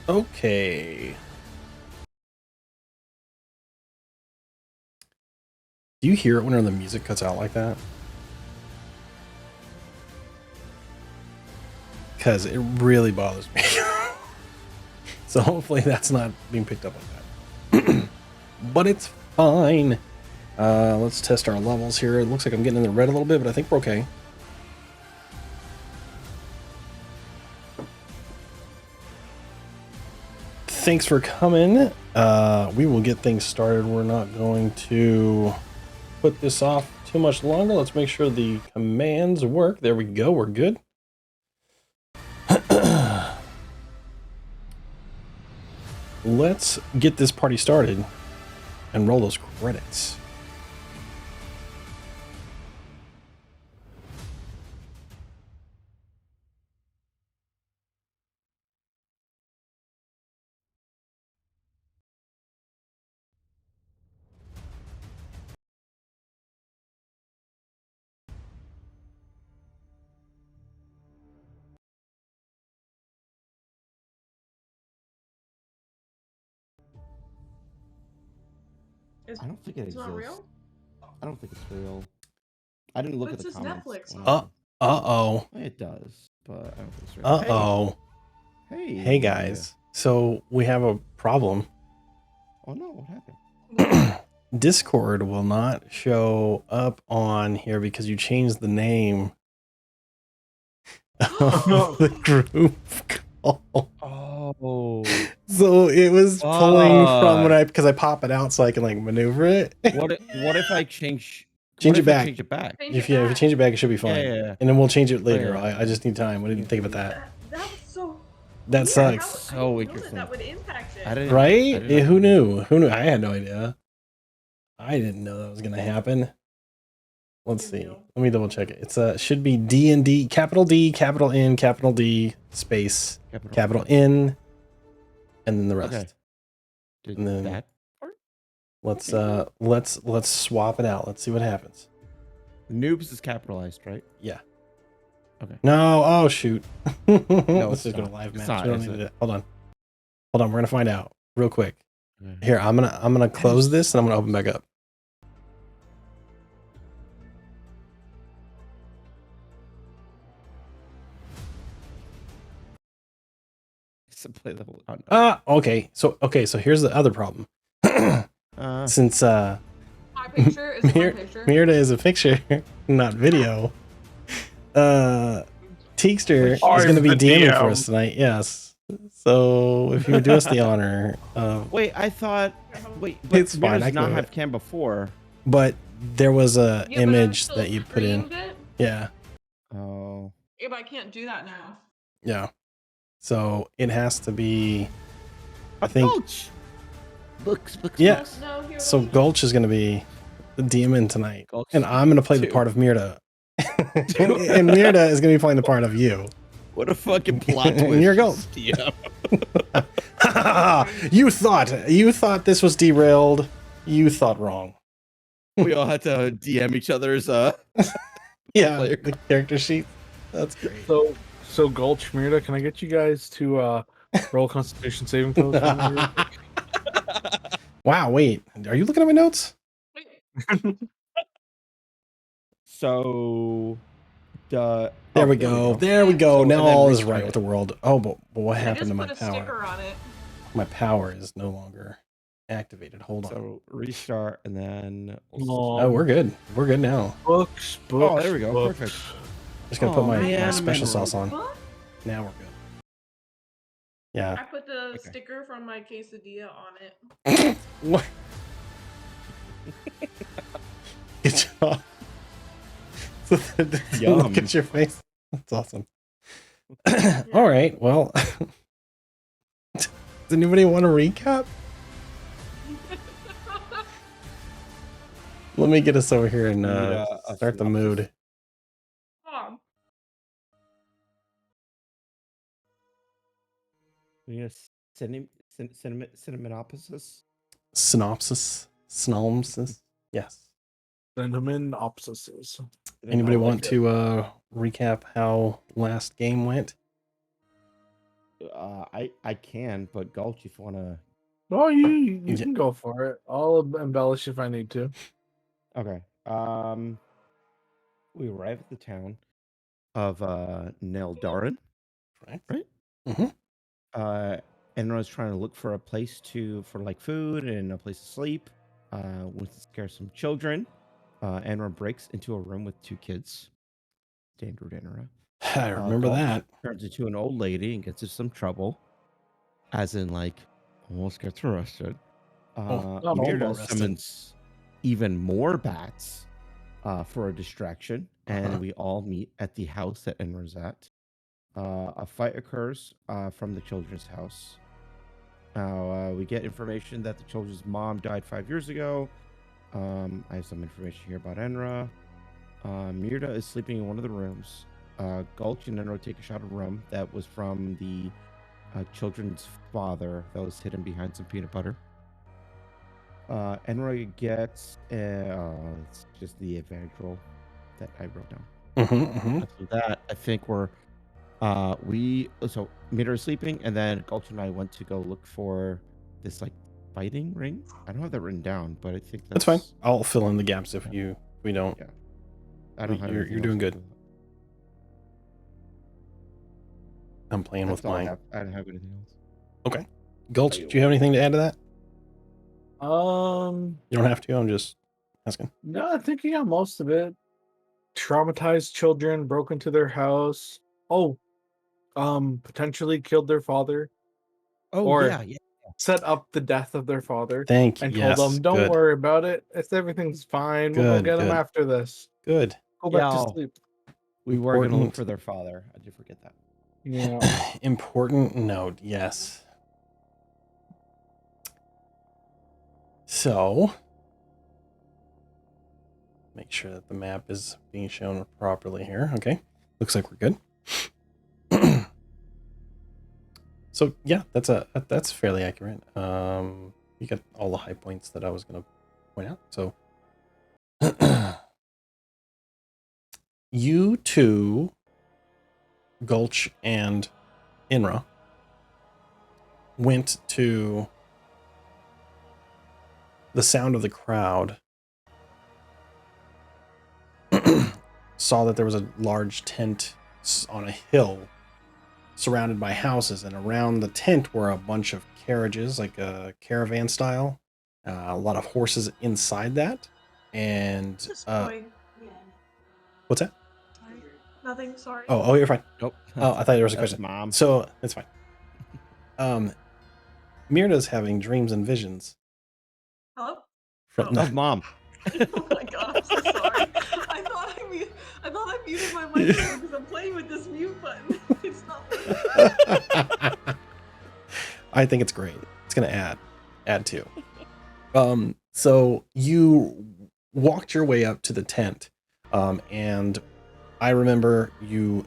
Okay. Do you hear it when the music cuts out like that? Because it really bothers me. So hopefully that's not being picked up like that. But it's fine. Let's test our levels here. It looks like I'm getting in the red a little bit, but I think we're okay. Thanks for coming. We will get things started. We're not going to put this off too much longer. Let's make sure the commands work. There we go. We're good. Let's get this party started and roll those credits. I don't think it exists. Not real? I don't think it's real. I didn't look at the comments. Netflix. Uh-oh. It does, but I don't think it's real. Uh-oh. Hey guys. So we have a problem. Oh no, what happened? Discord will not show up on here because you changed the name of the group call. Oh. So it was pulling from because I pop it out so I can like maneuver it. What if I change it back? Change it back. If you change it back, it should be fine. Yeah. And then we'll change it later. Oh, yeah. I just need time. What did you think about that? That was so. That sucks. So interesting. That would impact it. Right? Yeah, who knew? I had no idea. I didn't know that was gonna happen. Let's see. Let me double check it. It's should be DnD, capital D, capital N, capital D, space, capital N, and then the rest. Okay. And then that part? let's swap it out. Let's see what happens. Noobs is capitalized, right? Yeah. Okay. No. Oh shoot. No, let's just go to live match. We don't need to. Hold on. We're gonna find out real quick. Okay. Here, I'm gonna close this and I'm gonna open back up. Play level. Oh, no. Okay. So here's the other problem. Since my picture is my picture. Mirda is a picture, not video. Teekster is going to be DMing for us tonight. Yes. So if you would do us the honor of... Wait, but it's fine. I not have cam before. But there was a image that you put in. Yeah. Oh. Yeah, but I can't do that now. Yeah. So it has to be, I think. Gulch. Books. Yeah. So Gulch is going to be the DMing tonight, and I'm going to play the part of Mirda, and Mirda is going to be playing the part of you. What a fucking plot twist! And you're Gulch. You thought this was derailed. You thought wrong. We all had to DM each other's the character sheet. That's great. So Gulch, Mirda, can I get you guys to roll Constitution saving throws? Wow, wait. Are you looking at my notes? So there we go. There we go. Now all is right with the world. Oh, but what happened to my power? Sticker on it. My power is no longer activated. Hold on. So restart and then oh, we're good. We're good now. Books. Oh, there we go. Perfect. Just gonna put my special sauce on. Now we're good. Yeah. I put the sticker from my quesadilla on it. What? Good job. Look at your face. That's awesome. All right. Well, does anybody want to recap? Let me get us over here and start the mood. Yes. Cinnamon-opsis? Synopsis. Yes. Cinnamon-opsis. Anybody want to recap how last game went? I can, but Gulch, if you wanna. Oh, you Yeah. can go for it. I'll embellish if I need to. Okay. We arrive at the town of Neldarin, Right. right? Mm-hmm. Enra's trying to look for a place for like food and a place to sleep. Wants to scare some children. Enra breaks into a room with two kids. Standard Enra. I remember Gulch that. turns into an old lady and gets into some trouble, as in like almost gets arrested. Oh, not Mirda arrested. summons even more bats for a distraction, and we all meet at the house that Enra's at. A fight occurs from the children's house. Now, we get information that the children's mom died 5 years ago. I have some information here about Enra. Mirda is sleeping in one of the rooms. Gulch and Enra take a shot of rum that was from the children's father that was hidden behind some peanut butter. Enra gets it's just the advantage roll that I wrote down. After that, I think so Mirda is sleeping, and then Gulch and I went to go look for this like fighting ring. I don't have that written down, but I think That's fine. I'll fill in the gaps if we don't. Yeah. I don't have You're anything doing else good. I'm playing That's with all mine. I don't have anything else. Okay. Gulch, do you have anything to add to that? Um, You don't have to. I'm just asking. no, I think you got most of it. Traumatized children broke into their house. Oh, potentially killed their father Oh or yeah. set up the death of their father Thank you. and told Yes. them, "Don't Good. worry about it. It's everything's fine. We'll go Good. get them Good. after this. Good. Go back to Yeah. sleep." We were gonna look Important. for their father. I did forget that. Yeah. Important note. Yes. So, make sure that the map is being shown properly here. Okay. Looks like we're good. So yeah, that's fairly accurate. You got all the high points that I was gonna point out. So you two, Gulch and Inra, went to the sound of the crowd. Saw that there was a large tent on a hill surrounded by houses, and around the tent were a bunch of carriages, like a caravan style. A lot of horses inside that, and Just going. what's that? Sorry. Nothing. Sorry. Oh, you're fine. Nope. Oh, I thought there was a That's question. Mom. So it's fine. Mirda's having dreams and visions. Hello. From, Oh. Of Mom. Oh my god, I'm so sorry. I thought I muted my mic because I'm playing with this mute button. It's not working. I think it's great. It's gonna add to. So you walked your way up to the tent, and I remember you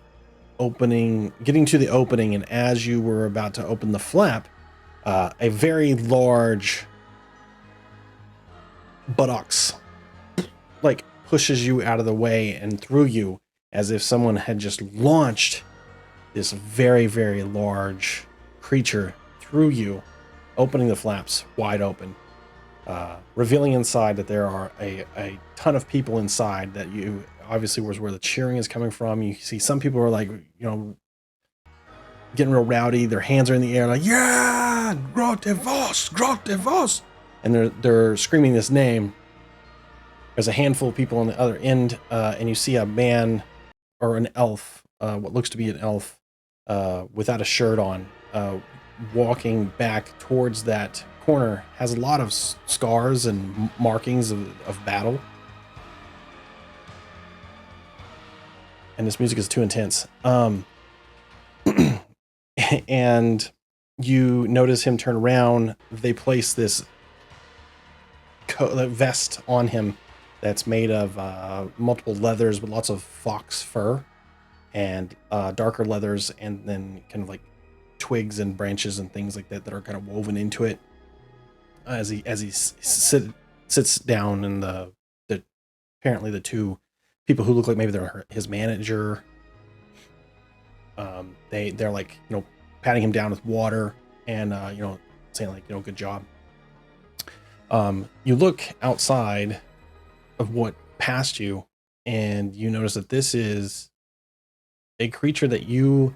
getting to the opening, and as you were about to open the flap, a very large buttocks like pushes you out of the way and through you, as if someone had just launched this very, very large creature through you, opening the flaps wide open, revealing inside that there are a ton of people inside. That you obviously was where the cheering is coming from. You see some people are like, getting real rowdy. Their hands are in the air, like, yeah, Grote Vos, and they're screaming this name. There's a handful of people on the other end, and you see a man or an elf, what looks to be an elf, without a shirt on, walking back towards that corner. Has a lot of scars and markings of battle. And this music is too intense. And you notice him turn around. They place this vest on him that's made of multiple leathers with lots of fox fur and darker leathers, and then kind of like twigs and branches and things like that are kind of woven into it. As he sits down, and the apparently the two people who look like maybe they're his manager, they're like patting him down with water and saying like, good job. You look outside of what passed you, and you notice that this is a creature that you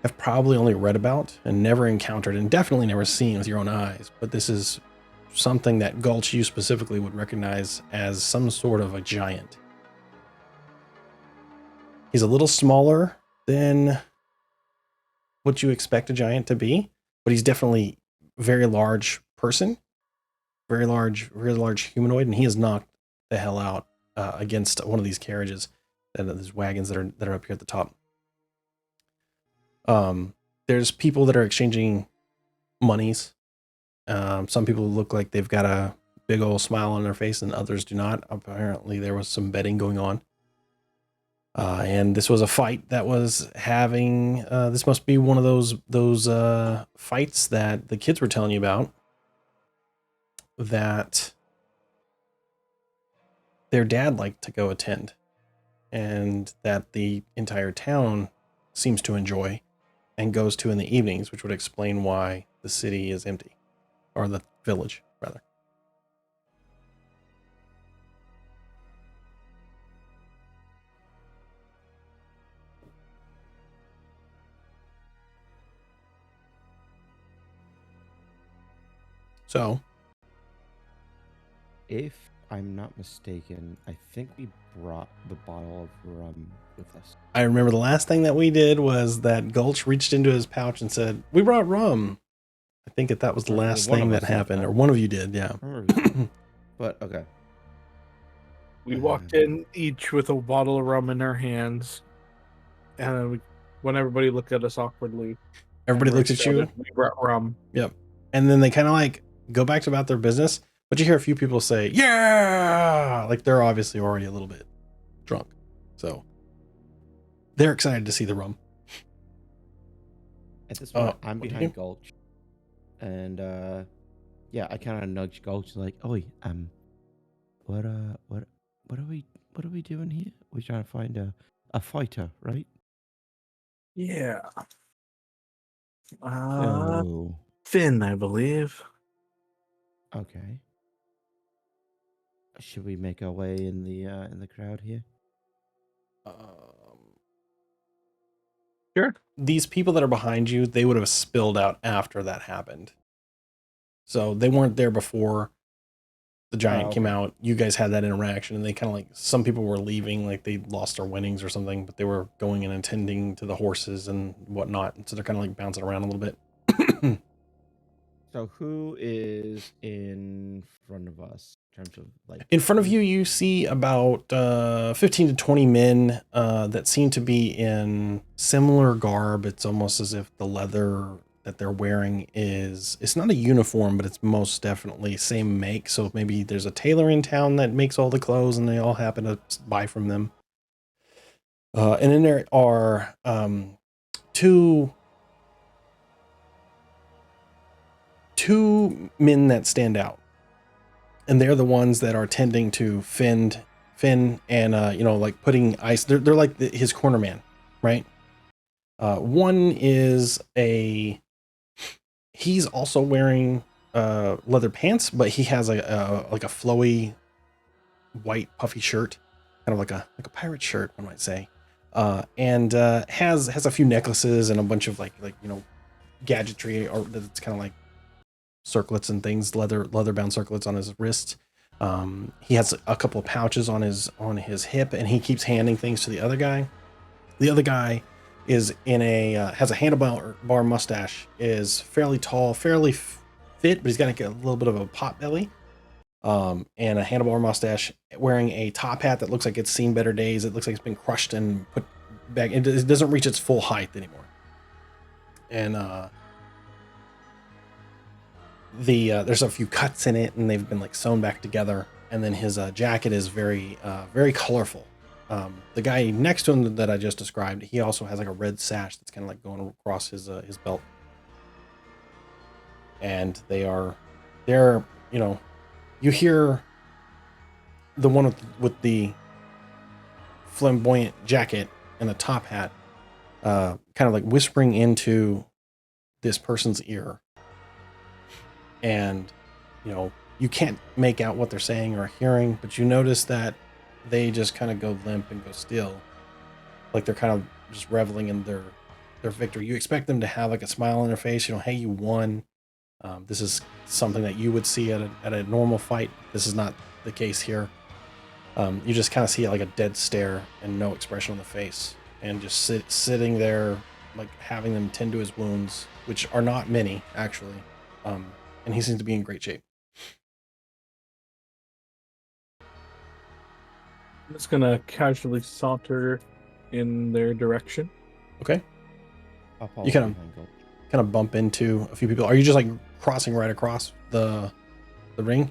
have probably only read about and never encountered, and definitely never seen with your own eyes. But this is something that Gulch, you specifically, would recognize as some sort of a giant. He's a little smaller than what you expect a giant to be, but he's definitely a very large person, very large humanoid, and he is knocked the hell out against one of these carriages and these wagons that are up here at the top. There's people that are exchanging monies. Some people look like they've got a big old smile on their face, and others do not. Apparently, there was some betting going on. And this was a fight that was having. This must be one of those fights that the kids were telling you about. That their dad liked to go attend, and that the entire town seems to enjoy and goes to in the evenings, which would explain why the city is empty, or the village, rather. So, If I'm not mistaken, I think we brought the bottle of rum with us. I remember the last thing that we did was that Gulch reached into his pouch and said, "We brought rum." I think that was the last thing that happened, or one of you did, yeah. But okay. We walked in each with a bottle of rum in our hands, and when everybody looked at us awkwardly, everybody looked at you. We brought rum. Yep. And then they kind of like go back to about their business, but you hear a few people say, "Yeah!" Like they're obviously already a little bit drunk. So they're excited to see the rum. At this point, I'm behind Gulch. And yeah, I kind of nudge Gulch like, "Oh, what are we doing here? We're trying to find a fighter, right?" Yeah. So, Finn, I believe. okay. Should we make our way in the crowd here? Sure. These people that are behind you, they would have spilled out after that happened. So they weren't there before the giant came out. You guys had that interaction, and they kind of like, some people were leaving, like they lost their winnings or something, but they were going and attending to the horses and whatnot. And so they're kind of like bouncing around a little bit. So who is in front of us in terms of like? In front of you, you see about 15 to 20 men that seem to be in similar garb. It's almost as if the leather that they're wearing it's not a uniform, but it's most definitely same make. So maybe there's a tailor in town that makes all the clothes and they all happen to buy from them. And then there are two men that stand out. And they're the ones that are tending to Finn and, like putting ice. They're like his corner man, right? One is he's also wearing leather pants, but he has like a flowy white puffy shirt, kind of like a pirate shirt, one might say. And has a few necklaces and a bunch of like gadgetry, or that's kind of like circlets and things, leather bound circlets on his wrist. He has a couple of pouches on his hip, and he keeps handing things to the other guy. The other guy is in has a handlebar mustache, is fairly tall, fairly fit, but he's got a little bit of a pot belly, and a handlebar mustache, wearing a top hat that looks like it's seen better days. It looks like it's been crushed and put back. It doesn't reach its full height anymore. And there's a few cuts in it, and they've been like sewn back together. And then his jacket is very colorful. The guy next to him that I just described, he also has like a red sash that's kind of like going across his belt. And they're you hear the one with the flamboyant jacket and the top hat, kind of like whispering into this person's ear. And, you know, you can't make out what they're saying or hearing, but you notice that they just kind of go limp and go still. Like they're kind of just reveling in their victory. You expect them to have like a smile on their face, you know, hey, you won. This is something that you would see at a normal fight. This is not the case here. You just kind of see like a dead stare and no expression on the face, and just sitting there, like having them tend to his wounds, which are not many actually. And he seems to be in great shape. I'm just gonna casually saunter in their direction. Okay. I'll follow You kind of behind Gulch. bump into a few people. Are you just like crossing right across the ring?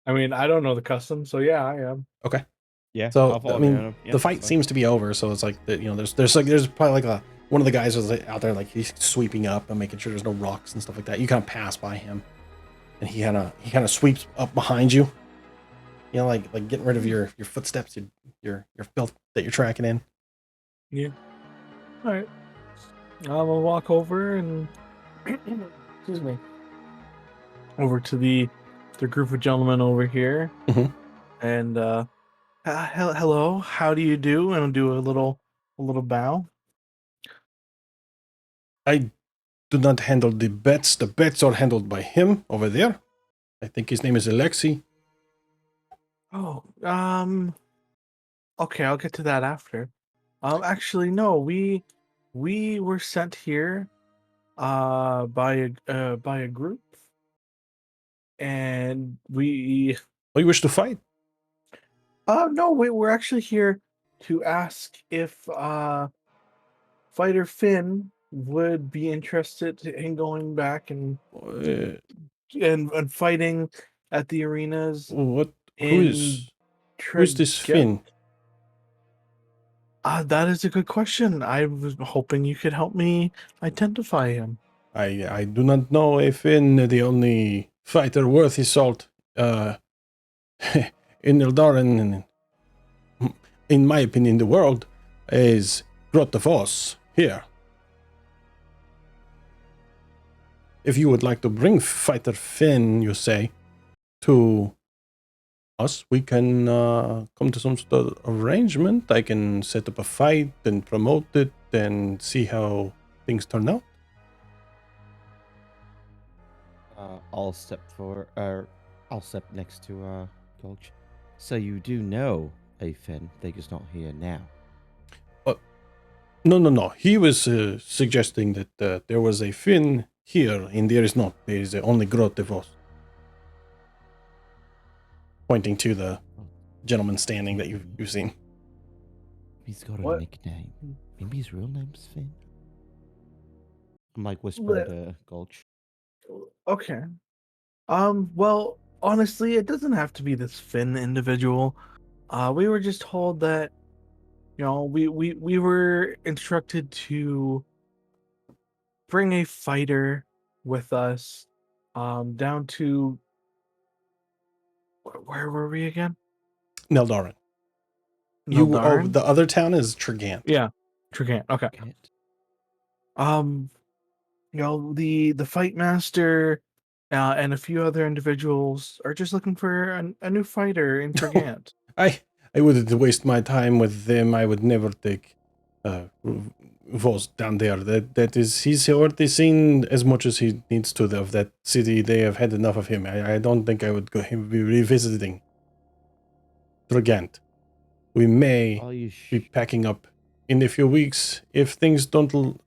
I mean, I don't know the custom, so yeah, I am. Okay. Yeah. So I'll follow I behind mean, him. Yeah, the that's fight fine. seems to be over. So it's like that. You know, there's probably like one of the guys was out there, like he's sweeping up and making sure there's no rocks and stuff like that. You kind of pass by him, and he kind of sweeps up behind you. You know, like getting rid of your footsteps, your filth that you're tracking in. Yeah. All right. I'll walk over and excuse me, over to the group of gentlemen over here, Mhm. and hello, how do you do? And I'll do a little bow. I do not handle the bets. The bets are handled by him over there. I think his name is Alexi. Oh, okay, I'll get to that after. Actually, no, we were sent here, by a group, and we, Oh, you wish to fight? no, we're actually here to ask if, Fighter Finn would be interested in going back and Uh, fighting at the arenas what? in Who's this Treget. Finn? That is a good question. I was hoping you could help me identify him. I do not know a Finn. The only fighter worth his salt, in Eldarin, in my opinion, the world, is Grotavos here. If you would like to bring Fighter Finn, you say, to us, we can come to some sort of arrangement. I can set up a fight and promote it and see how things turn out. I'll step I'll step next to Gulch. So you do know a Finn, they're just not here now. No. He was suggesting that there was a Finn here, and there is not. There is only Grotavos. Pointing to the gentleman standing that you've seen. He's got a What? nickname. Maybe his real name's Finn. I'm like whispering to Gulch. Okay. Well, honestly, it doesn't have to be this Finn individual. We were just told that, you know, we were instructed to bring a fighter with us, down to, where were we again? Neldarin. Neldarin? The other town is Trigant. Yeah, Trigant. Okay. Can't. You know, the fight master, and a few other individuals are just looking for a new fighter in Trigant. I wouldn't waste my time with them. I would never take Vos down there. That is, he's already seen as much as he needs to of that city. They have had enough of him. I don't think I would be revisiting Trigant. We may Are you be packing up in a few weeks if things don't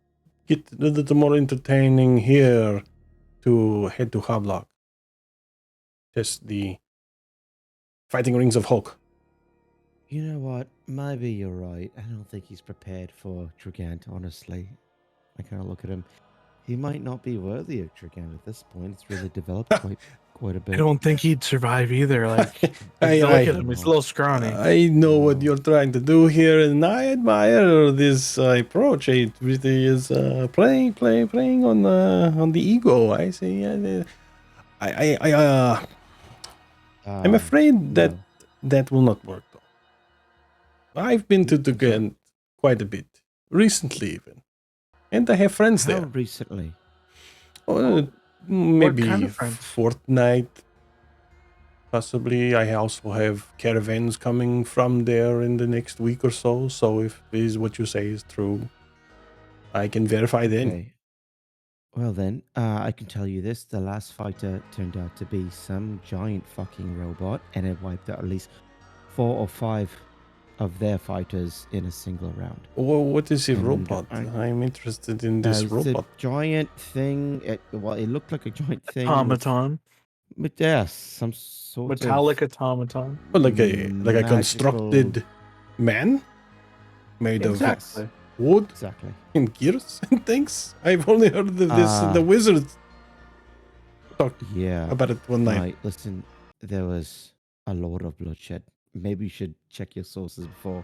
get a little more entertaining here, to head to Hablock. Just the fighting rings of Hulk. You know what? Maybe you're right. I don't think he's prepared for Trigant, honestly. I kind of look at him. He might not be worthy of Trigant at this point. It's really developed quite a bit. I don't think he'd survive either. Like, look at him; he's a little scrawny. I know what you're trying to do here, and I admire this approach. It really is playing on the ego. I see. I'm afraid that No. that will not work, though. I've been to Trigant quite a bit recently, even. And I have friends How there. recently? Oh, maybe kind of friends? fortnight. Possibly. I also have caravans coming from there in the next week or so. So if is what you say is true, I can verify then. Okay. Well then, I can tell you this: the last fighter turned out to be some giant fucking robot, and it wiped out at least 4 or 5 of their fighters in a single round. Well, what is a And robot? I'm interested in this it's a robot. giant thing. It looked like a giant thing. Automaton. But yes, some sort Metallic of automaton. Well, like a magical- constructed man made Exactly. of wood Exactly. and gears and things. I've only heard of this. The wizards talk Yeah. about it one night. Right. Listen, there was a lot of bloodshed. Maybe you should check your sources before.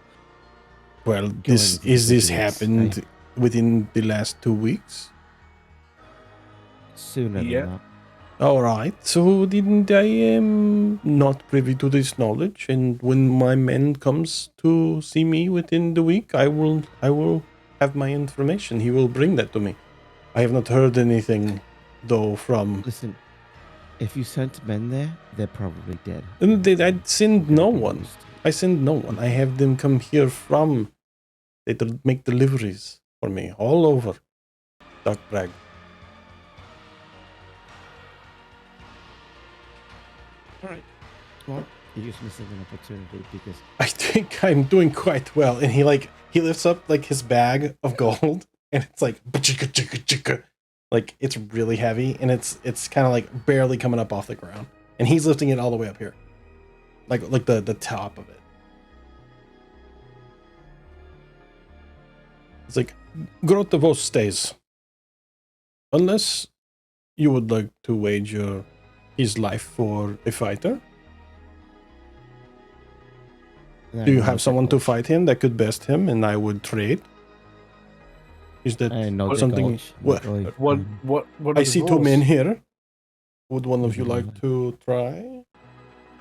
Well, Go this into the is this vigilance, happened within the last 2 weeks. Sooner Yeah. than that. All right. So didn't I am not privy to this knowledge, and when my man comes to see me within the week, I will have my information. He will bring that to me. I have not heard anything though from. Listen, if you sent men there, they're probably dead. And I send no Gotta be one. honest. I send no one. I have them come here from. They make deliveries for me all over Dark Brag. All right. Well, you're just missing an opportunity because I think I'm doing quite well. And he lifts up like his bag of gold, and it's like chicka chicka chicka, like it's really heavy, and it's kind of like barely coming up off the ground, and he's lifting it all the way up here, like the top of it. It's like Grotevos stays, unless you would like to wager his life for a fighter. Do you have someone to fight him that could best him, and I would trade? Is that I know something? What I are see the 2 men rules? here. Would one of you Yeah. like to try?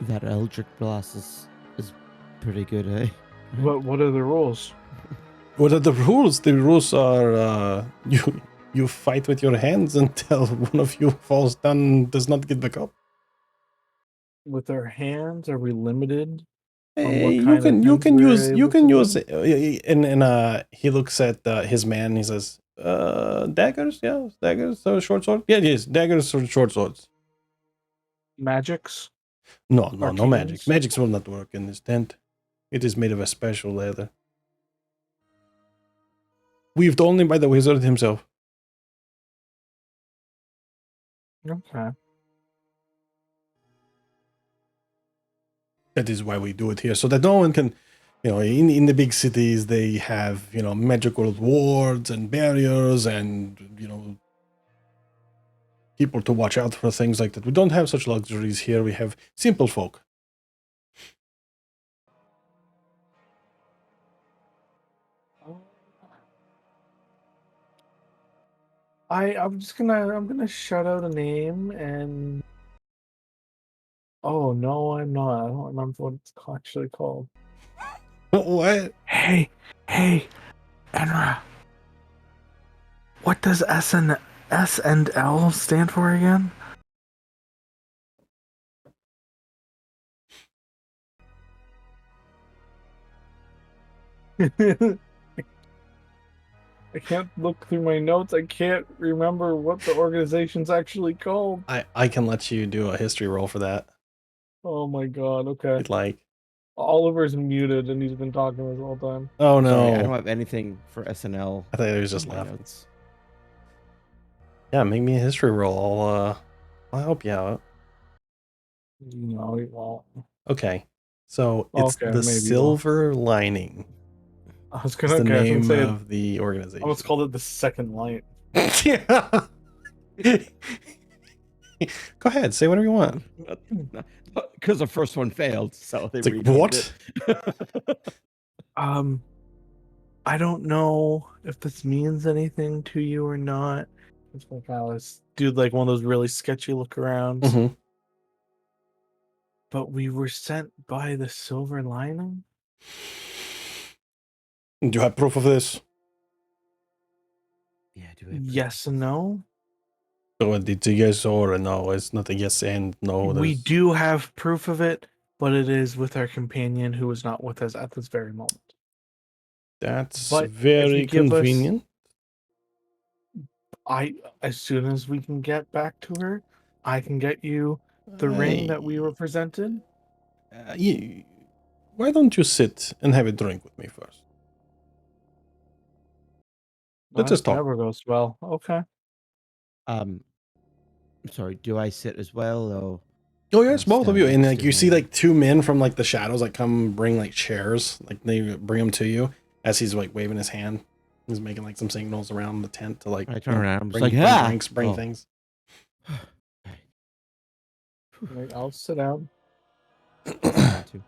That Eldritch Blast is pretty good, eh? What are the rules? What are the rules? The rules are you fight with your hands until one of you falls down and does not get back up. With our hands, are we limited? On Hey, what you kind of can things we're you able can to use do? and he looks at his man and he says daggers, yeah, daggers, so short sword, yeah, it is daggers or short swords. Magics? No magics. Arcanes? Magics will not work in this tent. It is made of a special leather, weaved only by the wizard himself. Okay. That is why we do it here, so that no one can, in the big cities they have, magical wards and barriers and, people to watch out for things like that. We don't have such luxuries here. We have simple folk. I'm gonna shout out a name and oh no, I'm not. I don't remember what it's actually called. What? Hey, Enra. What does S and L stand for again? I can't look through my notes. I can't remember what the organization's actually called. I can let you do a history roll for that, Oh my god, if okay. you'd like. Oliver's muted and he's been talking this whole time. Oh no. Sorry, I don't have anything for SNL. I thought he was just in my laughing. notes. Yeah, make me a history roll. I'll help you out. No, he won't. Okay. So it's Okay, the maybe Silver Lining. I was It's gonna, the okay, I was name gonna say it. of the I organization. almost called it the Second Light. Yeah. Go ahead, say whatever you want. Because the first one failed, so they It's like, renamed what? it. I don't know if this means anything to you or not. It's like I was dude like one of those really sketchy look arounds. Mhm. But we were sent by the Silver Lining? Do you have proof of this? Yeah, do I? Yes and no. So it's a yes or a no. It's not a yes and no. We There's, do have proof of it, but it is with our companion who is not with us at this very moment. that's But if you very give us, convenient. as soon as we can get back to her, I can get you the ring that we were presented. You, why don't you sit and have a drink with me first? Let's That just talk. never goes well. Okay. Um, sorry, do I sit as well or Oh yes, both of stand you. And next like to you see him? like two men from like the shadows like come bring like chairs. Like they bring them to you as he's like waving his hand. He's making like some signals around the tent to like I turn around. I'm just bring, like, bring ah! drinks, bring Oh. things. Okay. Like, I'll sit down. Stand too.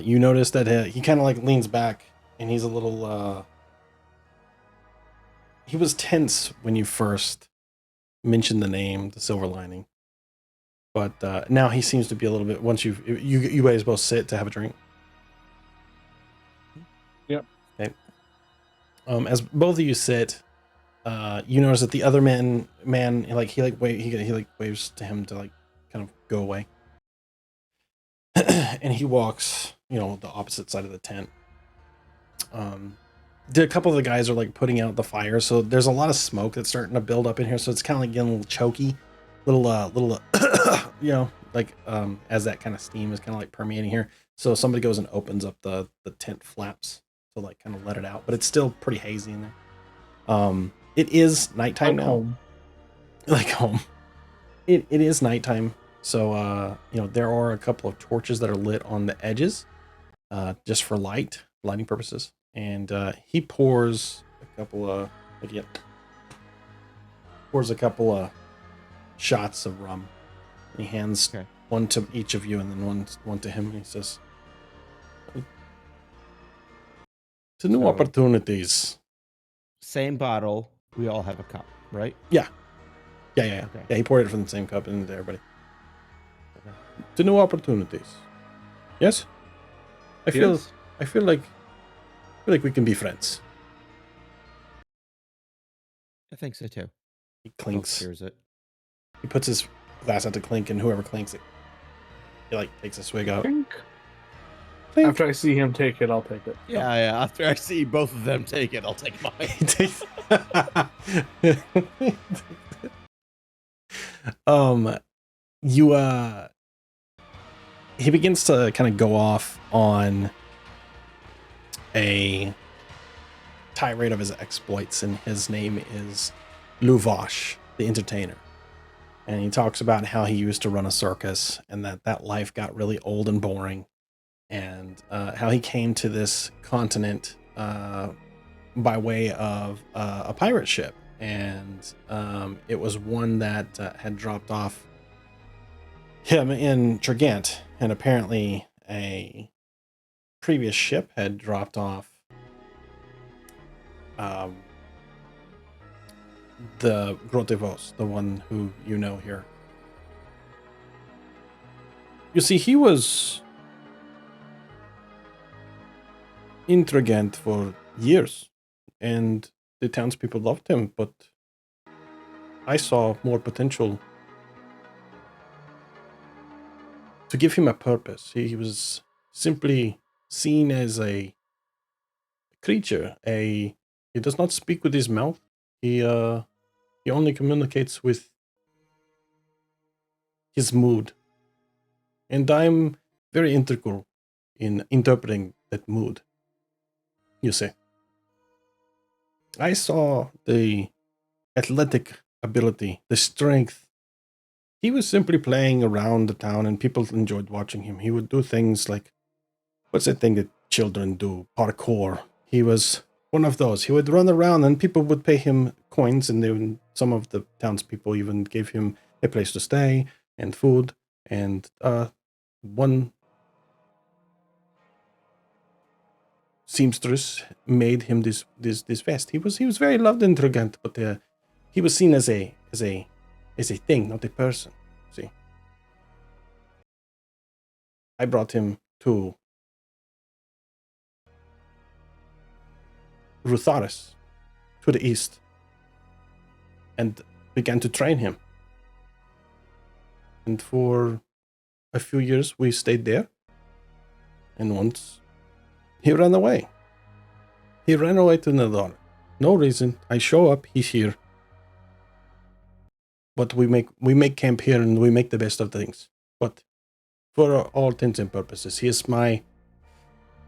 You notice that he kind of like leans back and he's a little he was tense when you first mentioned the name, the Silver Lining. But now he seems to be a little bit once you guys both sit to have a drink. Yep. Okay. As both of you sit, you notice that the other man like he like waves to him to like kind of go away. And he walks, the opposite side of the tent. A couple of the guys are like putting out the fire, so there's a lot of smoke that's starting to build up in here, so it's kind of like getting a little choky, little like as that kind of steam is kind of like permeating here. So somebody goes and opens up the tent flaps to like kind of let it out, but it's still pretty hazy in there. It is nighttime Like now. home. Like home. It is nighttime, so there are a couple of torches that are lit on the edges, just for lighting purposes. And he pours a couple of shots of rum. And he hands one to each of you, and then one to him. And he says, "To new opportunities." Same bottle. We all have a cup, right? Yeah. Okay. Yeah, he poured it from the same cup into everybody. Okay. To new opportunities. Yes? I feel like we can be friends. I think so too. He clinks. Cheers it. He puts his glass out to clink, and whoever clinks it, he like takes a swig out. Clink. Clink. After I see him take it, I'll take it. Yeah. After I see both of them take it, I'll take mine. He takes. He begins to kind of go off on a tirade of his exploits, and his name is Luvash, the entertainer. And he talks about how he used to run a circus, and that life got really old and boring, and how he came to this continent by way of a pirate ship, and it was one that had dropped off him in Trigant, and apparently a previous ship had dropped off the Grotevos, the one who you know here. You see, he was in Trigant for years, and the townspeople loved him, but I saw more potential to give him a purpose. He was simply seen as a creature. He does not speak with his mouth. He only communicates with his mood. And I'm very integral in interpreting that mood. You see. I saw the athletic ability, the strength. He was simply playing around the town and people enjoyed watching him. He would do things like, what's that thing that children do? Parkour. He was one of those. He would run around and people would pay him coins, and some of the townspeople even gave him a place to stay and food. And one seamstress made him this vest. He was very loved in Trigant, but he was seen as a thing, not a person. See, I brought him to Rutharis to the east and began to train him. And for a few years, we stayed there. And once he ran away. He ran away to Nadar. No reason. I show up, he's here. But we make camp here and we make the best of things. But for all intents and purposes, he is my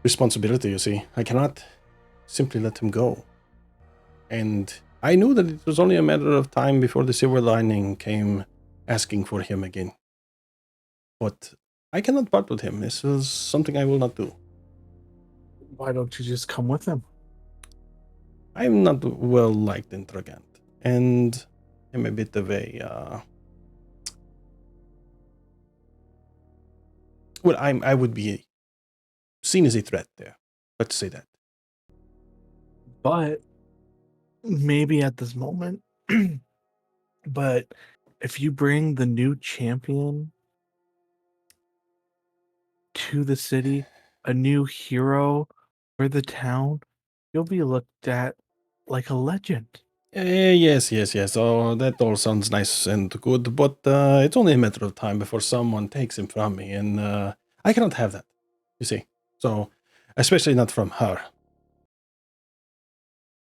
responsibility, you see. I cannot simply let him go. And I knew that it was only a matter of time before the silver lining came asking for him again. But I cannot part with him. This is something I will not do. Why don't you just come with him? I'm not well liked in Tragant, and I'm a bit of a well, I would be seen as a threat there. Let's say that. But maybe at this moment. But if you bring the new champion to the city, a new hero for the town, you'll be looked at like a legend. Yes. Oh, that all sounds nice and good, but it's only a matter of time before someone takes him from me, and I cannot have that. You see, so especially not from her.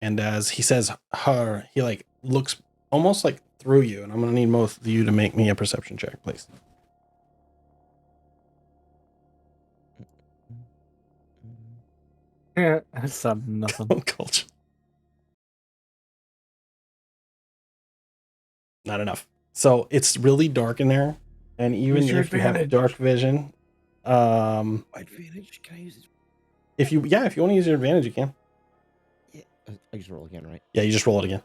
And as he says her, he like looks almost like through you, and I'm gonna need both of you to make me a perception check, please. Yeah, that's nothing. Oh, culture. Not enough. So it's really dark in there, and even Use your if you have advantage. dark vision, Advantage? Can I use it? if you want to use your advantage, you can. Yeah. I just roll again, right? Yeah, you just roll it again.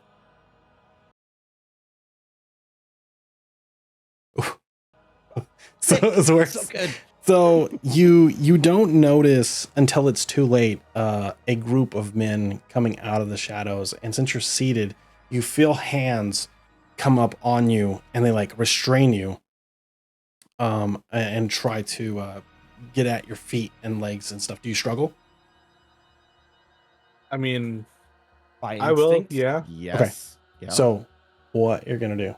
So it works. So good. So you don't notice until it's too late a group of men coming out of the shadows, and since you're seated, you feel hands come up on you and they like restrain you and try to get at your feet and legs and stuff. Do you struggle? I mean, By I will, instinct? yeah. Yes. Yeah. So what you're gonna do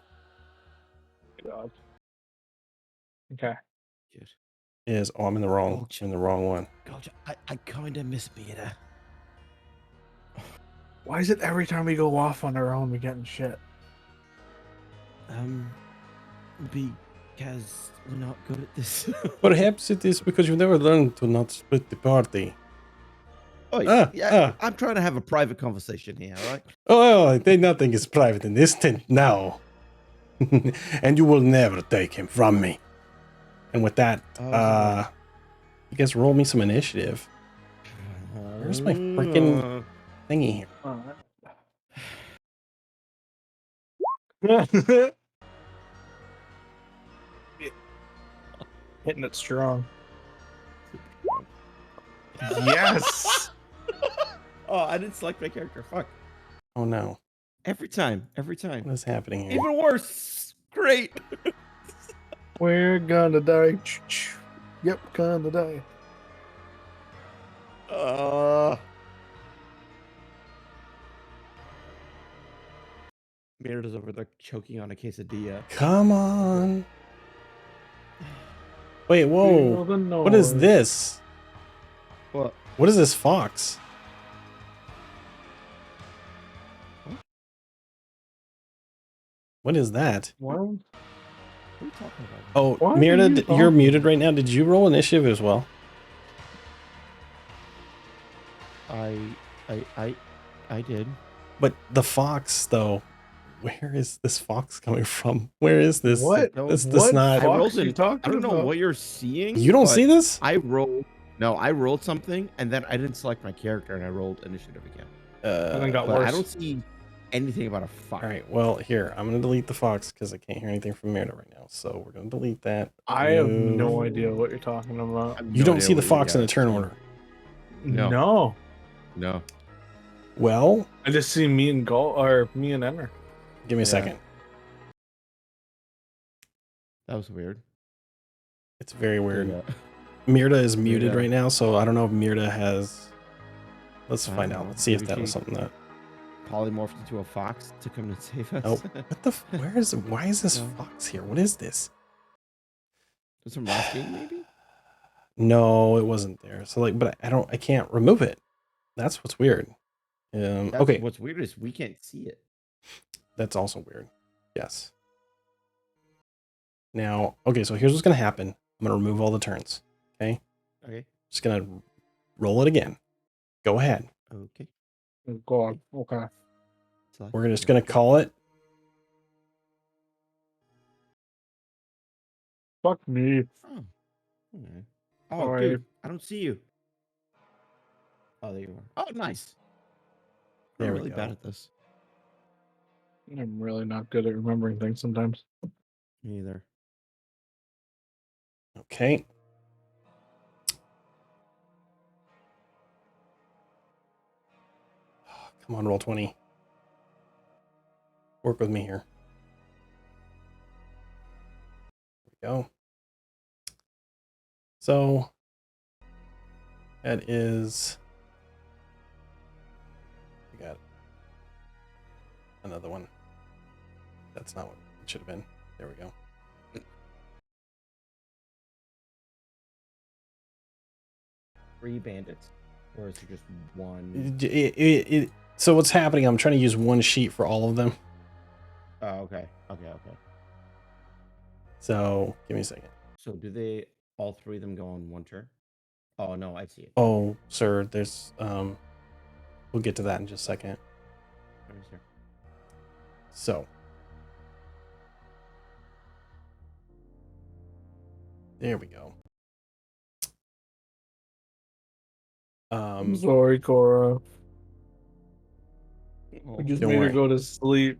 God. Okay. Good. is I'm in the wrong one. God, I kind of miss Mira. Why is it every time we go off on our own, we get in shit? Because we're not good at this. Perhaps it is because you never learned to not split the party. Oh, Ah, yeah. ah. I'm trying to have a private conversation here, all right? Oh, nothing is private in this tent now. And you will never take him from me. And with that, you guys roll me some initiative. Where's my freaking thingy here? Hitting it strong. Yes. Oh, I didn't select my character. Fuck. Oh no. Every time. What is happening here? Even worse. Great. We're gonna die. Yep, gonna die. Merida's over there choking on a quesadilla. Come on. Wait, whoa. What is this? What? What is this fox? What is that? What? What are you talking about? Oh, What are Mirda, you you're talking muted right now. Did you roll initiative as well? I did. But the fox, though, where is this fox coming from? Where is this? What? This What not. I rolled fox you an- talking I don't know about? what you're seeing. You don't but see this? I rolled something and then I didn't select my character and I rolled initiative again. And then got But worse. I don't see anything about a fox. All right. Well, here I'm gonna delete the fox because I can't hear anything from Mirda right now. So we're gonna delete that. I have Move. no idea what you're talking about. I have You no don't idea see the what you fox in the guys turn see. order. No. No. No. Well, I just see me and me and Emmer. give me a Yeah. second. That was weird. It's very weird. Yeah. Mirda is muted Yeah. right now, so I don't know if Mirda has Let's I find don't out. know. Let's see if Maybe that was she something that. polymorphed into a fox to come to save us. Oh, what the? Where is? Why is this No. fox here? What is this? Was from last game, maybe? No, it wasn't there. So like, but I can't remove it. That's what's weird. Okay, What's weird is we can't see it. that's also weird. Yes. Now, okay, so here's what's gonna happen. I'm gonna remove all the turns. Okay. Okay. Just gonna roll it again. Go ahead. Okay. Go on. Okay. We're just gonna call it. Fuck me. Oh. Okay. Oh, Sorry. dude, I don't see you. Oh, there you are. Oh, nice. There I'm we really go. bad at this. I'm really not good at remembering things sometimes. Me either. Okay. Come on, roll 20. Work with me here. There we go. So that is. We got another one. That's not what it should have been. There we go. 3 bandits, or is it just one? So what's happening? I'm trying to use one sheet for all of them. Oh, okay. Okay. So give me a second. So do they all 3 of them go on one turn? Oh no, I see it. Oh, sir, there's we'll get to that in just a second. Where's there? So there we go. I'm sorry, Cora. Oh, We just Don't made her worry. go to sleep.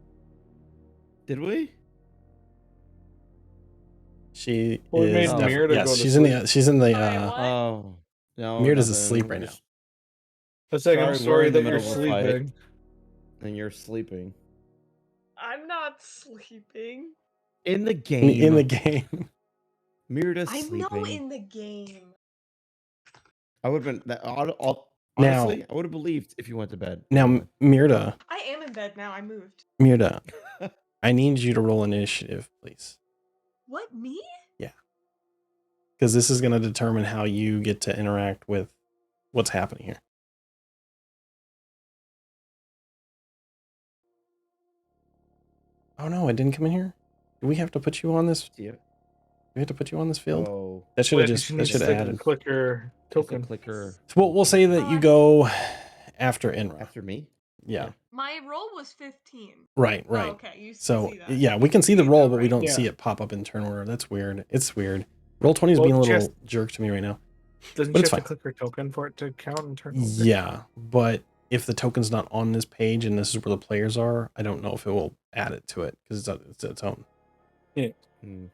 did we? She Well, we is made definitely, Mirta yes, go to she's in the sleep. she's in the Sorry, what? Oh no, Mirta's nothing. asleep We're right now. just- It's like, I'm Sorry, we're sorry in the that you're middle of a fight. sleeping. And you're sleeping I'm not sleeping. in the game. in the game. Mirda's I'm sleeping. no in the game. I would have been that. Now- Honestly, I would have believed if you went to bed. Now, Anyway. Mirta, I am in bed now. I moved. I need you to roll initiative, please, What, me? because this is going to determine how you get to interact with what's happening here. Oh no, it didn't come in here. Do we have to put you on this? See it? Do we have to put you on this field? Oh, That should Wait, have she that needs should have to added. click her it's a token. clicker. So we'll say that you go after Inra. After me. Yeah. My roll was 15. Right. Oh, Right. okay, you So see that. yeah, we can see the You roll, know, but we right? don't Yeah. see it pop up in turn order. That's weird. It's weird. Roll 20 is Well, being a she little has- jerk to me right now. Doesn't But she it's have to fine. click her token for it to count and turn over? Yeah, but if the token's not on this page and this is where the players are, I don't know if it will add it to it because it's its own. Hmm.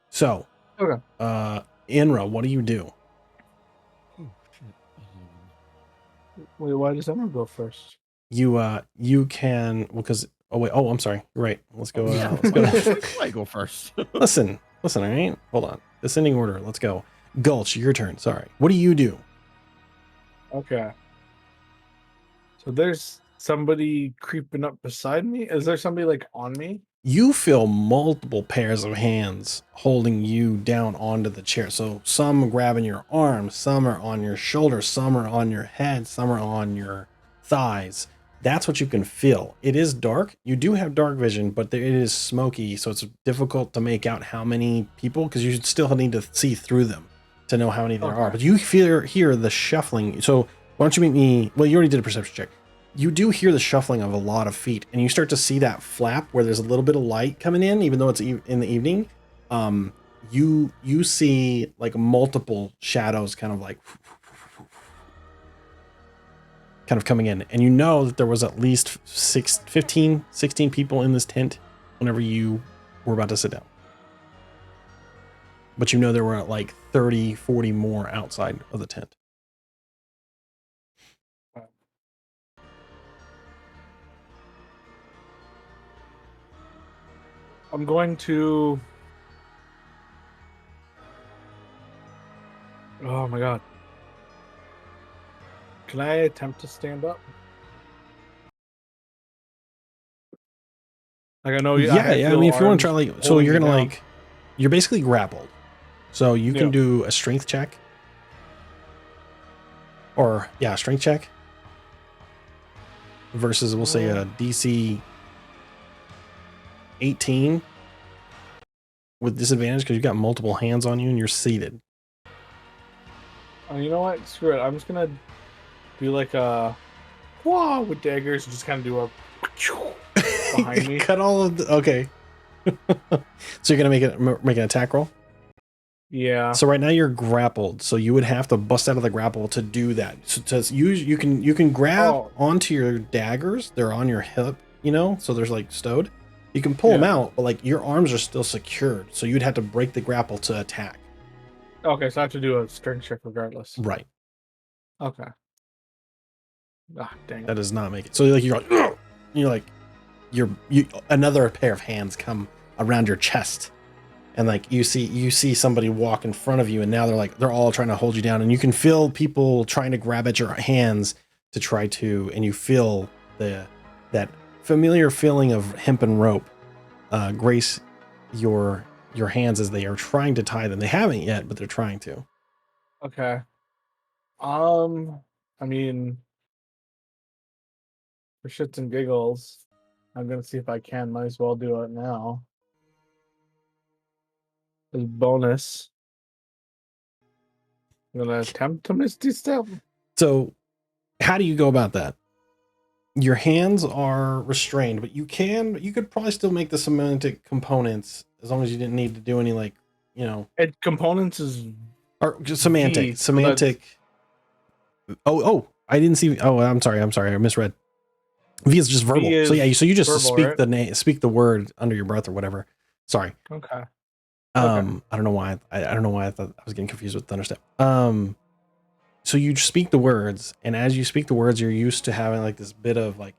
So, Okay. Inra, what do you do? Oh shit. Wait, why does Emma go first? You can because I'm sorry. You're right. Let's go. Yeah. Let's go. I go first. Listen. All right. Hold on. Descending order. Let's go. Gulch, your turn. Sorry. What do you do? Okay. So there's somebody creeping up beside me. Is there somebody like on me? You feel multiple pairs of hands holding you down onto the chair. So some grabbing your arms, some are on your shoulders, some are on your head, some are on your thighs. That's what you can feel. It is dark. You do have dark vision, but it is smoky, so it's difficult to make out how many people because you still need to see through them to know how many there are. Okay. But you hear the shuffling. So why don't you meet me? Well, you already did a perception check. You do hear the shuffling of a lot of feet, and you start to see that flap where there's a little bit of light coming in, even though it's in the evening. You see like multiple shadows kind of coming in, and you know that there was at least 15, 16 people in this tent whenever you were about to sit down. But you know there were like 30, 40 more outside of the tent. I'm going to. Oh my god. Can I attempt to stand up? Like I know I have I mean, if you want to try, arms like, so holding you're me gonna down. like, you're basically grappled, so you can Yeah. do a strength check, or yeah, strength check versus we'll say a DC 18 with disadvantage because you've got multiple hands on you and you're seated. Oh, you know what? Screw it. I'm just gonna do like a wah with daggers and just kind of do a behind me. Cut all of the, okay. So you're gonna make an attack roll. Yeah. So right now you're grappled, so you would have to bust out of the grapple to do that. So to use, you can grab onto your daggers. They're on your hip, you know, so there's like stowed. You can pull them out, but like your arms are still secured, so you'd have to break the grapple to attack. Okay, so I have to do a strength check regardless. Right. Okay. Ah, dang it. That does not make it. So like you're like, ugh! You're like, you another pair of hands come around your chest. And like you see somebody walk in front of you, and now they're all trying to hold you down, and you can feel people trying to grab at your hands to try to, and you feel that familiar feeling of hemp and rope grace your hands as they are trying to tie them. They haven't yet, but they're trying to. Okay. I mean, for shits and giggles, I'm gonna see if I can. Might as well do it now. As bonus, I'm gonna attempt to Misty Step. So, how do you go about that? Your hands are restrained, but you could probably still make the semantic components as long as you didn't need to do any like, you know, Components is or just semantic. V, so Oh, I didn't see. Oh, I'm sorry. I misread. V is just verbal. So yeah, so you just verbal, speak right? the name, speak the word under your breath or whatever. Sorry. Okay. I don't know why. I don't know why I thought I was getting confused with Thunderstep. So you speak the words, and as you speak the words, you're used to having like this bit of like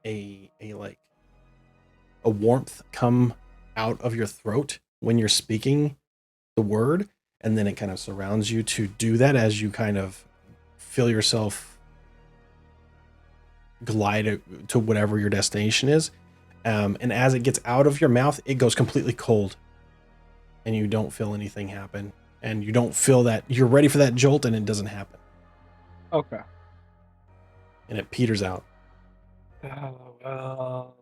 a warmth come out of your throat when you're speaking the word, and then it kind of surrounds you to do that as you kind of feel yourself glide to whatever your destination is. And as it gets out of your mouth, it goes completely cold, and you don't feel anything happen, and you don't feel that you're ready for that jolt, and it doesn't happen. Okay. And it peters out. Oh, well.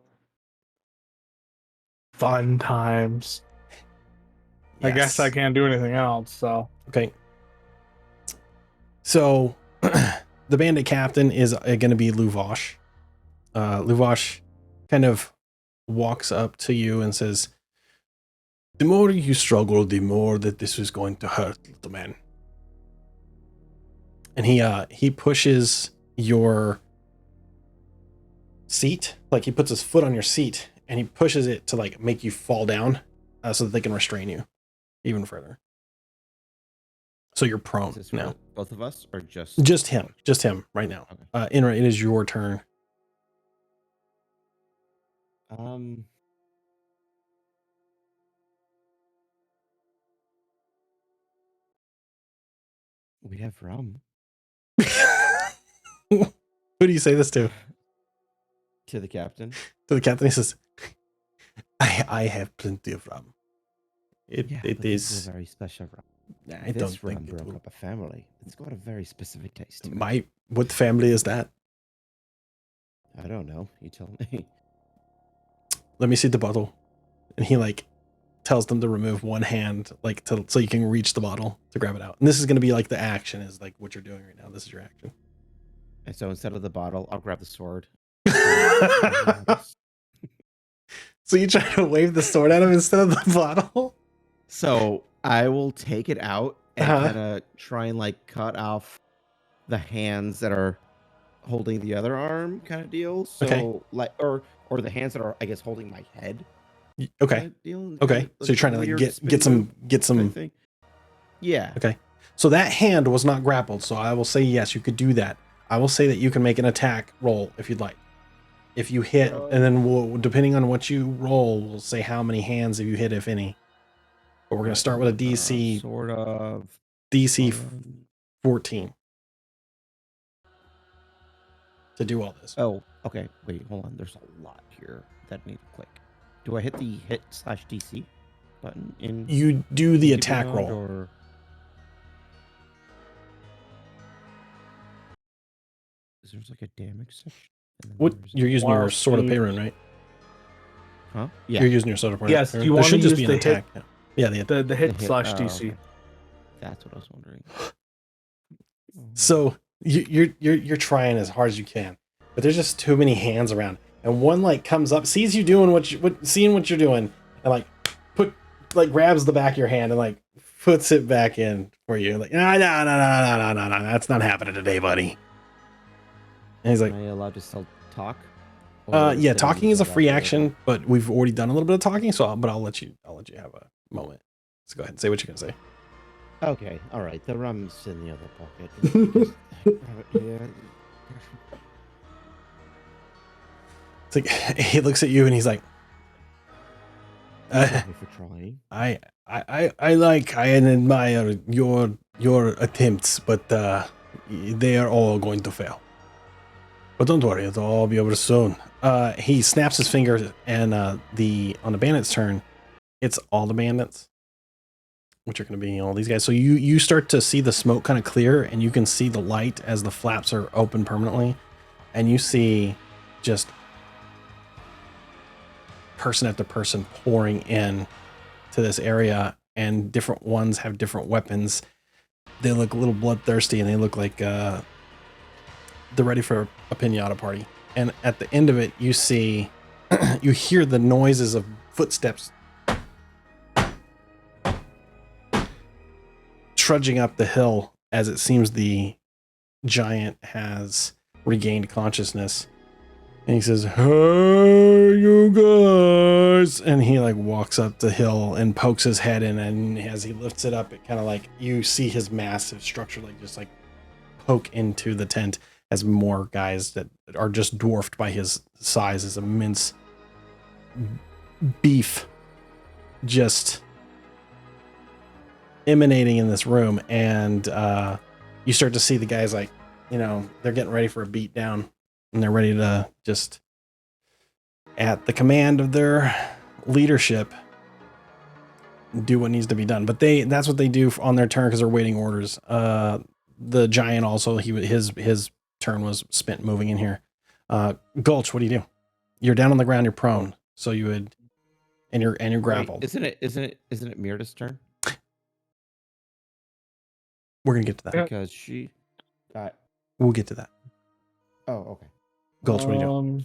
Fun times. Yes. I guess I can't do anything else, so. Okay. So the bandit captain is going to be Luvosh. Luvosh kind of walks up to you and says, "The more you struggle, the more that this is going to hurt, little man." And he pushes your seat, like he puts his foot on your seat, and he pushes it to like make you fall down, so that they can restrain you even further. So you're prone now. Both of us, or just him right now. Okay. Inra, it is your turn. We have rum. Who do you say this to? To the captain. To the captain, he says, I have plenty of rum. It is this is a very special rum. I this don't rum think broke up a family. It's got a very specific taste to it. What family is that? I don't know. You tell me. Let me see the bottle. And he like tells them to remove one hand, like so you can reach the bottle to grab it out. And this is going to be like the action is like what you're doing right now. This is your action. And so instead of the bottle, I'll grab the sword. So you try to wave the sword at him instead of the bottle? So I will take it out and kind of try and like cut off the hands that are holding the other arm, kind of deal. So like, or the hands that are, I guess, holding my head. Okay. Deal. Okay. So you're trying to like get some. Thing. Yeah. Okay. So that hand was not grappled. So I will say yes, you could do that. I will say that you can make an attack roll if you'd like. If you hit, and then we'll, depending on what you roll, we'll say how many hands have you hit, if any. But we're going to start with a DC. Sort of. DC 14. to do all this. Oh, okay. Wait, hold on. There's a lot here that I need to click. Do I hit the hit/DC button in You do the Keep attack Beyond, roll. or is there like a damage section? And then What there's you're using your Wow, Sword of dude. Perun, right? Huh? Yeah. You're using your Sword of Perun. Yes, you there wanna should just use be an the hit- attack. Yeah, the The hit hit- slash oh, DC. okay. That's what I was wondering. So you're trying as hard as you can, but there's just too many hands around, and one like comes up, sees you doing seeing what you're doing, and like grabs the back of your hand and like puts it back in for you. Like no, that's not happening today, buddy. And he's like, Am I allowed to still talk? Or yeah, did I talking use is a that free after? action, but we've already done a little bit of talking, so I'll let you have a moment. So go ahead and say what you're gonna say. Okay, all right. The rum's in the other pocket. Just grab it here. It's like he looks at you and he's like, Thank you for trying. I admire your attempts, but they are all going to fail. But don't worry, it'll all be over soon. He snaps his fingers, and on the bandits' turn, it's all the bandits, which are going to be all these guys. So you start to see the smoke kind of clear, and you can see the light as the flaps are open permanently, and you see just person after person pouring in to this area, and different ones have different weapons. They look a little bloodthirsty, and they look like they're ready for a pinata party. And at the end of it, you see, you hear the noises of footsteps trudging up the hill as it seems the giant has regained consciousness. And he says, "Hey, you guys!" And he like walks up the hill and pokes his head in, and as he lifts it up, it kind of like you see his massive structure like just like poke into the tent as more guys that are just dwarfed by his size, his immense beef just emanating in this room. And you start to see the guys like, you know, they're getting ready for a beat down, and they're ready to just, at the command of their leadership, do what needs to be done. But that's what they do on their turn because they're waiting orders. The giant also, his turn was spent moving in here. Gulch, what do you do? You're down on the ground, you're prone. So you would, and you're grappled. Wait, isn't it Mirda's turn? We're gonna get to that. Yeah. Because she got. We'll get to that. Oh, okay. Gulch, what do you do?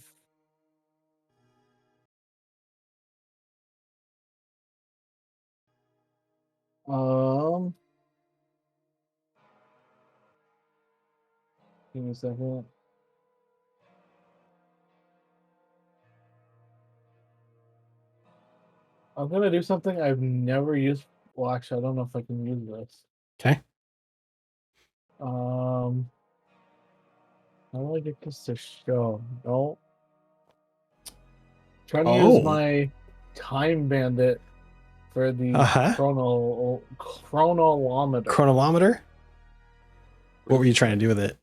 Give me a second. I'm gonna do something I've never used. Well, actually, I don't know if I can use this. Okay. How do I get this to show? No. Trying to use my time bandit for the chronolometer. Chronolometer? What were you trying to do with it?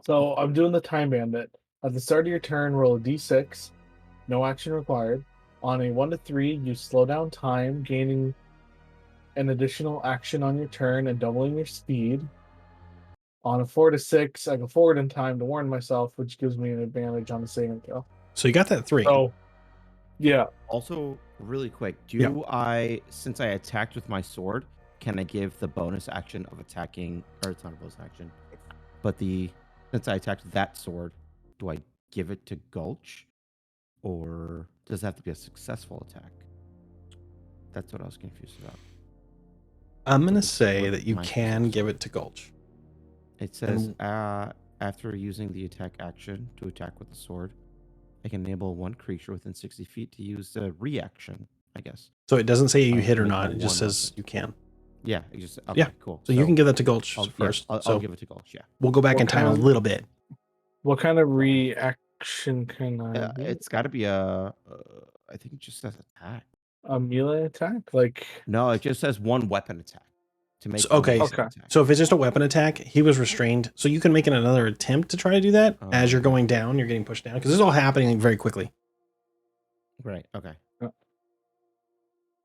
So I'm doing the time bandit. At the start of your turn, roll a d6. No action required. On a 1 to 3, you slow down time, gaining an additional action on your turn and doubling your speed. On a 4 to 6, I go forward in time to warn myself, which gives me an advantage on the saving throw. So you got that 3. So, yeah. Also, really quick, since I attacked with my sword, can I give the bonus action of attacking, or it's not a bonus action, but since I attacked that sword, do I give it to Gulch, or does it have to be a successful attack? That's what I was confused about. I'm gonna say that you can give it to Gulch. It says, after using the attack action to attack with the sword, I can enable one creature within 60 feet to use a reaction, I guess. So it doesn't say you hit or make not. a It just one says you can. Yeah, it just okay, Yeah. cool. So you can give that to Gulch first. I'll give it to Gulch. Yeah. We'll go back in time a little bit. What kind of reaction can I do? It's got to be I think it just says attack. A melee attack? Like, No, it just says one weapon attack. to make. So- the okay. next Okay. attack. So if it's just a weapon attack, he was restrained. So you can make another attempt to try to do that as you're Um, going down. You're getting pushed down because this is all happening very quickly. Right. Okay.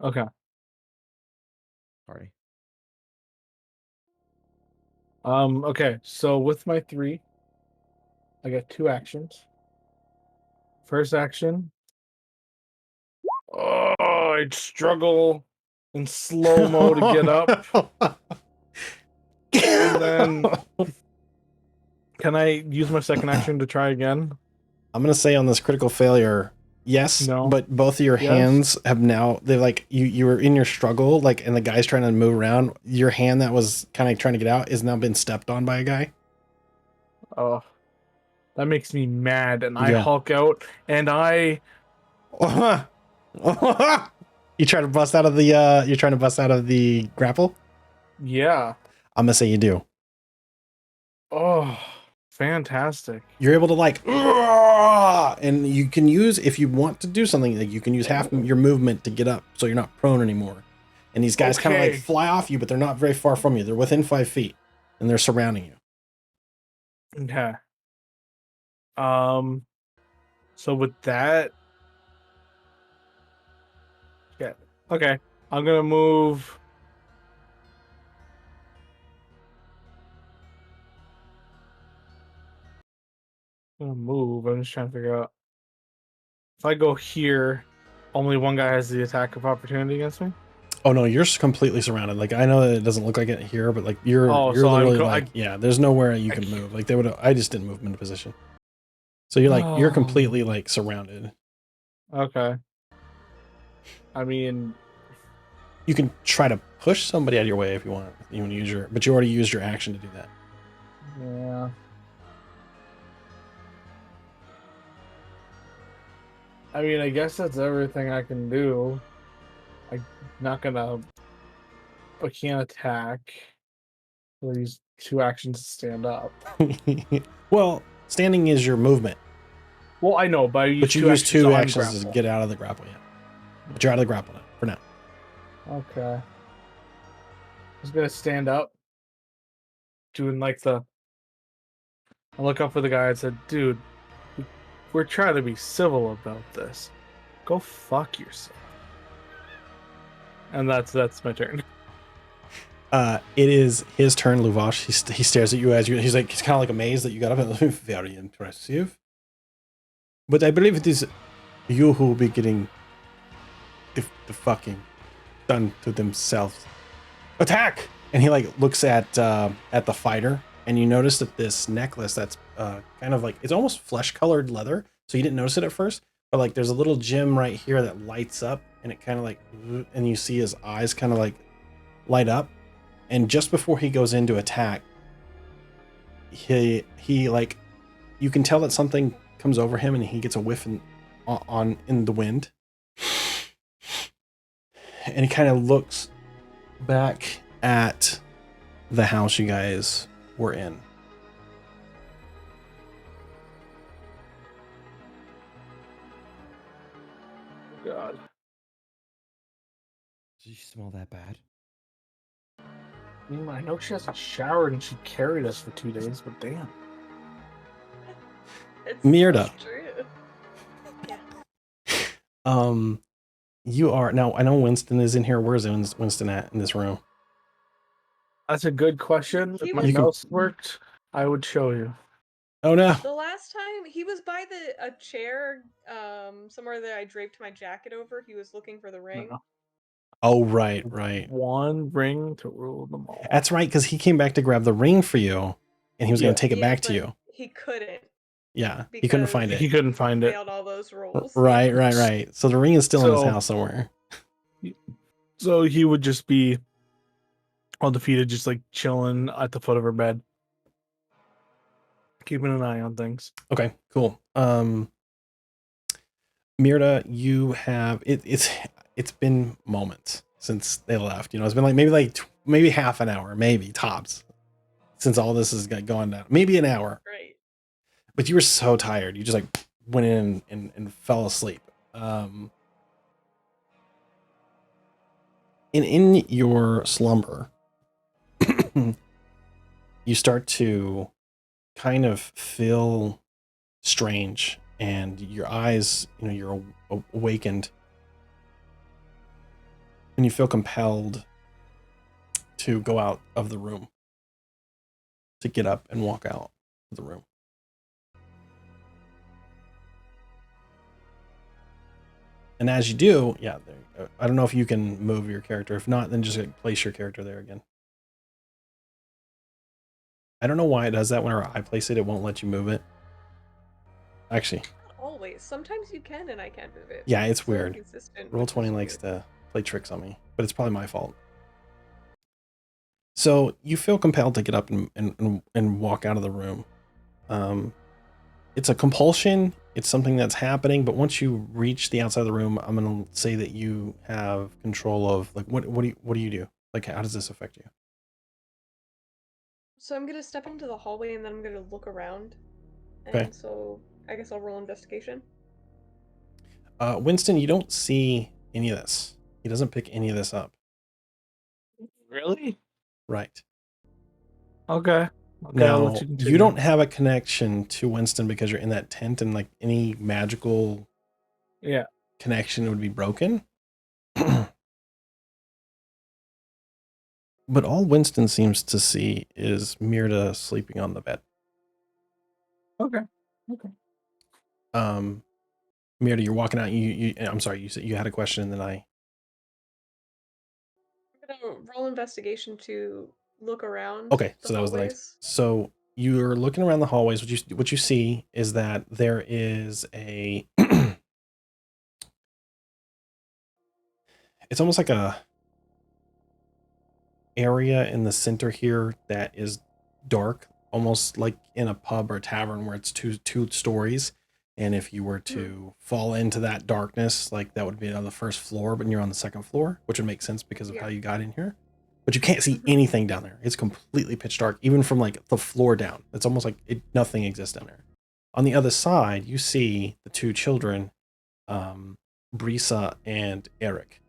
Okay. Sorry. Okay. So with my 3, I got 2 actions. First action. Oh, I'd struggle in slow mo to get up. And then can I use my second action to try again? I'm gonna say on this critical failure, yes, No. but both of your Yes. hands have now. They're like you were in your struggle, like, and the guy's trying to move around. Your hand that was kind of trying to get out is now been stepped on by a guy. Oh, that makes me mad, and I Yeah. hulk out, and I You try to bust out of the. You're trying to bust out of the grapple. yeah. I'm gonna say you do. Oh, fantastic. You're able to like, "Ugh!" and you can use if you want to do something. Like you can use half your movement to get up, so you're not prone anymore. And these guys kind of Okay. like fly off you, but they're not very far from you. They're within 5 feet, and they're surrounding you. Okay. So with that, yeah. Okay, I'm gonna move. I'm just trying to figure out if I go here, only one guy has the attack of opportunity against me. Oh no, you're completely surrounded. Like I know that it doesn't look like it here, but like you're Oh, you're so I'm literally like yeah. There's nowhere you I can can't- move. Like they would. I just didn't move them into position. So you're Oh. completely like surrounded. Okay. I mean, You can try to push somebody out of your way if you want. You want to use your, but you already used your action to do that. yeah. I mean, I guess that's everything I can do. I'm not gonna. I can't attack. I'll use 2 actions to stand up. Well, standing is your movement, Well, I know, but I use but you 2 use actions 2 to actions to ungrapple. get out of the grapple. Yeah, but you're out of the grapple now for now. Okay. I was gonna stand up, doing like the. I look up for the guy and said, "Dude, we're trying to be civil about this. Go fuck yourself." And that's my turn. It is his turn, Luvash. He stares at you as you. He's like he's kind of like amazed that you got up. And very impressive. But I believe it is you who will be getting the fucking done to themselves. Attack! And he like looks at the fighter, and you notice that this necklace that's kind of like it's almost flesh colored leather. So you didn't notice it at first, but like there's a little gem right here that lights up, and it kind of like, and you see his eyes kind of like light up. And just before he goes into attack, he like you can tell that something comes over him, and he gets a whiff in the wind, and he kind of looks back at the house you guys were in. God. Did you smell that bad? I know she hasn't showered and she carried us for 2 days, but damn. It's Mirda. true. You are now. I know Winston is in here. Where's Winston at in this room? That's a good question. He If my was- mouse worked, I would show you. Oh no! The last time he was by a chair, somewhere that I draped my jacket over. He was looking for the ring. No. Oh right. One ring to rule them all. That's right, because he came back to grab the ring for you, and he was going to take it Yeah, back to but you. He couldn't. Yeah, he couldn't find because He it. couldn't find it. Failed all those rules. Right. So the ring is still in his So- house somewhere. So he would just be undefeated, just like chilling at the foot of her bed, keeping an eye on things. Okay, cool. Mirda, you have it's been moments since they left. You know, it's been like maybe half an hour, maybe tops, since all this has got gone down. Maybe an hour. Right. But you were so tired, you just like went in and fell asleep. And in your slumber, you start to kind of feel strange, and your eyes, you're awakened, and you feel compelled to go out of the room, to get up and walk out of the room. And as you do, yeah, I don't know if you can move your character. If not, then just place your character there again. I don't know why it does that. Whenever I place it, it won't let you move it. Actually, Not always. Sometimes you can, and I can't move it. yeah, it's so weird. inconsistent, Roll which is 20 likes weird. to play tricks on me, but it's probably my fault. So you feel compelled to get up and walk out of the room. It's a compulsion. It's something that's happening, but once you reach the outside of the room, I'm going to say that you have control of, like, what do you do? Like, how does this affect you? So I'm gonna step into the hallway, and then I'm gonna look around. Okay. And so I guess I'll roll investigation. Winston, you don't see any of this. He doesn't pick any of this up. Really? Right. Okay. Okay, Now, I'll let you continue. you don't have a connection to Winston because you're in that tent, and like any magical Yeah. connection would be broken. But all Winston seems to see is Mirda sleeping on the bed. Okay. Okay. Mirda, you're walking out. I'm sorry. You said you had a question, and then I'm gonna roll investigation to look around. Okay, the so that was the hallways. next. So you're looking around the hallways. What you see is that there is a. It's almost like a area in the center here that is dark, almost like in a pub or tavern where it's two stories. And if you were to fall into that darkness, like that would be on the first floor, but you're on the second floor, which would make sense because of how you got in here. But you can't see anything down there. It's completely pitch dark, even from like the floor down. It's almost like nothing exists down there. On the other side, you see the two children, Brisa and Eric.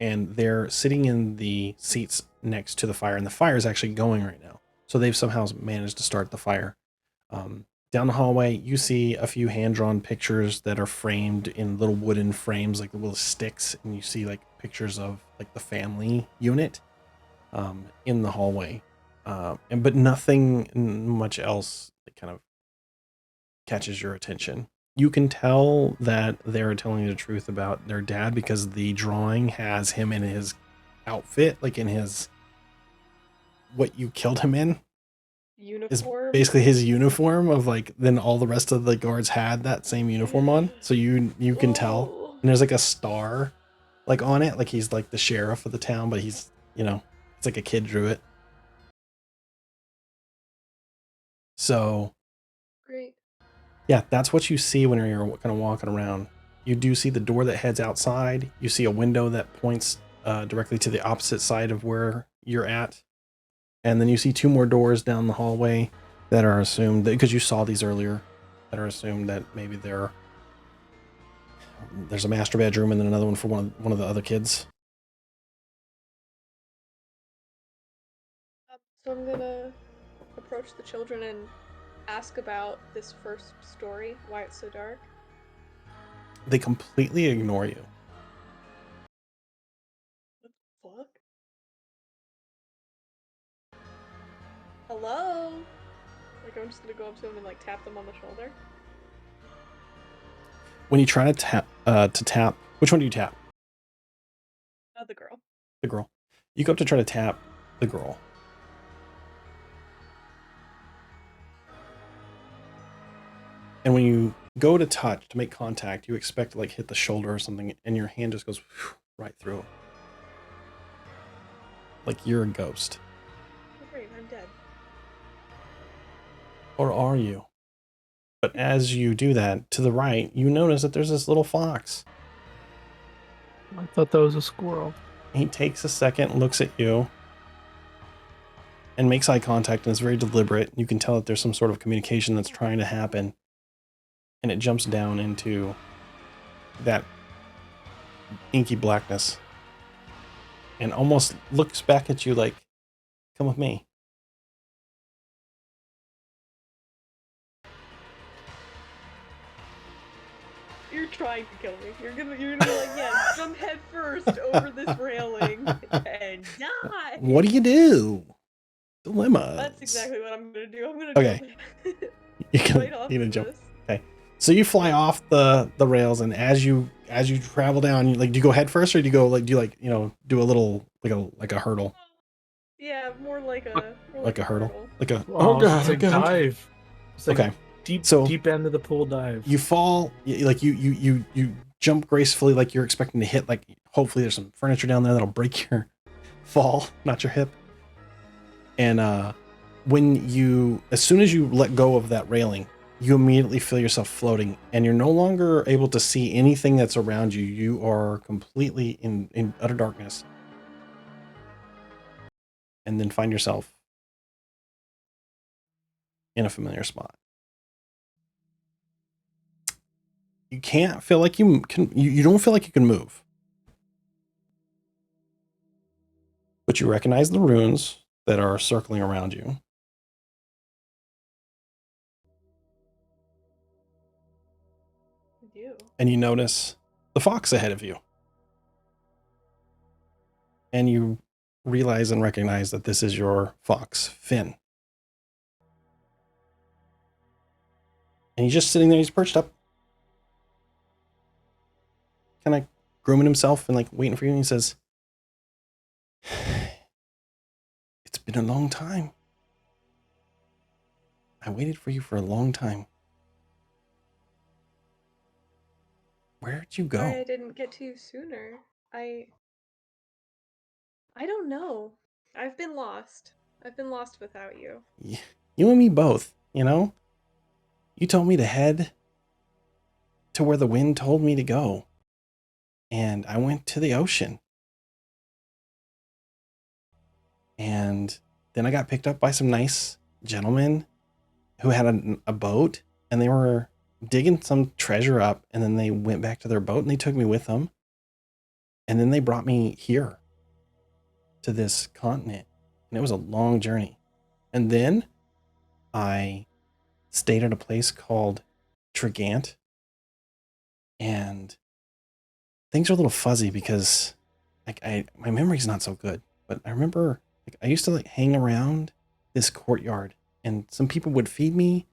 And they're sitting in the seats next to the fire, and the fire is actually going right now. So they've somehow managed to start the fire. Down the hallway, you see a few hand-drawn pictures that are framed in little wooden frames, like little sticks, and you see like pictures of like the family unit in the hallway, but nothing much else that kind of catches your attention. You can tell that they're telling you the truth about their dad because the drawing has him in his outfit, like in his what you killed him in. Uniform. Is basically his uniform of like, then all the rest of the guards had that same uniform on. So you can tell. And there's like a star like on it, like he's like the sheriff of the town, but he's, it's like a kid drew it. So Great. yeah, that's what you see when you're kind of walking around. You do see the door that heads outside. You see a window that points directly to the opposite side of where you're at. And then you see two more doors down the hallway that are assumed, because you saw these earlier, that are assumed that maybe there's a master bedroom and then another one for one of the other kids. So I'm gonna approach the children and ask about this first story, why it's so dark. They completely ignore you. What the fuck? Hello? Like, I'm just gonna go up to them and like tap them on the shoulder. When you try to tap, which one do you tap? The girl. The girl. You go up to try to tap the girl. And when you go to touch, to make contact, you expect to like hit the shoulder or something, and your hand just goes right through. Like you're a ghost. Oh, great, I'm dead. Or are you? But as you do that, to the right, you notice that there's this little fox. I thought that was a squirrel. He takes a second, looks at you, and makes eye contact, and it's very deliberate. You can tell that there's some sort of communication that's trying to happen. And it jumps down into that inky blackness and almost looks back at you like Come with me. You're trying to kill me. You're gonna be like, yeah, jump head first over this railing and die. What do you do? Dilemma. That's exactly what I'm gonna do. I'm gonna Okay. jump right off You're gonna of jump. this. Okay. So you fly off the rails, and as you travel down, do you go head first, or do you go do a little like a hurdle? Yeah, more like a hurdle. Like a It's like dive. It's like okay. Deep end of the pool dive. You fall, you jump gracefully, like you're expecting to hit, like hopefully there's some furniture down there that'll break your fall, not your hip. And as soon as you let go of that railing, you immediately feel yourself floating, and you're no longer able to see anything that's around you. You are completely in utter darkness. And then find yourself in a familiar spot. You can't feel like you can, you don't feel like you can move. But you recognize the runes that are circling around you. I do. And you notice the fox ahead of you. And you realize and recognize that this is your fox, Finn. And he's just sitting there, he's perched up, kind of grooming himself and like waiting for you. And he says, "It's been a long time. I waited for you for a long time. Where'd you go?" Sorry I didn't get to you sooner. I don't know. I've been lost. I've been lost without you. You and me both, you know? You told me to head to where the wind told me to go. And I went to the ocean. And then I got picked up by some nice gentlemen who had a boat, and they were digging some treasure up, and then they went back to their boat and they took me with them. And then they brought me here to this continent. And it was a long journey. And then I stayed at a place called Trigant. And things are a little fuzzy because my memory's not so good. But I remember I used to hang around this courtyard, and some people would feed me,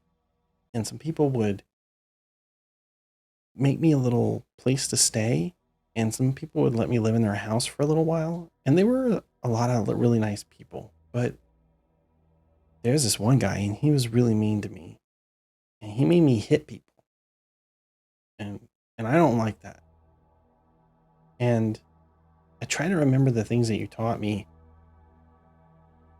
and some people would make me a little place to stay, and some people would let me live in their house for a little while. And they were a lot of really nice people. But there's this one guy, and he was really mean to me. And he made me hit people. And I don't like that. And I try to remember the things that you taught me.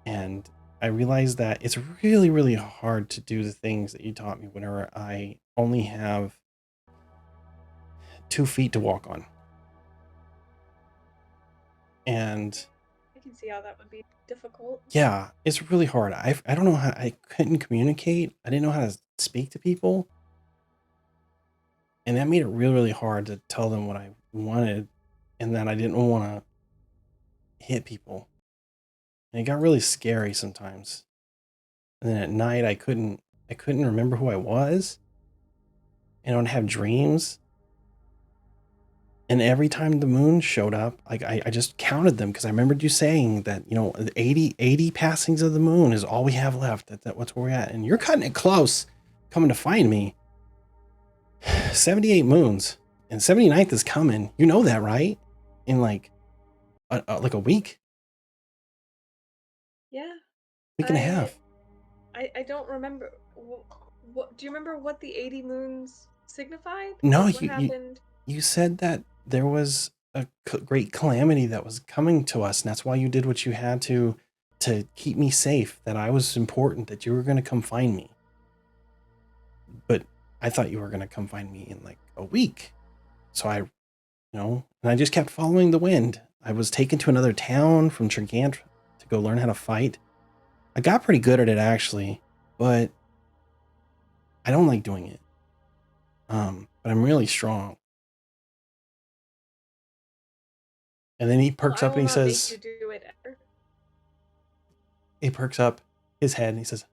And I realized that it's really, really hard to do the things that you taught me whenever I only have 2 feet to walk on. And I can see how that would be difficult. yeah, it's really hard. I don't know how, I couldn't communicate. I didn't know how to speak to people. And that made it really, really hard to tell them what I wanted, and that I didn't want to hit people. And it got really scary sometimes. And then at night I couldn't remember who I was. And I would have dreams. And every time the moon showed up, I just counted them, because I remembered you saying that, 80 passings of the moon is all we have left. That's where we're at. And you're cutting it close coming to find me. 78 moons, and 79th is coming. You know that, right? In like a week. Yeah. Week and a half. I don't remember. What do you remember? What the 80 moons signified? No, Like, what happened? You said that there was a great calamity that was coming to us, and that's why you did what you had to keep me safe. That I was important. That you were going to come find me. But I thought you were going to come find me in like a week. So and I just kept following the wind. I was taken to another town from Trigant to go learn how to fight. I got pretty good at it, actually, but I don't like doing it. But I'm really strong. And then he perks up and he says, Make you do it ever. he perks up his head and he says,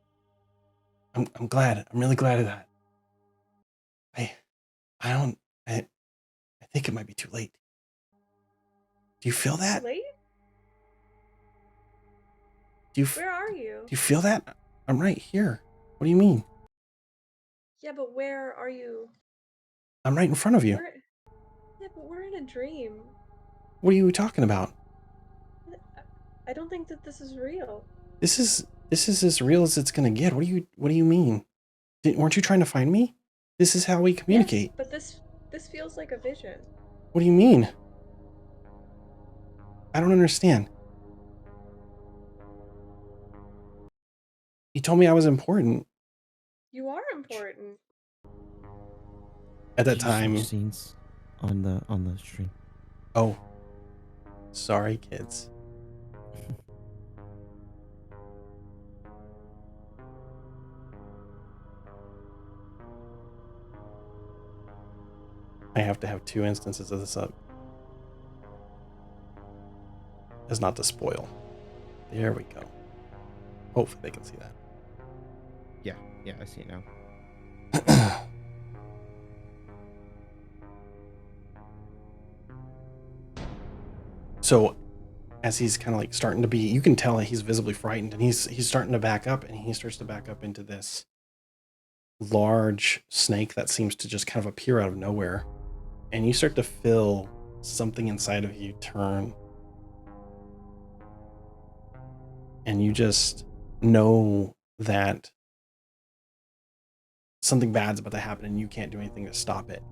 I'm glad. I'm really glad of that. I think it might be too late. Do you feel that? Late? Where are you? Do you feel that? I'm right here. What do you mean? Yeah, but where are you? I'm right in front of you. Yeah, but we're in a dream. What are you talking about? I don't think that this is real. This is as real as it's gonna get. What do you mean? Weren't you trying to find me? This is how we communicate. Yes, but this feels like a vision. What do you mean? I don't understand. You told me I was important. You are important. At that Did you time. switch scenes on the stream. Oh. Sorry, kids. I have to have 2 instances of this up. As not to spoil. There we go. Hopefully they can see that. Yeah, I see it now. So as he's kind of like starting to be, you can tell that he's visibly frightened, and he's starting to back up, and he starts to back up into this large snake that seems to just kind of appear out of nowhere. And you start to feel something inside of you turn. And you just know that something bad's about to happen and you can't do anything to stop it.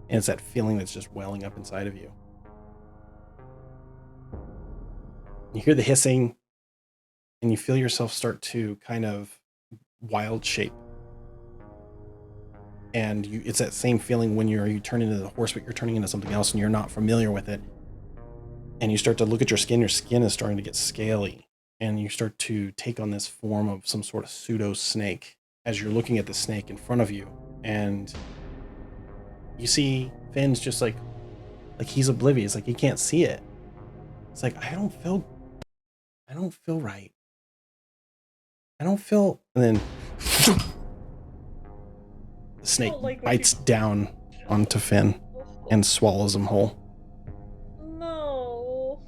And it's that feeling that's just welling up inside of you. You hear the hissing and you feel yourself start to kind of wild shape. And it's that same feeling when you turn into the horse, but you're turning into something else and you're not familiar with it. And you start to look at your skin is starting to get scaly. And you start to take on this form of some sort of pseudo snake as you're looking at the snake in front of you. And you see Finn's just like he's oblivious, like he can't see it. It's like, I don't feel right. And then the snake bites down onto Finn and swallows him whole. No.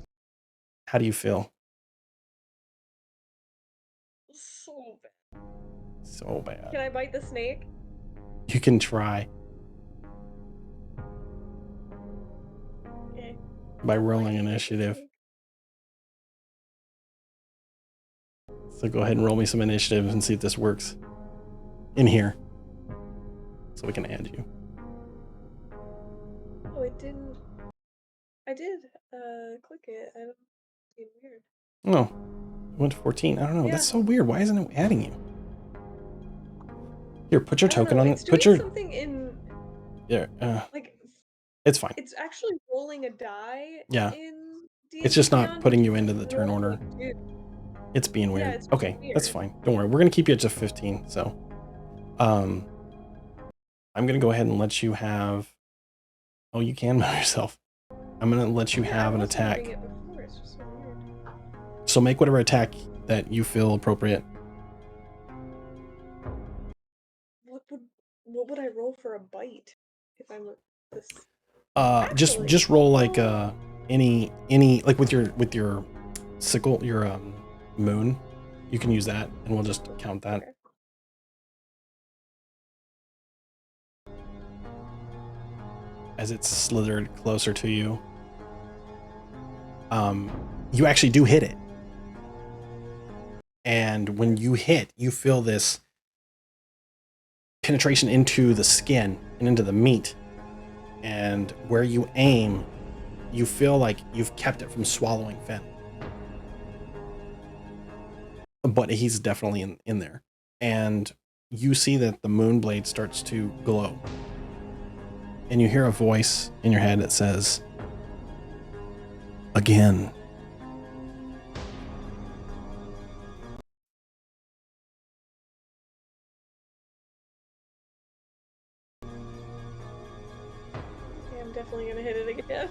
How do you feel? So bad. So bad. Can I bite the snake? You can try. Okay. By rolling initiative. So go ahead and roll me some initiative and see if this works in here. So we can add you. Oh, it didn't. I did click it. I don't. It's weird. Oh, it went to 14. I don't know. Yeah. That's so weird. Why isn't it adding you? Here, put your I don't token know, on it's it. Put doing your. something in Yeah. like. It's fine. It's actually rolling a die. Yeah. In It's just not Beyond, putting which you is into the turn really order. weird. It's being weird. Yeah, it's Okay, weird. that's fine. Don't worry. We're gonna keep you at just 15. So, I'm gonna go ahead and let you have. Oh, you can move yourself. I'm gonna let you have an attack. It before. It's just so weird. So make whatever attack that you feel appropriate. What would I roll for a bite if I'm this? Just roll like any like with your sickle, your moon. You can use that, and we'll just count that. Okay. As it's slithered closer to you, you actually do hit it. And when you hit, you feel this penetration into the skin and into the meat. And where you aim, you feel like you've kept it from swallowing Finn. But he's definitely in there. And you see that the moon blade starts to glow. And you hear a voice in your head that says, "Again." Okay, I'm definitely gonna hit it again.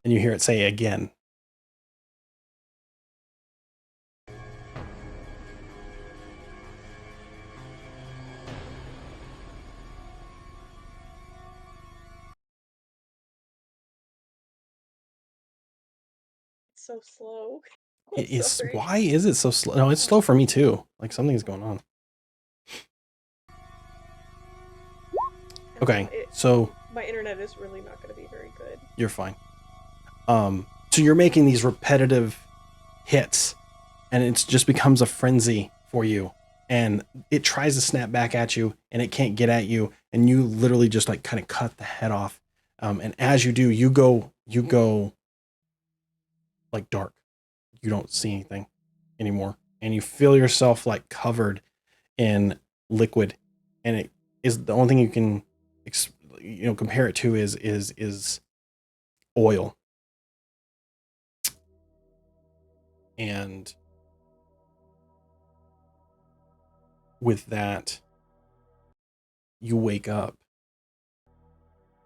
and you hear it say again. It's so slow. It I'm is. sorry. Why is it so slow? No, it's slow for me too. Like something's going on. Okay, so My internet is really not going to be very good. you're fine. So you're making these repetitive hits, and it just becomes a frenzy for you. And it tries to snap back at you, and it can't get at you, and you literally just like kind of cut the head off. And as you do, you go like dark. You don't see anything anymore, and you feel yourself like covered in liquid, and it is the only thing you can compare it to is oil. And with that, you wake up.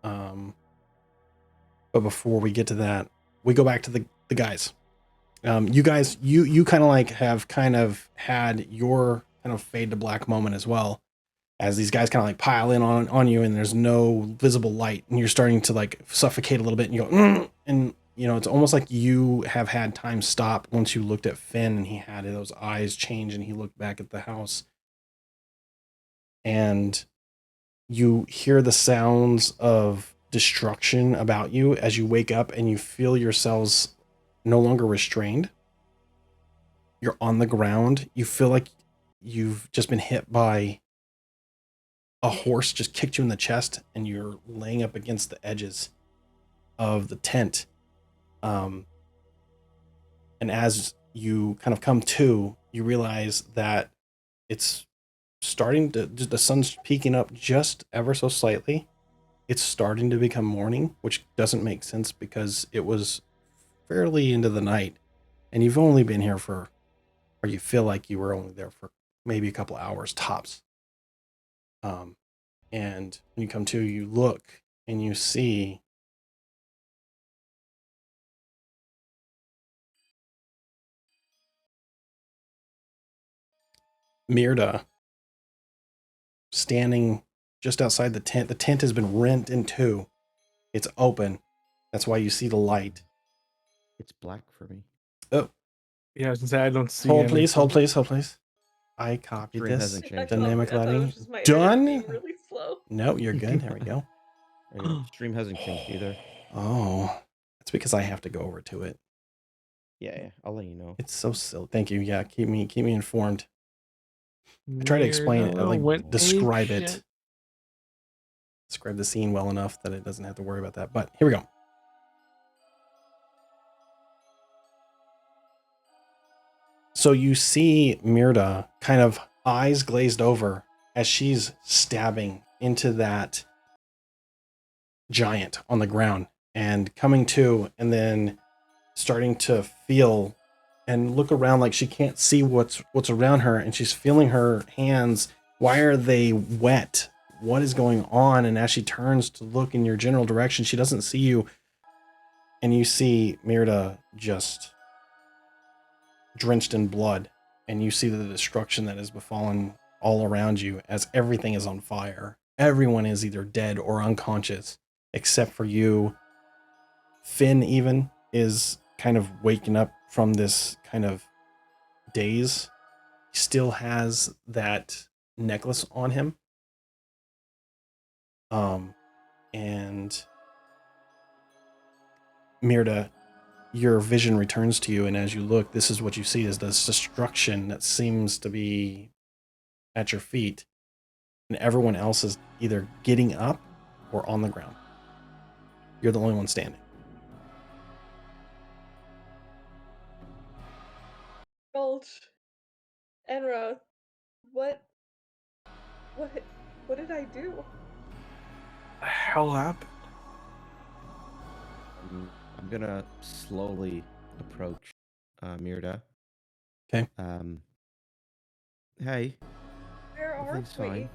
But before we get to that, we go back to the guys. You guys, you kind of like have kind of had your kind of fade to black moment as well, as these guys kind of like pile in on you, and there's no visible light, and you're starting to like suffocate a little bit, and you go, and it's almost like you have had time stop once you looked at Finn, and he had those eyes change, and he looked back at the house, and you hear the sounds of destruction about you as you wake up, and you feel yourselves no longer restrained. You're on the ground. You feel like you've just been hit by a horse, just kicked you in the chest, and you're laying up against the edges of the tent. And as you kind of come to, you realize that it's starting to, the sun's peeking up just ever so slightly. It's starting to become morning, which doesn't make sense because it was fairly into the night, and you've only been here or you feel like you were only there for maybe a couple hours tops. And when you come to, you look and you see Mirda standing just outside the tent. The tent has been rent in two. It's open. That's why you see the light. It's black for me. Oh, Yeah, I was gonna say I don't see. hold please, hold anything. please, hold please. I copied Stream this. hasn't changed. Dynamic I thought it was lighting. just my internet Done. being really slow. No, you're good. There we go. Stream hasn't changed either. Oh, that's because I have to go over to it. Yeah, I'll let you know. It's so silly. Thank you. Yeah, keep me informed. I try to explain it, like describe it. Describe the scene well enough that it doesn't have to worry about that. But here we go. So you see Mirda kind of eyes glazed over as she's stabbing into that giant on the ground and coming to, and then starting to feel and look around like she can't see what's around her, and she's feeling her hands. Why are they wet? What is going on? And as she turns to look in your general direction, she doesn't see you, and you see Mirda just drenched in blood, and you see the destruction that has befallen all around you as everything is on fire. Everyone is either dead or unconscious except for you. Finn even is kind of waking up from this kind of daze. He still has that necklace on him. And Mirda, your vision returns to you, and as you look, this is what you see: is this destruction that seems to be at your feet, and everyone else is either getting up or on the ground. You're the only one standing. Gulch. Enra. What did I do? The hell happened? I'm gonna slowly approach Mirda. Okay. Hey. Where are Everything's we? fine.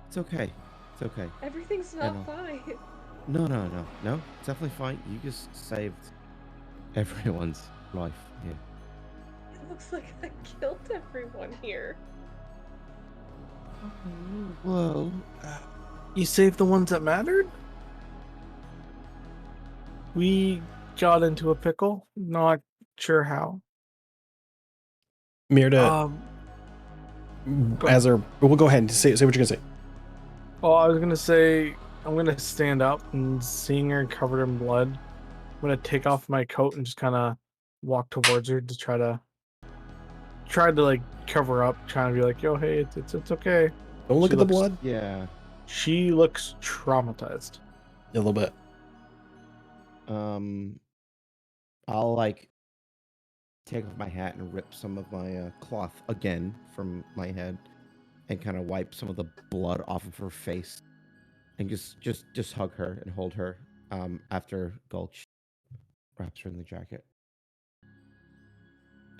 It's okay. It's okay. Everything's not fine. No, no, no, no. It's definitely fine. You just saved everyone's life here. It looks like I killed everyone here. Well, You saved the ones that mattered? We got into a pickle. Not sure how. Mirda, Go as ahead. her, we'll go ahead and say what you're gonna say. Oh, I was gonna say I'm gonna stand up and seeing her covered in blood. I'm gonna take off my coat and just kind of walk towards her to try to like cover up, trying to be like, "Yo, hey, it's okay." Don't look She at the looks blood. yeah. she looks traumatized. A little bit. I'll like take off my hat and rip some of my cloth again from my head, and kind of wipe some of the blood off of her face, and just hug her and hold her. After Gulch wraps her in the jacket,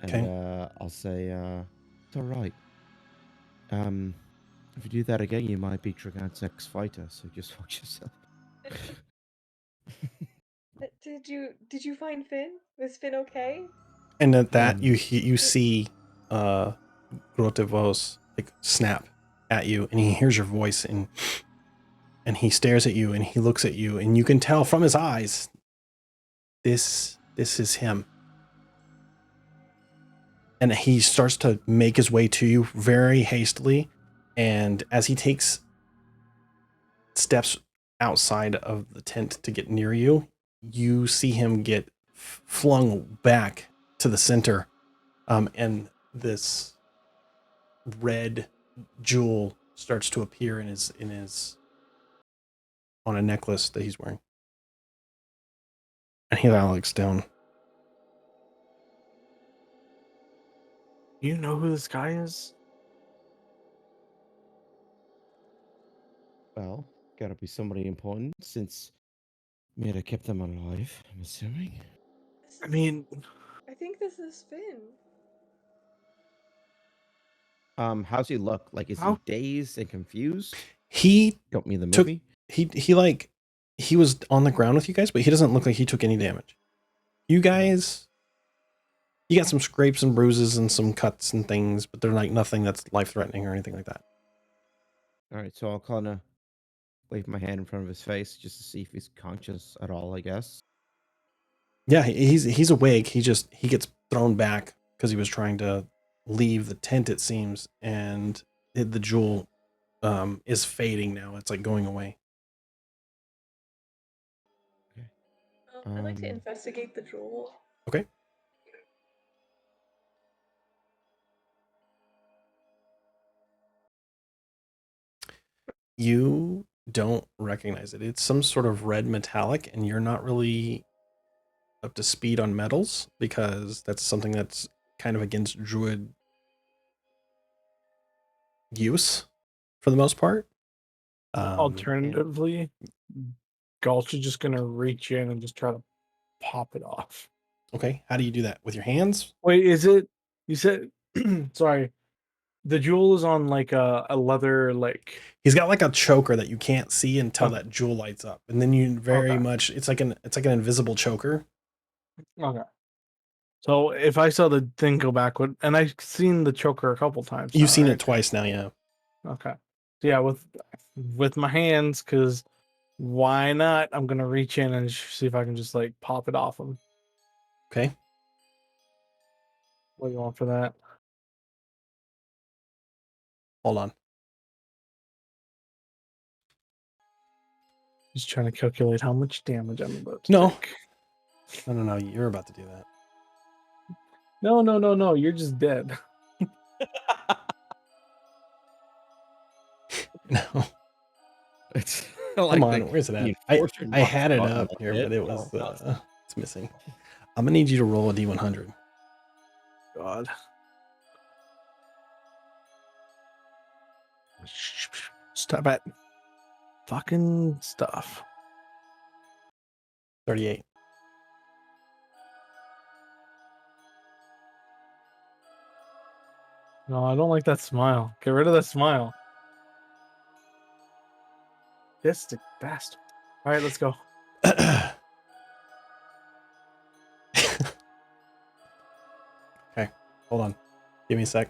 and Okay. I'll say, "It's all right. If you do that again, you might be Dragon's next fighter. So just watch yourself." Did you find Finn? Was Finn okay? And at that, Um, you see Grotevos like snap at you, and he hears your voice, and he stares at you, and he looks at you, and you can tell from his eyes, this is him. And he starts to make his way to you very hastily, and as he takes steps outside of the tent to get near you, you see him get flung back to the center, and this red jewel starts to appear in his on a necklace that he's wearing, and he looks down. You know who this guy is? well, gotta be somebody important since Mira kept them alive. I'm assuming. This I is, mean, I think this is Finn. How's he look? Like, is he how dazed and confused? He Don't mean the took movie. he was on the ground with you guys, but he doesn't look like he took any damage. You guys, you got some scrapes and bruises and some cuts and things, but they're like nothing that's life threatening or anything like that. All right, so I'll kind of wave my hand in front of his face just to see if he's conscious at all, I guess. Yeah, he's awake. He gets thrown back because he was trying to leave the tent, it seems, and the jewel is fading now. It's like going away. Okay. I'd like to Um, investigate the jewel. Okay. You don't recognize it. It's some sort of red metallic, and you're not really up to speed on metals because that's something that's kind of against druid use for the most part. And alternatively, Gulch is just gonna reach in and just try to pop it off. okay, how do you do that? With your hands? Wait, is it? You said, sorry. The jewel is on like a leather like. He's got like a choker that you can't see until Oh, that jewel lights up, and then you very okay. much it's like an invisible choker. Okay. So if I saw the thing go backward, and I've seen the choker a couple times You've now, seen it right? twice now, yeah. Okay. So yeah, with my hands, because why not? I'm gonna reach in and see if I can just like pop it off him. Okay, What do you want for that? hold on. Just trying to calculate how much damage I'm about to No, take. no, you're about to do that. No. You're just dead. no. It's like come on, where's it the at? enforcer I knocks had the it button up a here, bit. but it Oh, was no. it's missing. I'm gonna need you to roll a d100. God. Stop it. Fucking stuff. 38. No, I don't like that smile. Get rid of that smile. Fistic bastard. All right, let's go. Okay, hold on. Give me a sec.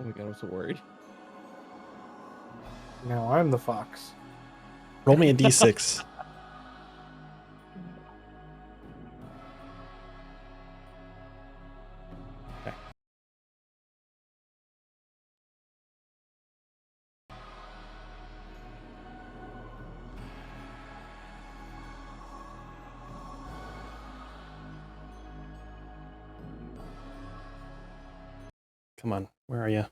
Oh my god, I'm so worried. Now I'm the fox. Roll me a d6. Okay. Come on, where are you?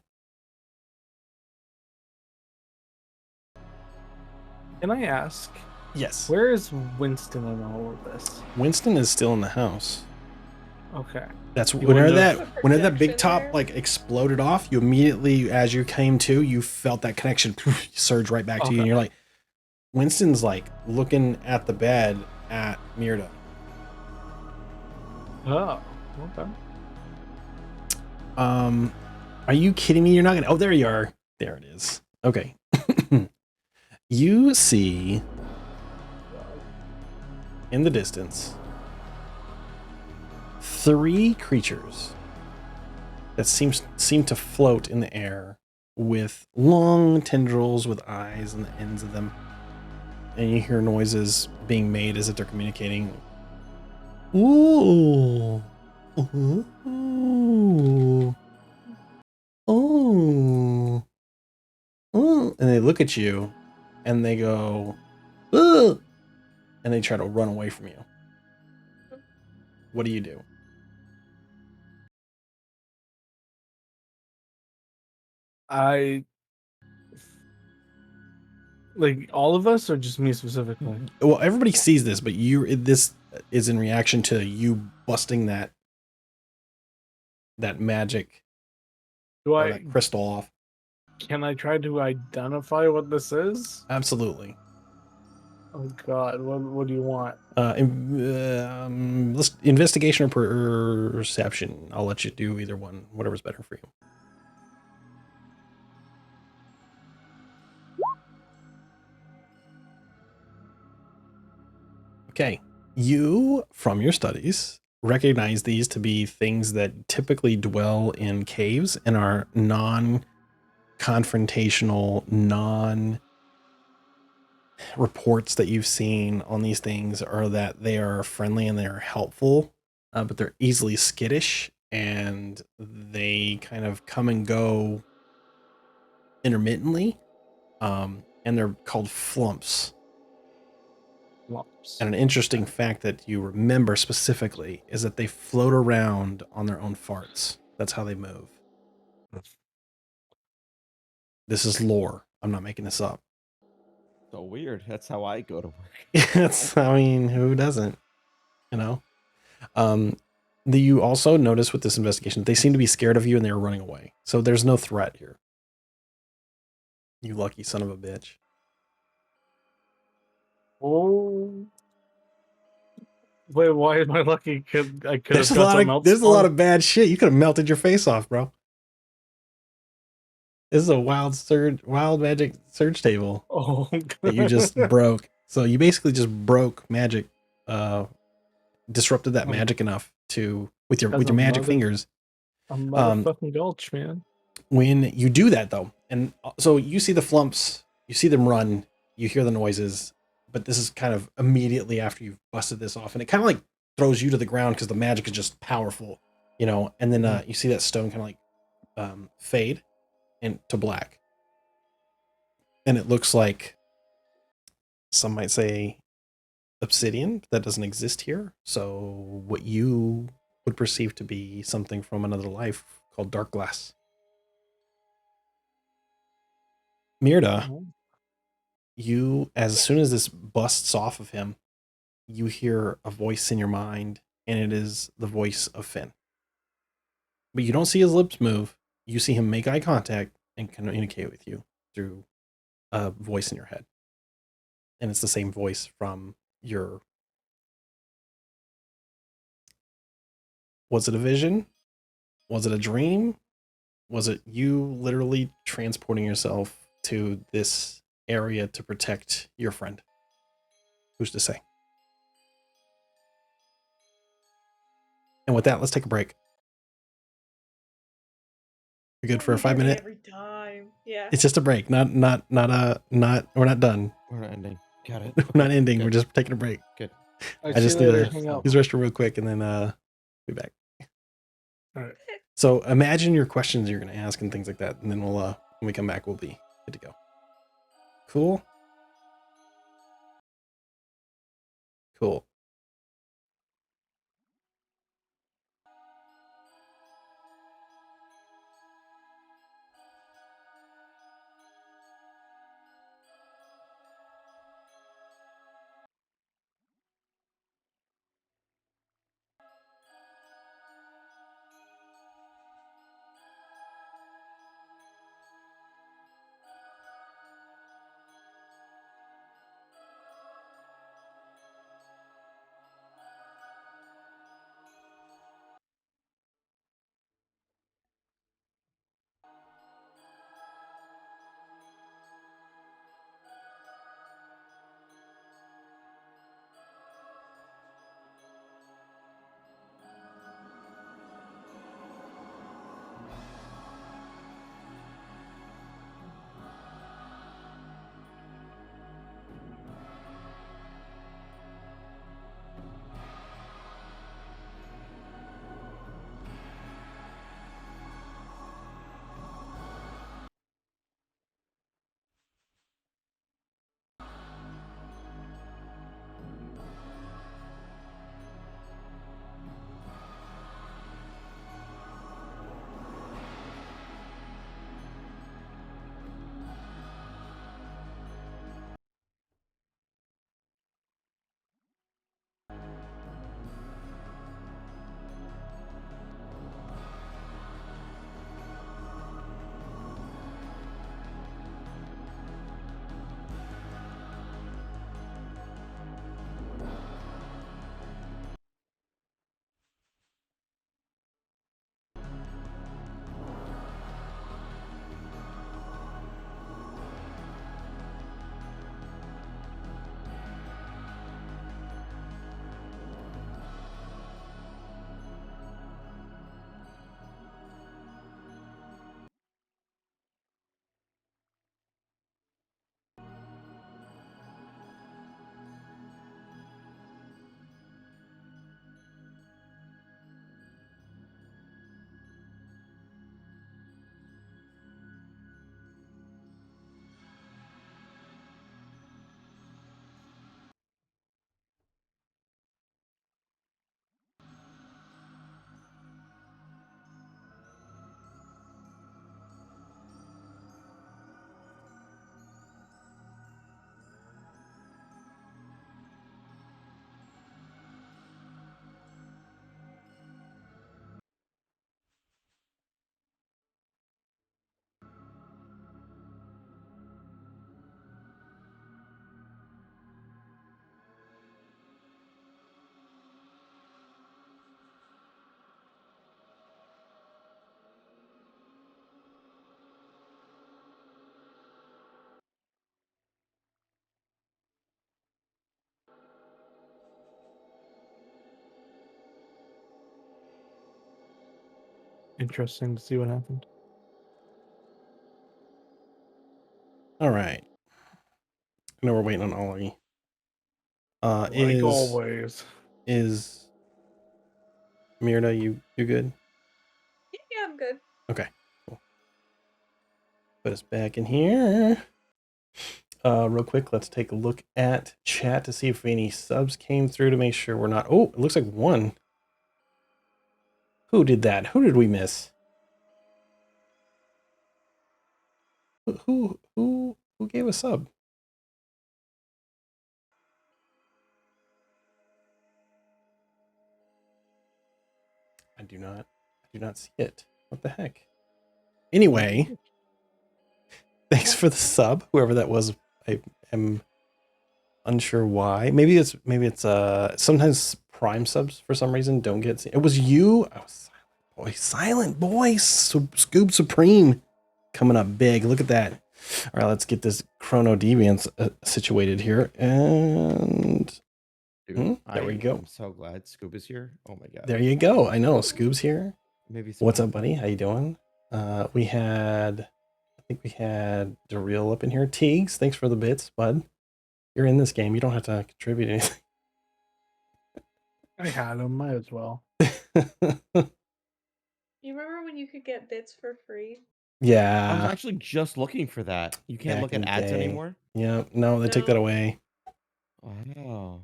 Can I ask, Yes. where is Winston in all of this? Winston is still in the house. Okay. That's You whenever wouldn't have- whenever that big Protection top there? like exploded off, you immediately, as you came to, you felt that connection surge right back to you, and Okay. you're like, Winston's like looking at the bed at Mirda. Oh, okay. Are you kidding me? You're not gonna. Oh, there you are. There it is. Okay. You see in the distance 3 creatures that seem to float in the air with long tendrils with eyes on the ends of them, and you hear noises being made as if they're communicating. Ooh. Ooh. Oh. Oh. And they look at you and they go, ugh, and they try to run away from you. What do you do? I like all of us, or just me specifically? Well, everybody sees this, but this is in reaction to you busting that magic Do or I? that crystal off. Can I try to identify what this is? Absolutely. Oh God, what do you want? Investigation or perception. I'll let you do either one, whatever's better for you. Okay. You, from your studies, recognize these to be things that typically dwell in caves and are non-confrontational, reports that you've seen on these things are that they are friendly and they're helpful, but they're easily skittish and they kind of come and go intermittently. And they're called flumps. Lumps. And an interesting fact that you remember specifically is that they float around on their own farts. That's how they move. This is lore. I'm not making this up. So weird. That's how I go to work. I mean, who doesn't? You know? You also notice with this investigation, they seem to be scared of you and they're running away. So there's no threat here. You lucky son of a bitch. Oh. Wait, why am I lucky? I could There's have a got lot something of else. there's a lot of bad shit. You could have melted your face off, bro. This is a wild magic surge table Oh, that you just broke. So you basically just broke magic, disrupted that magic enough to with your That's a magic fingers. a motherfucking gulch, man. When you do that though, and so you see the flumps, you see them run, you hear the noises, but this is kind of immediately after you've busted this off, and it kind of like throws you to the ground because the magic is just powerful, you know. And then you see that stone kind of like fade into black, and it looks like some might say obsidian that doesn't exist here. So what you would perceive to be something from another life called dark glass. Mirda, you, as soon as this busts off of him, you hear a voice in your mind, and it is the voice of Finn. But you don't see his lips move. You see him make eye contact and communicate with you through a voice in your head. And it's the same voice from your... Was it a vision? Was it a dream? Was it you literally transporting yourself to this area to protect your friend? Who's to say? And with that, let's take a break. We good for a We do it 5-minute? every time. Yeah. It's just a break. Not. We're not done. We're not ending. Got it. We're not ending. good. We're just taking a break. Good. All right, I see just you need later. to Hang out. use the restroom real quick and then be back. All right. So imagine your questions you're going to ask and things like that, and then we'll when we come back, we'll be good to go. Cool. Cool. Interesting to see what happened. All right. I know we're waiting on Ollie. Like always. Is Mirna, you good? Yeah, I'm good. Okay, cool. Put us back in here. Real quick, let's take a look at chat to see if any subs came through to make sure we're not. Oh, it looks like one. Who did that? Who did we miss? Who gave a sub? I do not see it. What the heck? Anyway, thanks for the sub, whoever that was. I am unsure why. Maybe it's sometimes Prime subs for some reason don't get seen. It was you. I was silent boy. Scoob Supreme coming up big. Look at that. All right, let's get this Chrono Deviants situated here. And Dude, there we go. I'm so glad Scoop is here. Oh my god. There you go. I know. Scoob's here. Maybe What's some- up, buddy? How you doing? I think we had Daryl up in here. Teagues, thanks for the bits, bud. You're in this game. You don't have to contribute anything. I had them. Might as well. You remember when you could get bits for free? I was Yeah. actually just looking for that. You can't Back look in at the ads day. anymore. Yeah. No, they took that No. away. Wow.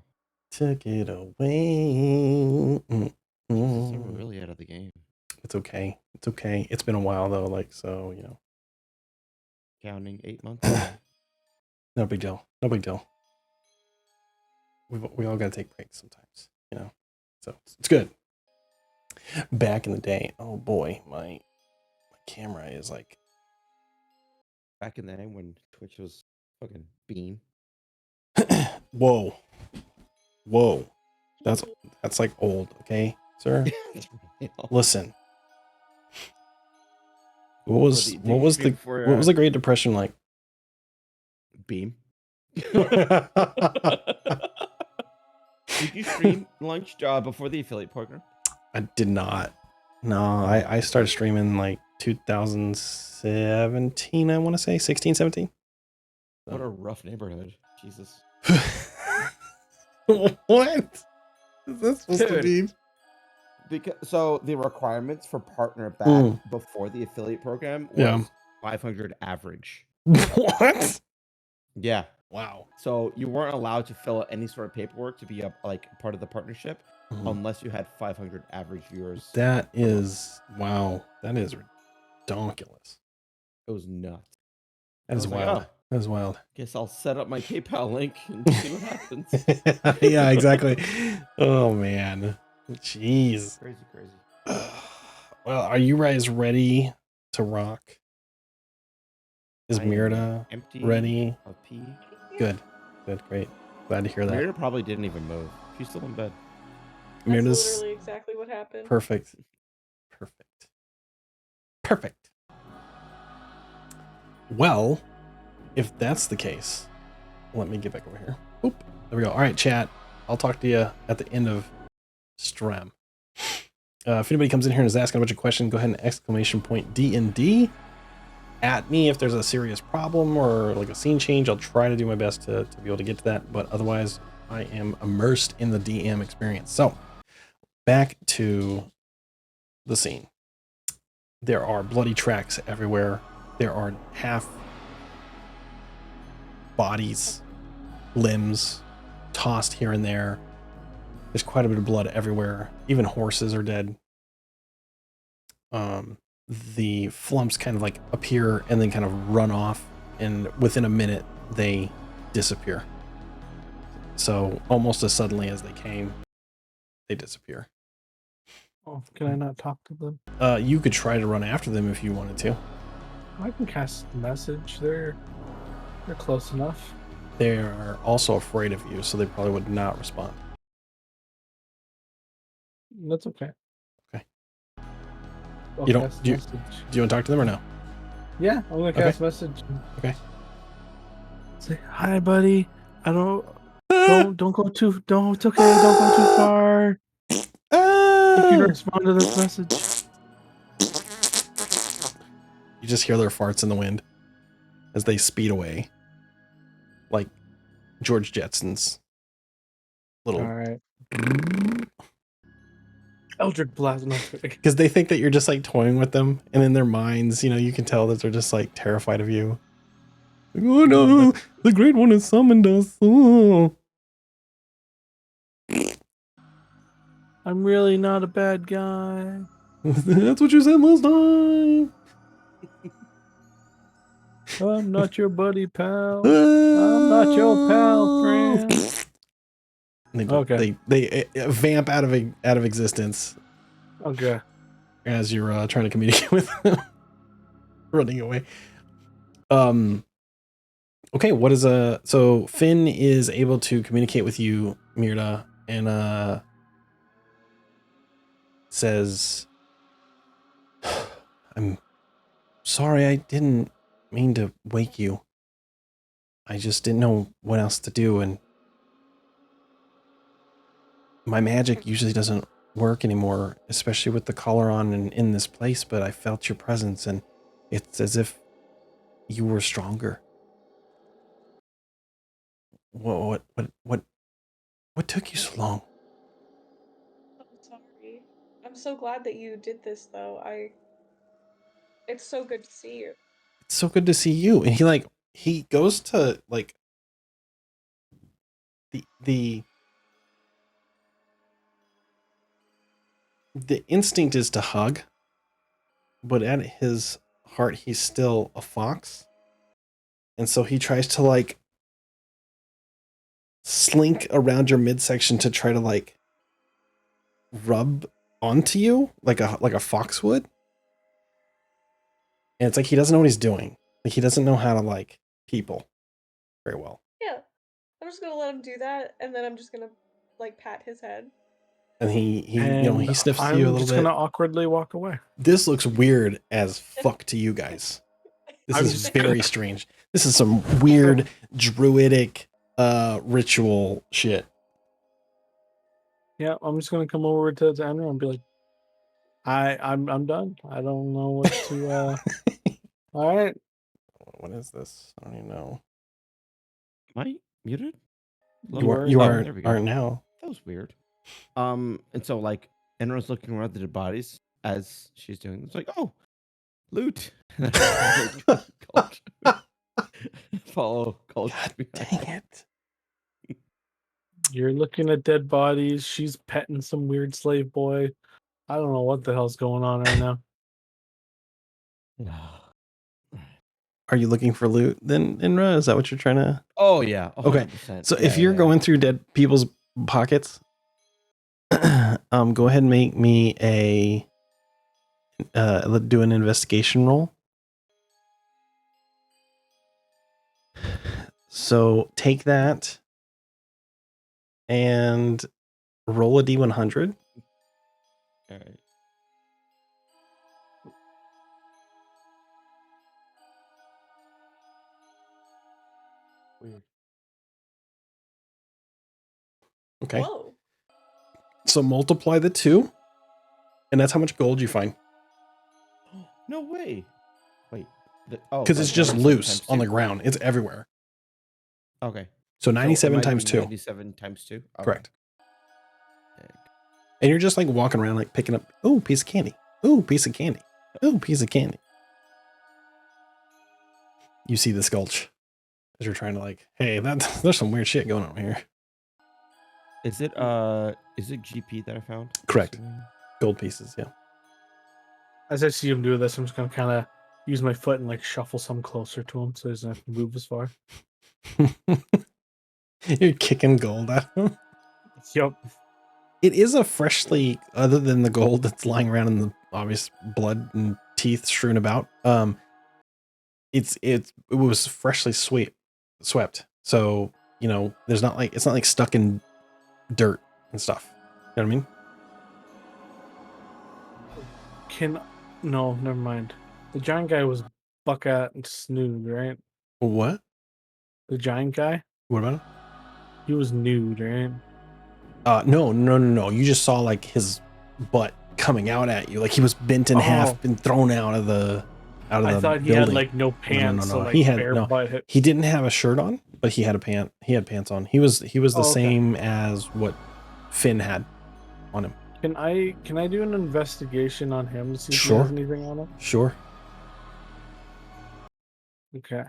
Took it away. Jesus, I'm really out of the game. It's okay. It's okay. It's been a while though, like so, you know. Counting 8 months. No big deal. No big deal. We all gotta take breaks sometimes, you know. So it's good. Back in the day, oh boy, my camera is like Back in the day when Twitch was fucking beam. whoa. That's like old, okay, sir? Listen. What was the Great Depression like? Beam? Did you stream lunch before the affiliate program? I did not. No, I started streaming like 2017, I want to say 16, 17. What a rough neighborhood. Jesus. What is this supposed to Dude. be? So the requirements for partner back before the affiliate program was Yeah. 500 average. What? Yeah. Wow. So you weren't allowed to fill out any sort of paperwork to be part of the partnership unless you had 500 average viewers. That is wow. That is ridiculous. It was nuts. That is wild. That is wild. Guess I'll set up my PayPal link and see what happens. Yeah, exactly. Oh man. Jeez. Crazy. Well, are you guys ready to rock? Is I am Mirda empty ready? of pee. Good, great. Glad to hear that. Mirda probably didn't even move. She's still in bed. That's Mirda's literally exactly what happened. perfect. Well, if that's the case, let me get back over here. Oop, there we go. All right, chat. I'll talk to you at the end of stream. If anybody comes in here and is asking a bunch of questions, go ahead and exclamation point DnD at me if there's a serious problem or like a scene change. I'll try to do my best to be able to get to that, but otherwise I am immersed in the DM experience. So back to the scene. There are bloody tracks everywhere. There are half bodies, limbs tossed here and there. There's quite a bit of blood everywhere. Even horses are dead. The flumps kind of like appear and then kind of run off, and within a minute they disappear. So almost as suddenly as they came, they disappear. Oh, can I not talk to them? You could try to run after them if you wanted to. I can cast a message. They're close enough. They are also afraid of you, so they probably would not respond. That's okay. Okay. I'll You don't- cast do you- message. Do you want to talk to them or no? Yeah, I'm gonna cast message. Okay. Say hi, buddy. I don't go too. Don't. It's okay. Don't go too far. You can respond to this message. You just hear their farts in the wind as they speed away, like George Jetson's little. All right. Eldritch Blast. No, Because they think that you're just like toying with them, and in their minds, you know, you can tell that they're just like terrified of you. Like, oh no, the Great One has summoned us. Oh. I'm really not a bad guy. That's what you said last time. I'm not your buddy, pal. I'm not your pal, friend. They, Okay. they vamp out of existence Okay. as you're trying to communicate with them, running away. Okay, what is so Finn is able to communicate with you, Mirda, and says, I'm sorry I didn't mean to wake you. I just didn't know what else to do, and my magic usually doesn't work anymore, especially with the collar on and in this place, but I felt your presence, and it's as if you were stronger. What took you so long? I'm sorry. I'm so glad that you did this, though. It's so good to see you. It's so good to see you. And he goes to like the instinct is to hug, but at his heart he's still a fox. And so he tries to like slink around your midsection to try to like rub onto you like a fox would. And it's like he doesn't know what he's doing. Like he doesn't know how to like people very well. Yeah. I'm just gonna let him do that, and then I'm just gonna, like, pat his head. And he And he sniffs I'm you a little just bit. gonna awkwardly walk away. This looks weird as fuck to you guys. This I'm is just very strange. This is some weird druidic ritual shit. Yeah, I'm just gonna come over to Andrew and be like, I'm done. I don't know what to all right. What is this? I don't even know. Am I muted? You Oh, are there we go. aren't now. That was weird. And so like Enra's looking around the dead bodies as she's doing. It's like, oh, loot. Follow culture. God dang it. You're looking at dead bodies. She's petting some weird slave boy. I don't know what the hell's going on right now. Are you looking for loot then, Inra? Is that what you're trying to? Oh yeah. 100%. Okay. So if you're going through dead people's pockets, go ahead and make me a do an investigation roll. So take that and roll a D100. All right. Weird. Okay. Whoa. So multiply the 2, and that's how much gold you find. No way. Wait. Because it's just loose on the ground. It's everywhere. Okay. So 97 times 2. 97 times 2. Okay. Correct. And you're just like walking around, like picking up, oh, piece of candy. Oh, piece of candy. Oh, piece of candy. You see the sculch as you're trying to like, hey, there's some weird shit going on here. Is it GP that I found? Correct. Gold pieces, yeah. As I see him do this, I'm just gonna kind of use my foot and like shuffle some closer to him so he doesn't have to move as far. You're kicking gold at him. Yep. It is a freshly, other than the gold that's lying around in the obvious blood and teeth strewn about. It was freshly swept. So, you know, it's not like stuck in dirt and stuff. You know what I mean? No, never mind. The giant guy was Bucka and Snood, right? What? The giant guy? What about him? He was nude, right? No. You just saw like his butt coming out at you. Like he was bent in half and thrown out of the I thought he building. had like no pants. No. So, like, He had bare butt. He didn't have a shirt on, but he had pants on. He was the same as what Finn had on him. Can I do an investigation on him to see if he Sure. has anything on him? Sure. Okay.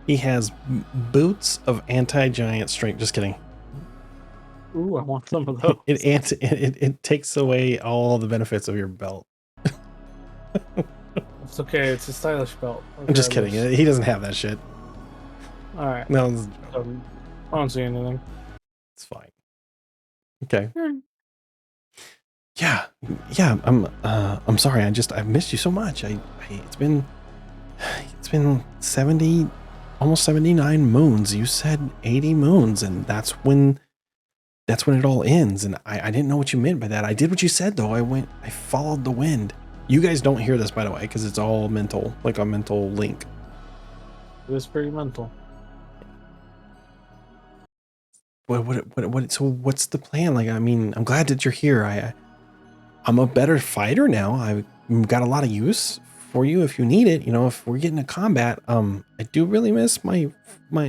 He has boots of anti-giant strength. Just kidding. Ooh, I want some of those. It takes away all the benefits of your belt. It's okay. It's a stylish belt. I'm just kidding. He doesn't have that shit. All right. No, I don't see anything. it's fine. Okay. Yeah. I'm sorry. I missed you so much. It's been 70, almost 79 moons. You said 80 moons, and that's when that's when it all ends. And I didn't know what you meant by that. I did what you said though. I followed the wind. You guys don't hear this, by the way, because it's all mental, like a mental link. It was pretty mental. So what's the plan? Like, I mean, I'm glad that you're here. I'm a better fighter now. I've got a lot of use for you if you need it. You know, if we're getting to combat, I do really miss my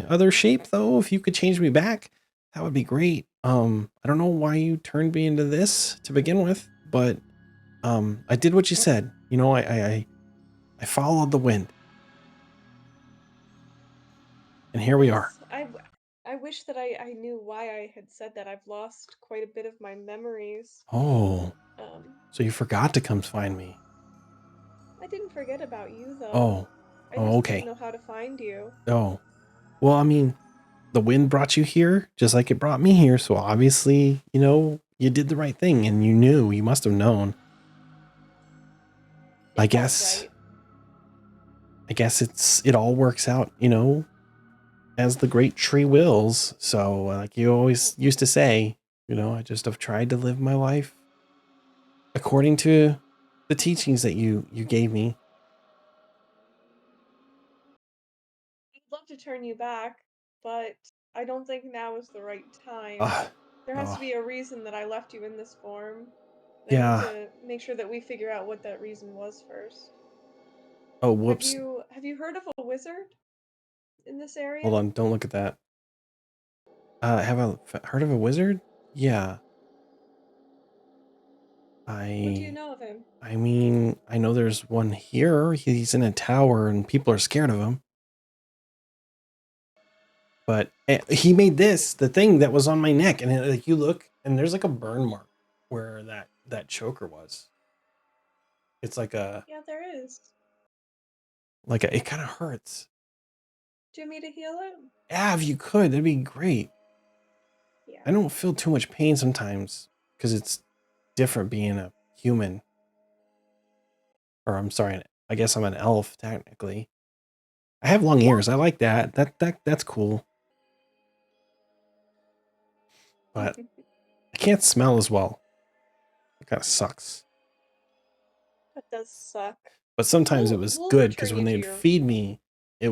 other shape though. If you could change me back, that would be great. I don't know why you turned me into this to begin with, but I did what you said. You know, I followed the wind, and here we are. I wish that I knew why I had said that. I've lost quite a bit of my memories. Oh, Um, so you forgot to come find me. I didn't forget about you though. Oh, I just okay. didn't know how to find you. Oh, well, I mean, the wind brought you here just like it brought me here. So obviously, you know, you did the right thing and you knew, you must have known. I It felt guess, right. I guess it all works out, you know, as the great tree wills. So like you always used to say, you know, I just have tried to live my life according to the teachings that you gave me. I'd love to turn you back, but I don't think now is the right time. Ah, There has to oh, be a reason that I left you in this form. I need yeah. to make sure that we figure out what that reason was first. Oh, whoops. Have you heard of a wizard in this area? Hold on. Don't look at that. Have I heard of a wizard? Yeah. What do you know of him? I mean, I know there's one here. He's in a tower and people are scared of him. But he made this, the thing that was on my neck. And like you look and there's like a burn mark where that choker was. It's like Yeah, there is. it kind of hurts. Do you want me to heal it? Yeah, if you could, that'd be great. Yeah. I don't feel too much pain sometimes because it's different being a human. Or I'm sorry, I guess I'm an elf technically. I have long ears. I like that. That's cool. But I can't smell as well. It kind of sucks. That does suck. But sometimes it was We'll good because return when you to they'd your- feed me, it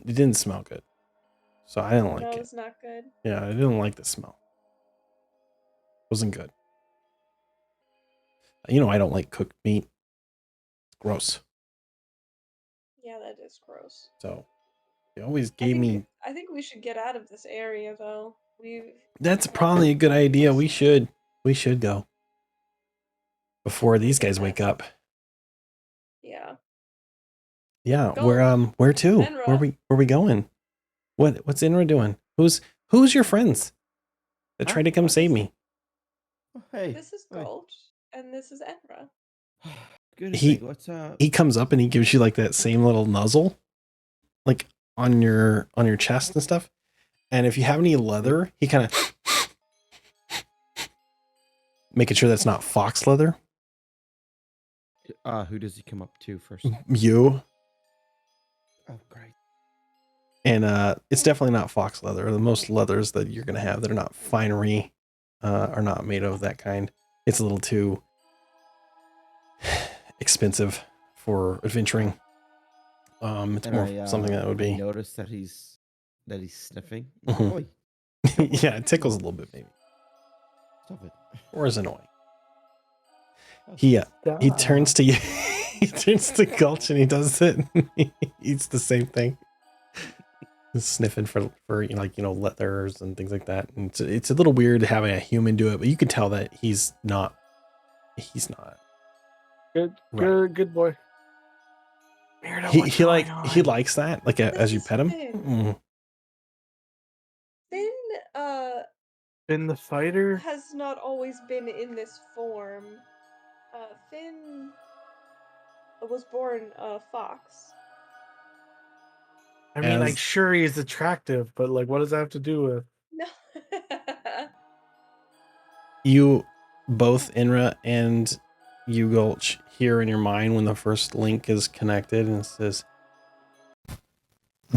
didn't smell good. So I didn't like No, it. it's not good. Yeah, I didn't like the smell. Wasn't good. You know, I don't like cooked meat. It's gross. Yeah, that is gross. So they always gave me. I think we should get out of this area though. That's probably a good idea. We should go before these guys wake up. Yeah. Yeah, Go. where to? Enra. Where we going? What's Inra doing? Who's your friends that tried to come save me? Oh, hey. This is Gulch, and this is Enra. Goodness sake, what's He comes up and he gives you like that same little nuzzle, like on your chest and stuff. And if you have any leather, he kind of making sure that's not fox leather. Who does he come up to first? You. Oh, great. And it's definitely not fox leather. The most leathers that you're gonna have that are not finery are not made of that kind. It's a little too expensive for adventuring. It's And more something that would be. Notice that he's sniffing. Mhm. Oi, Yeah, it tickles a little bit, maybe, stop it. or is annoying. Oh, He turns to you. He turns to Gulch and he does it. He eats the same thing. He's sniffing for like, you know, leathers and things like that. And it's a little weird having a human do it, but you can tell that he's not. Good, Right. good boy. Weirdo, He what's he going he on? likes that, like as you This is pet him. Finn. Finn Been the fighter? has not always been in this form. Finn was born a fox. I mean, I'm As- sure he's attractive, but like, what does that have to do with? No. You both, Inra and you, Gulch, hear in your mind when the first link is connected and it says,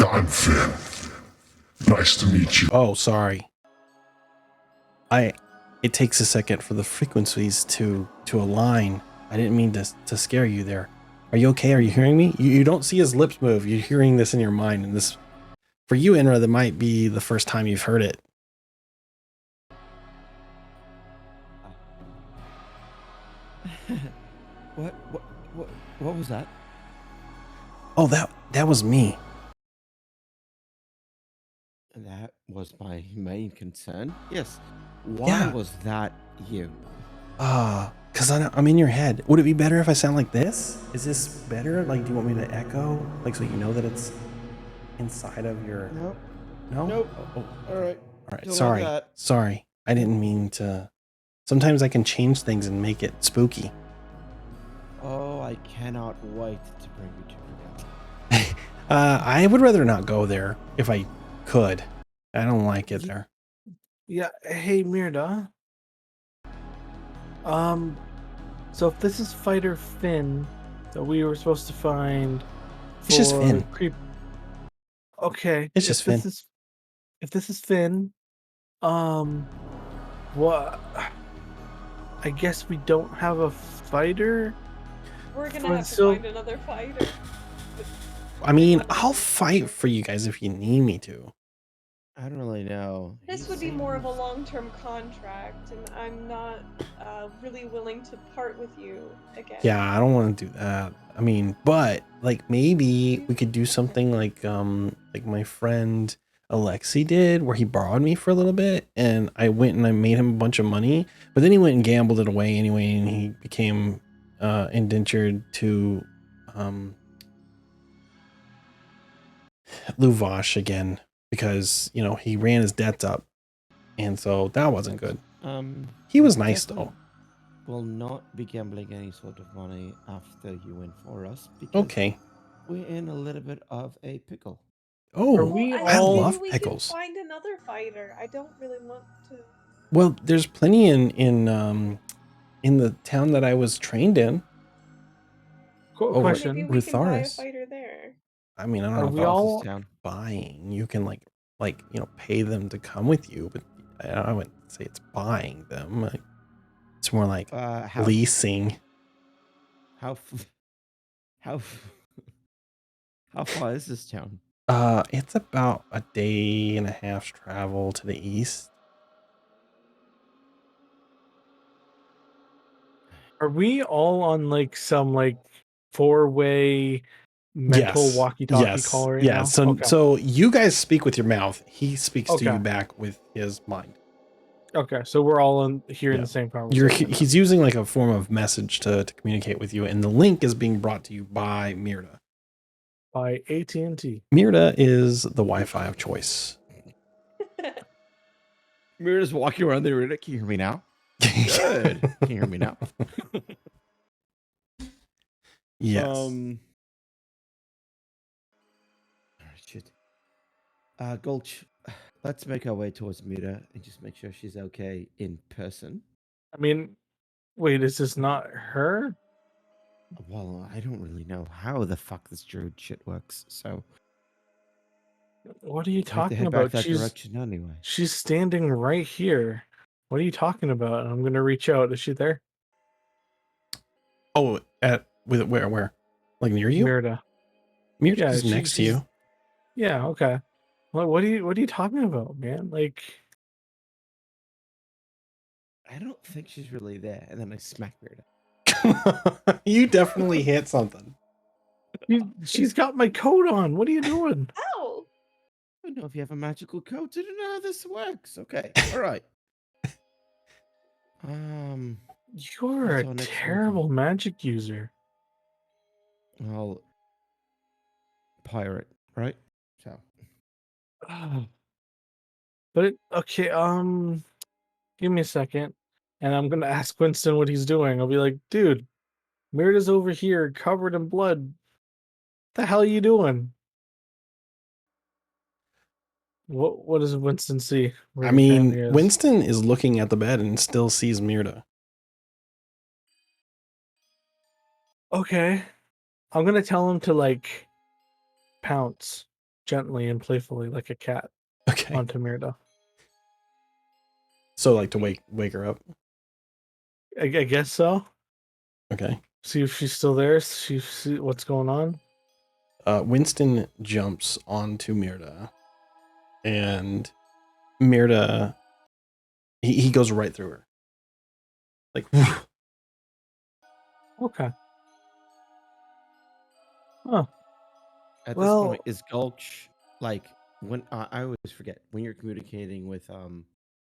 I'm Finn. Nice to meet you. "Oh, sorry. it takes a second for the frequencies to align. I didn't mean to scare you there. Are you okay? Are you hearing me? You don't see his lips move. You're hearing this in your mind, and this, for you, Inra, that might be the first time you've heard it. What was that? Oh, that was me. That was my main concern. Yes. Why Yeah. was that you? Because I'm in your head. Would it be better if I sound like this? Is this better? Like, do you want me to echo? Like, so you know that it's inside of your... Nope. No? Nope. Oh, All right. all right. Don't like Sorry. that. Sorry. I didn't mean to... Sometimes I can change things and make it spooky. Oh, I cannot wait to bring you to reality. I would rather not go there if I could. I don't like it there. Yeah. Hey, Mirda. So if this is Fighter Finn that we were supposed to find, It's just for Finn. Okay. It's just if Finn. If this is Finn, what? I guess we don't have a fighter. We're gonna For have to so- find another fighter. I mean, I'll fight for you guys if you need me to. I don't really know. This He would be more of a seems- long-term contract, and I'm not really willing to part with you again. Yeah, I don't want to do that. I mean, but like maybe we could do something like my friend Alexi did, where he borrowed me for a little bit, and I went and I made him a bunch of money, but then he went and gambled it away anyway, and he became indentured to Luvash again because he ran his debts up, and so that wasn't good. He was nice though. Will not be gambling any sort of money after you win for us because Okay. we're in a little bit of a pickle. Oh, Are we I all- love maybe we pickles. can find another fighter. I don't really want to. Well, there's plenty in the town that I was trained in. Cool Over question. Maybe we can buy a Rutharis. fighter there. I mean, I don't Are know we about all- Town. buying. You can like pay them to come with you, but I wouldn't say it's buying them. It's more like How leasing. how f- how f- how far is this town? It's about a day and a half's travel to the east. Are we all on like some like 4-way mental Yes. walkie-talkie Yes. call right yeah. now? So Okay. so you guys speak with your mouth. He speaks to Okay. you back with his mind. Okay, so we're all in here in Yeah. the same conversation. He's using like a form of message to communicate with you, and the link is being brought to you by Mirda. By AT&T. Mirda is the Wi-Fi of choice. We're just walking around the arena. Can you hear me now? Good. Can you hear me now? Yes. Shit. Gulch, let's make our way towards Mira and just make sure she's okay in person. I mean, wait, is this not her? Well, I don't really know how the fuck this druid shit works, so What are you we have to talking head back about? that direction anyway. She's standing right here. What are you talking about? I'm gonna reach out. Is she there? Oh, where? Like near you? Merida. Mirda's next to you. Yeah, okay. What are you talking about, man? Like, I don't think she's really there. And then I smack Mira. You definitely hit something. she's got my coat on. What are you doing? Ow! I don't know if you have a magical code. I don't know how this works. Okay. All right. You're What's a our next terrible magic user. Well, pirate, right? So But okay, give me a second, and I'm gonna ask Winston what he's doing. I'll be like, dude, Merida's over here, covered in blood. What the hell are you doing? What does Winston see? Where I the mean, camera is? Winston is looking at the bed and still sees Mirda. Okay, I'm gonna tell him to like pounce gently and playfully like a cat Okay. onto Mirda. So like to wake her up. I guess so. Okay. See if she's still there. See what's going on. Winston jumps onto Mirda, and Mirda, he goes right through her. Like, Okay. Huh. At this Well- point, is Gulch like when I always forget when you're communicating with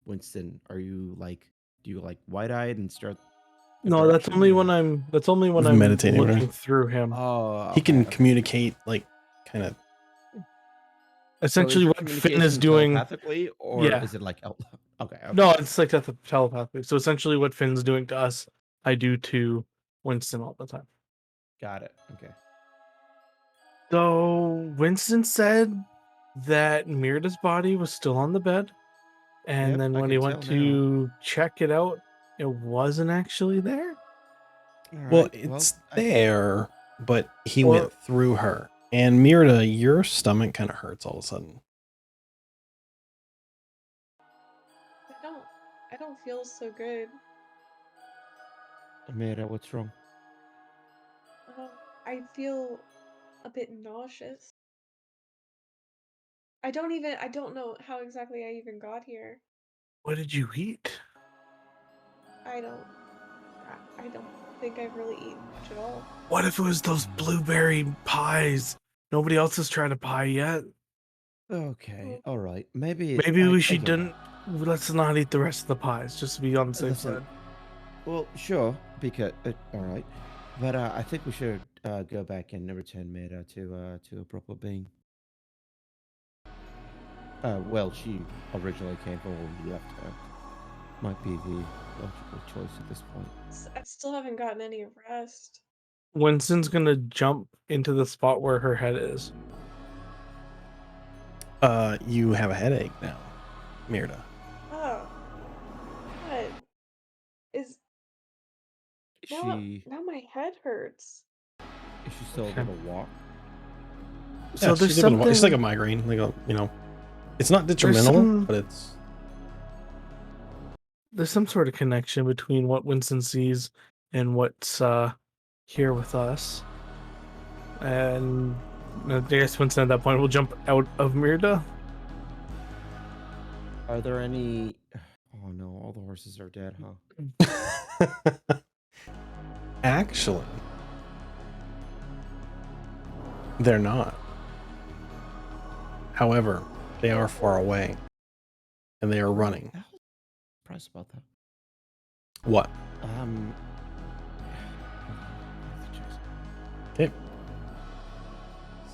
Winston? Are you like, do you like wide eyed and start? a No, that's direction, only or- when I'm Meditating, right? looking through him. Oh, he can okay. communicate like kind of. So Essentially, is your what Finn is communication doing. telepathically, or Yeah. is it like okay? No, it's like that's telepathy. So essentially, what Finn's doing to us, I do to Winston all the time. Got it. Okay. So Winston said that Mirda's body was still on the bed, and Yep, then I when he can went tell now. to check it out, it wasn't actually there. All Well, right, it's I- there, but he Or- went through her. And Mirda, your stomach kind of hurts all of a sudden. I don't feel so good. Amanda, what's wrong? I feel a bit nauseous. I don't know how exactly I even got here. What did you eat? I don't think I've really eaten much at all. What if it was those blueberry pies? Nobody else has tried a pie yet. Okay, all right. Maybe Maybe I we get shouldn't. it. Let's not eat the rest of the pies, just to be on the safe Listen, side. Well, sure, because all right, but I think we should go back and return Meta to a proper being. Well, she originally came from where we left her. Might be the logical choice at this point. I still haven't gotten any rest. Winston's gonna jump into the spot where her head is. You have a headache now, Mirda. Oh, what is Is now? she Now my head hurts. is she still Okay. able to walk? So Yeah, there's she's able to walk. something. It's like a migraine, like a it's not detrimental, some- but it's There's some sort of connection between what Winston sees and what's here with us. And I guess Winston at that point will jump out of Mirda. Are there any? Oh no, all the horses are dead, huh? actually they're not. However, they are far away, and they are running. I was surprised about that. What? Okay.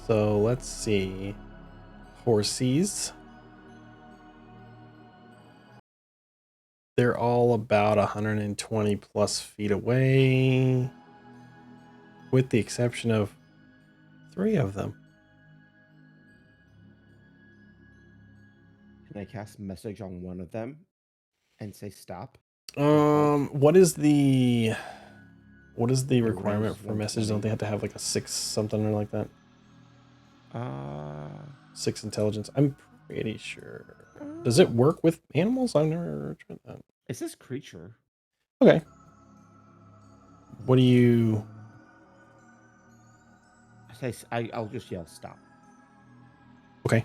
So let's see. Horsies. They're all about 120 plus feet away, with the exception of 3 of them. Can I cast message on one of them and say stop? What is the requirement range for message? Don't 120. they have to have like a 6 something or like that? 6 intelligence. I'm pretty sure. Does it work with animals? I've never tried that. It says creature. Okay. What do you? I'll just yell stop. Okay.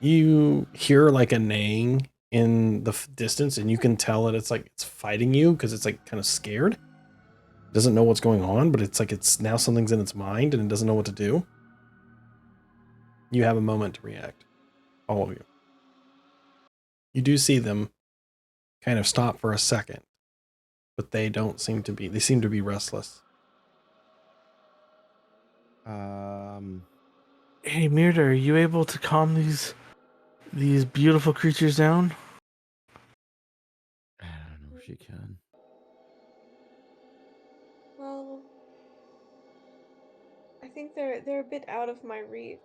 You hear like a neighing in the distance, and you can tell that it's like it's fighting you because it's like kind of scared. It doesn't know what's going on, but it's like it's now something's in its mind and it doesn't know what to do. You have a moment to react, all of you. You do see them kind of stop for a second, but they don't seem to be. They seem to be restless. Hey Mirda, are you able to calm these beautiful creatures down? I don't know if she can. Well, I think they're a bit out of my reach.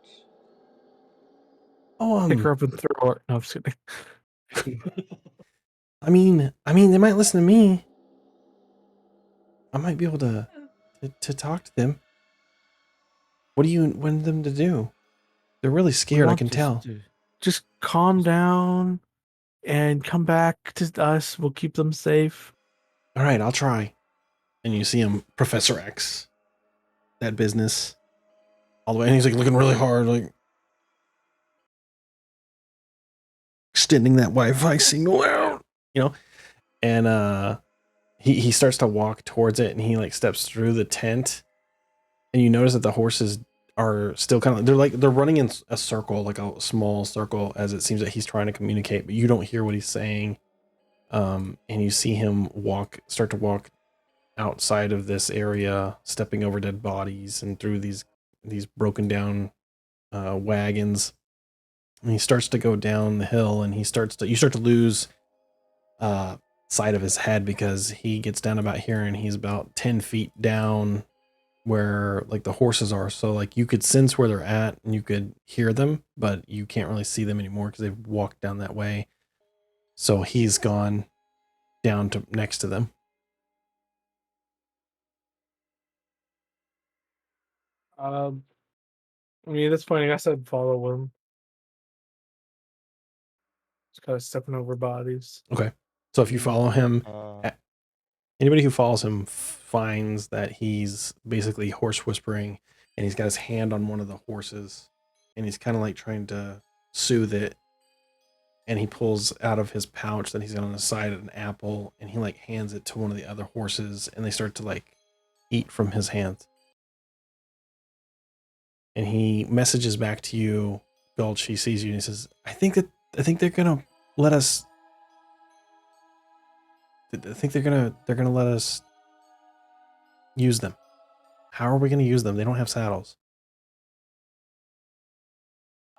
Oh, Pick her up and throw her. No, I'm just kidding. I mean, they might listen to me. I might be able to talk to them. What do you want them to do? They're really scared, I want can just tell. Just calm down and come back to us. We'll keep them safe. All right, I'll try. And you see him, Professor X, that business, all the way. And he's like looking really hard, like extending that Wi-Fi signal out, you know. And he starts to walk towards it, and he like steps through the tent, and you notice that the horses are still kind of they're running in a circle, like a small circle, as it seems that he's trying to communicate, but you don't hear what he's saying. And you see him start to walk outside of this area, stepping over dead bodies and through these broken down wagons. And he starts to go down the hill, and you start to lose sight of his head, because he gets down about here and he's about 10 feet down where like the horses are. So like you could sense where they're at and you could hear them, but you can't really see them anymore because they've walked down that way. So he's gone down to next to them. I mean, at this point, I guess I'd follow him. Just kind of stepping over bodies. Okay. So if you follow him, Uh, anybody who follows him finds that he's basically horse whispering, and he's got his hand on one of the horses, and he's kind of like trying to soothe it. And he pulls out of his pouch that he's got on the side an apple, and he like hands it to one of the other horses, and they start to like eat from his hands. And he messages back to you, Gulch. He sees you and he says, I think they're gonna let us. I think they're gonna let us use them. How are we gonna use them? They don't have saddles.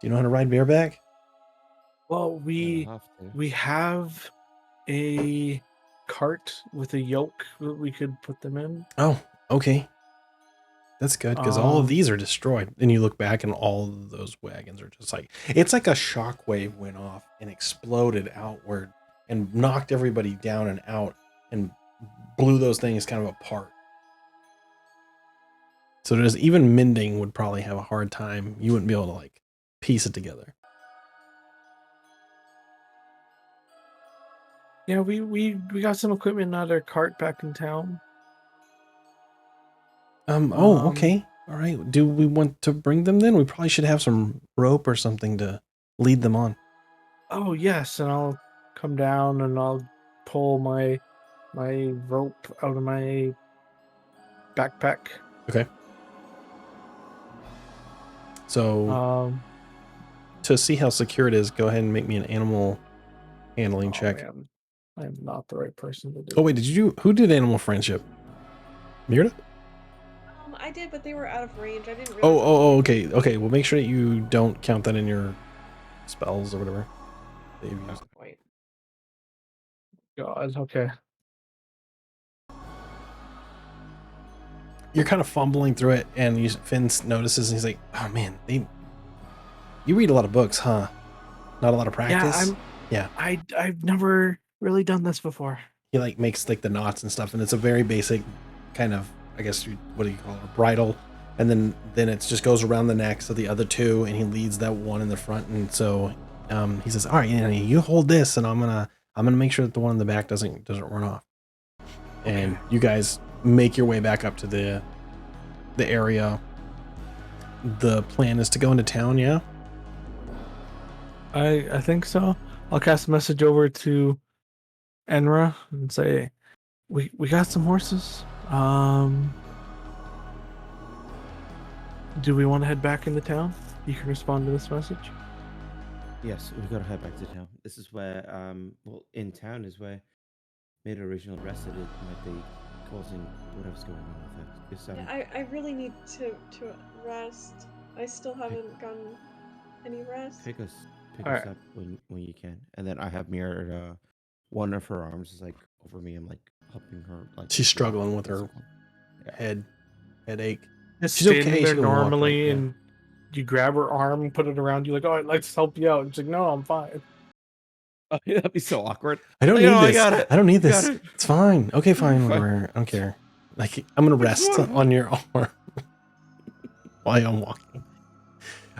Do you know how to ride bareback? Well, I'll have to. we have a cart with a yoke that we could put them in. Oh, okay. That's good, because all of Um, these are destroyed. And you look back and all of those wagons are just like, it's like a shockwave went off and exploded outward and knocked everybody down and out and blew those things kind of apart. So there's even Mending would probably have a hard time. You wouldn't be able to like piece it together. Yeah, we got some equipment out of their cart back in town. Okay. All right. Do we want to bring them then? We probably should have some rope or something to lead them on. Oh yes, and I'll come down and I'll pull my rope out of my backpack. Okay. So to see how secure it is, go ahead and make me an animal handling check. Man, I'm not the right person to do. Oh wait, who did animal friendship? Mirda? I did, but they were out of range. I didn't realize. Oh, okay. Okay, well make sure that you don't count that in your spells or whatever that you've used. Wait. God, okay. You're kind of fumbling through it, and Finn notices, and he's like, "Oh man, you read a lot of books, huh? Not a lot of practice." I've never really done this before. He like makes like the knots and stuff, and it's a very basic kind of, I guess, what do you call it, a bridle, and then it just goes around the necks of the other two, and he leads that one in the front. And so he says, "All right, you hold this, and I'm gonna make sure that the one in the back doesn't run off." And you guys make your way back up to the area. The plan is to go into town, yeah? I think so. I'll cast a message over to Enra and say, we got some horses. Do we want to head back into town? You can respond to this message. Yes, we gotta head back to town. This is where, in town is where Made original rested. It might be causing whatever's going on with it. It's, Yeah, I really need to rest. I still haven't gotten any rest. pick us Alright. up when you can, and then I have mirrored. One of her arms is like over me. I'm like helping her. Like She's struggling with her walk. headache. Just She's standing okay, there she can walk, normally, but, yeah. and you grab her arm and put it around you, like, "Oh, I'd like to help you out." And she's like, "No, I'm fine." Oh, that'd be so awkward. I don't Like, need "Oh, I this. got it. I don't need I got this. it." It's fine. Okay, fine, Fine. whatever. I don't care. Like, I'm gonna rest fine. on your arm while I'm walking.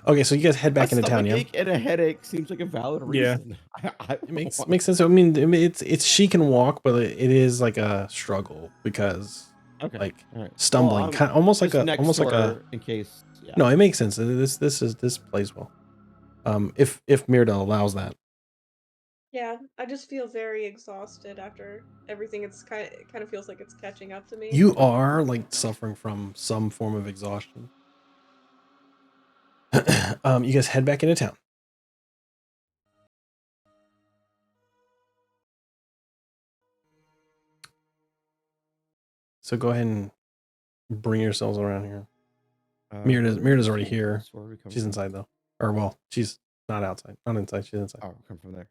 Okay, so you guys head back A into town, yeah? stomachache and a headache seems like a valid Yeah. reason. It makes sense. I mean, it's she can walk, but it is like a struggle because Okay. like All right. stumbling, kind almost like just next to a. her in case. Yeah. No, it makes sense. This plays well. If Mirda allows that. Yeah, I just feel very exhausted after everything. It kind of feels like it's catching up to me. You are like suffering from some form of exhaustion. You guys head back into town. So go ahead and bring yourselves around here. Mirda's already here. She's inside though. Or well, she's not outside. Not inside. She's inside. Oh, come from there.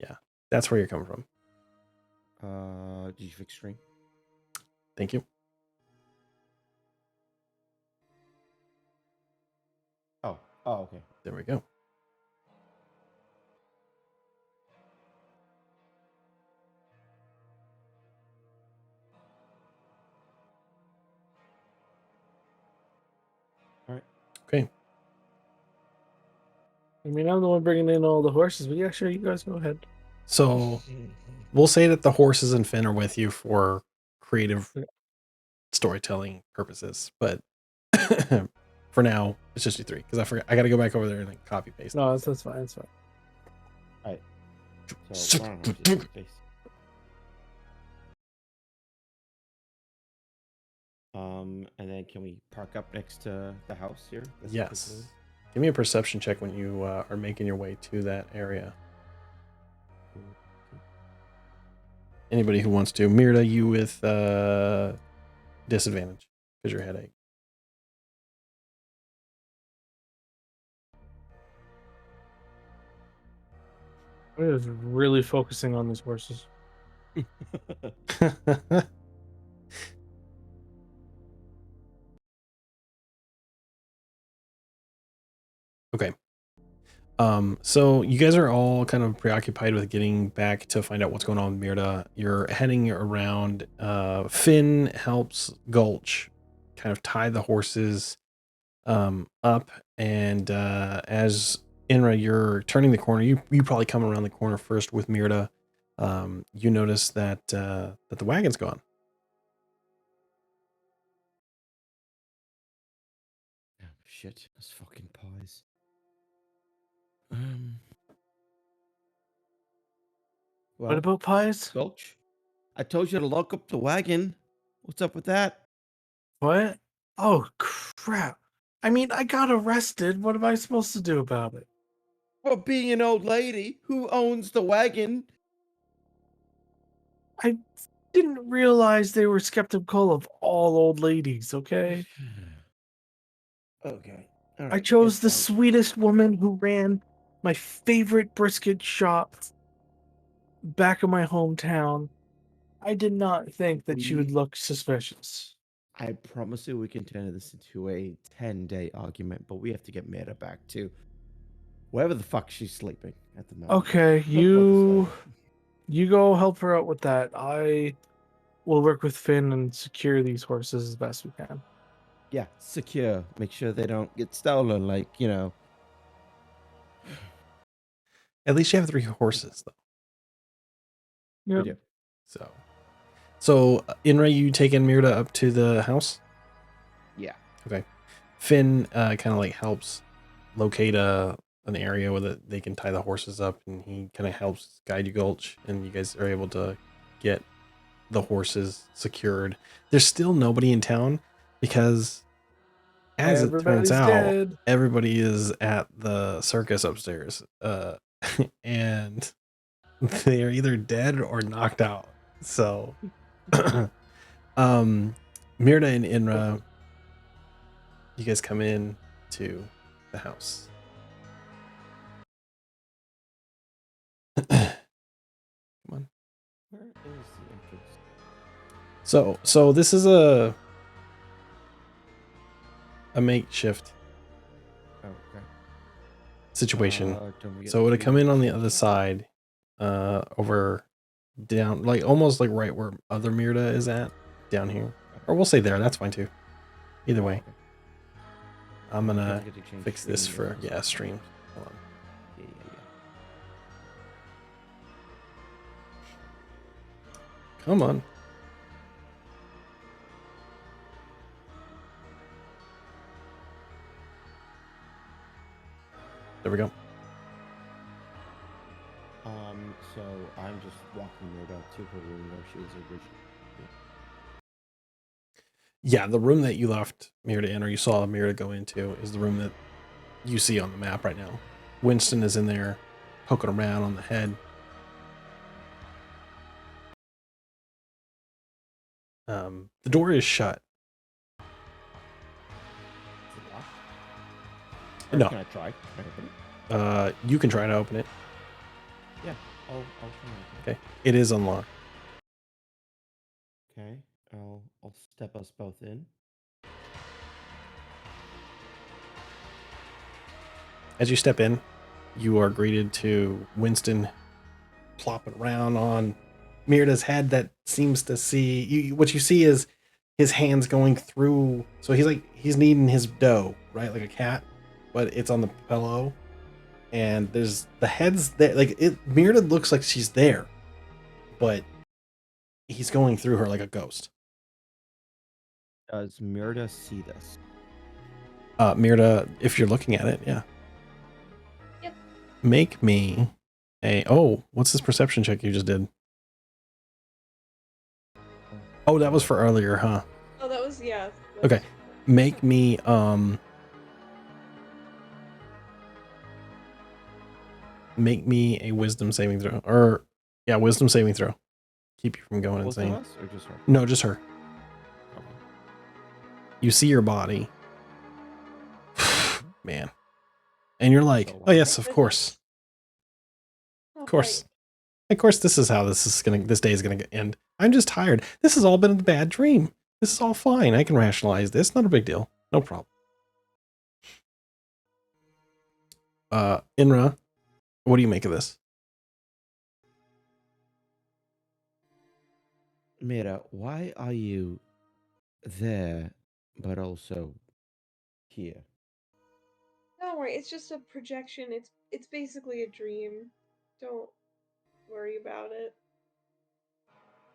Yeah. That's where you're coming from. Did you fix string? Thank you. Oh, okay. There we go. All right. Okay. I mean, I'm the one bringing in all the horses, but yeah, sure, you guys go ahead. So we'll say that the horses and Finn are with you for creative storytelling purposes, but for now it's just you three because I forgot. I got to go back over there and like copy paste. No, that's fine. That's fine. All right. So, Brown horses, face. And then can we park up next to the house here? Yes. Give me a perception check when you are making your way to that area. Anybody who wants to. Mirda, you with disadvantage because your headache. I was really focusing on these horses. Okay. So you guys are all kind of preoccupied with getting back to find out what's going on with Mirda. You're heading around. Finn helps Gulch kind of tie the horses up, and as Inra, you're turning the corner. You probably come around the corner first with Mirda. You notice that the wagon's gone. Oh, shit. Those fucking pies. Well, What about pies? Gulch? I told you to lock up the wagon. What's up with that? What? Oh, crap. I mean, I got arrested. What am I supposed to do about it? Well, being an old lady who owns the wagon. I didn't realize they were skeptical of all old ladies, okay? Okay. All I right, chose the it's fine. sweetest woman who ran my favorite brisket shop back in my hometown. I did not think that she would look suspicious. I promise you we can turn this into a 10-day argument, but we have to get Mira back to wherever the fuck she's sleeping at the moment. Okay, What you the go help her out with that. I will work with Finn and secure these horses as best we can. Yeah, secure. Make sure they don't get stolen, like, you know. At least you have 3 horses though. We Yep. do. So Inra, you taking Mirda up to the house? Yeah. Okay. Finn kind of like helps locate an area where they can tie the horses up, and he kind of helps guide you Gulch, and you guys are able to get the horses secured. There's still nobody in town because, as it turns out, dead. everybody is at the circus upstairs, and they are either dead or knocked out. So, Mirda and Inra, you guys come in to the house. Come on. Where is the entrance? So this is a makeshift Oh, okay. situation. Don't we get So it would have three come in on the options? other side, over down, like almost like right where other Mirda is at, down here. Or we'll say there, that's fine too. Either way. I'm Don't gonna forget to change fix this stream for names. stream. Hold on. Yeah. Come on. There we go. So I'm just walking Mirda to her room where she was originally. Yeah, the room that you left Mirda in, or you saw Mirda go into, is the room that you see on the map right now. Winston is in there poking around on the head. The door is shut. Is it locked? Or No. Can I try? Can I open it? You can try to open it. Yeah, I'll try and open it. Okay. It is unlocked. Okay, I'll step us both in. As you step in, you are greeted to Winston plopping around on Mirda's head that seems to see you. What you see is his hands going through. So he's kneading his dough, right? Like a cat, but it's on the pillow. And there's the heads that Mirda looks like she's there, but he's going through her like a ghost. Does Mirda see this? Mirda, if you're looking at it, yeah. Yep. Make me what's this perception check you just did? Oh, that was for earlier, huh? Oh, that was, yeah. Okay. Make me a wisdom saving throw. Or yeah, wisdom saving throw. Keep you from going Both of insane. us or just her? No, just her. Okay. You see your body. Man. And you're like, So oh yes, of course. Oh, Of course. great. Of course, this is how this day is gonna end. I'm just tired. This has all been a bad dream. This is all fine. I can rationalize this. Not a big deal. No problem. Inra, what do you make of this? Mira, why are you there, but also here? Don't worry, it's just a projection. It's basically a dream. Don't worry about it.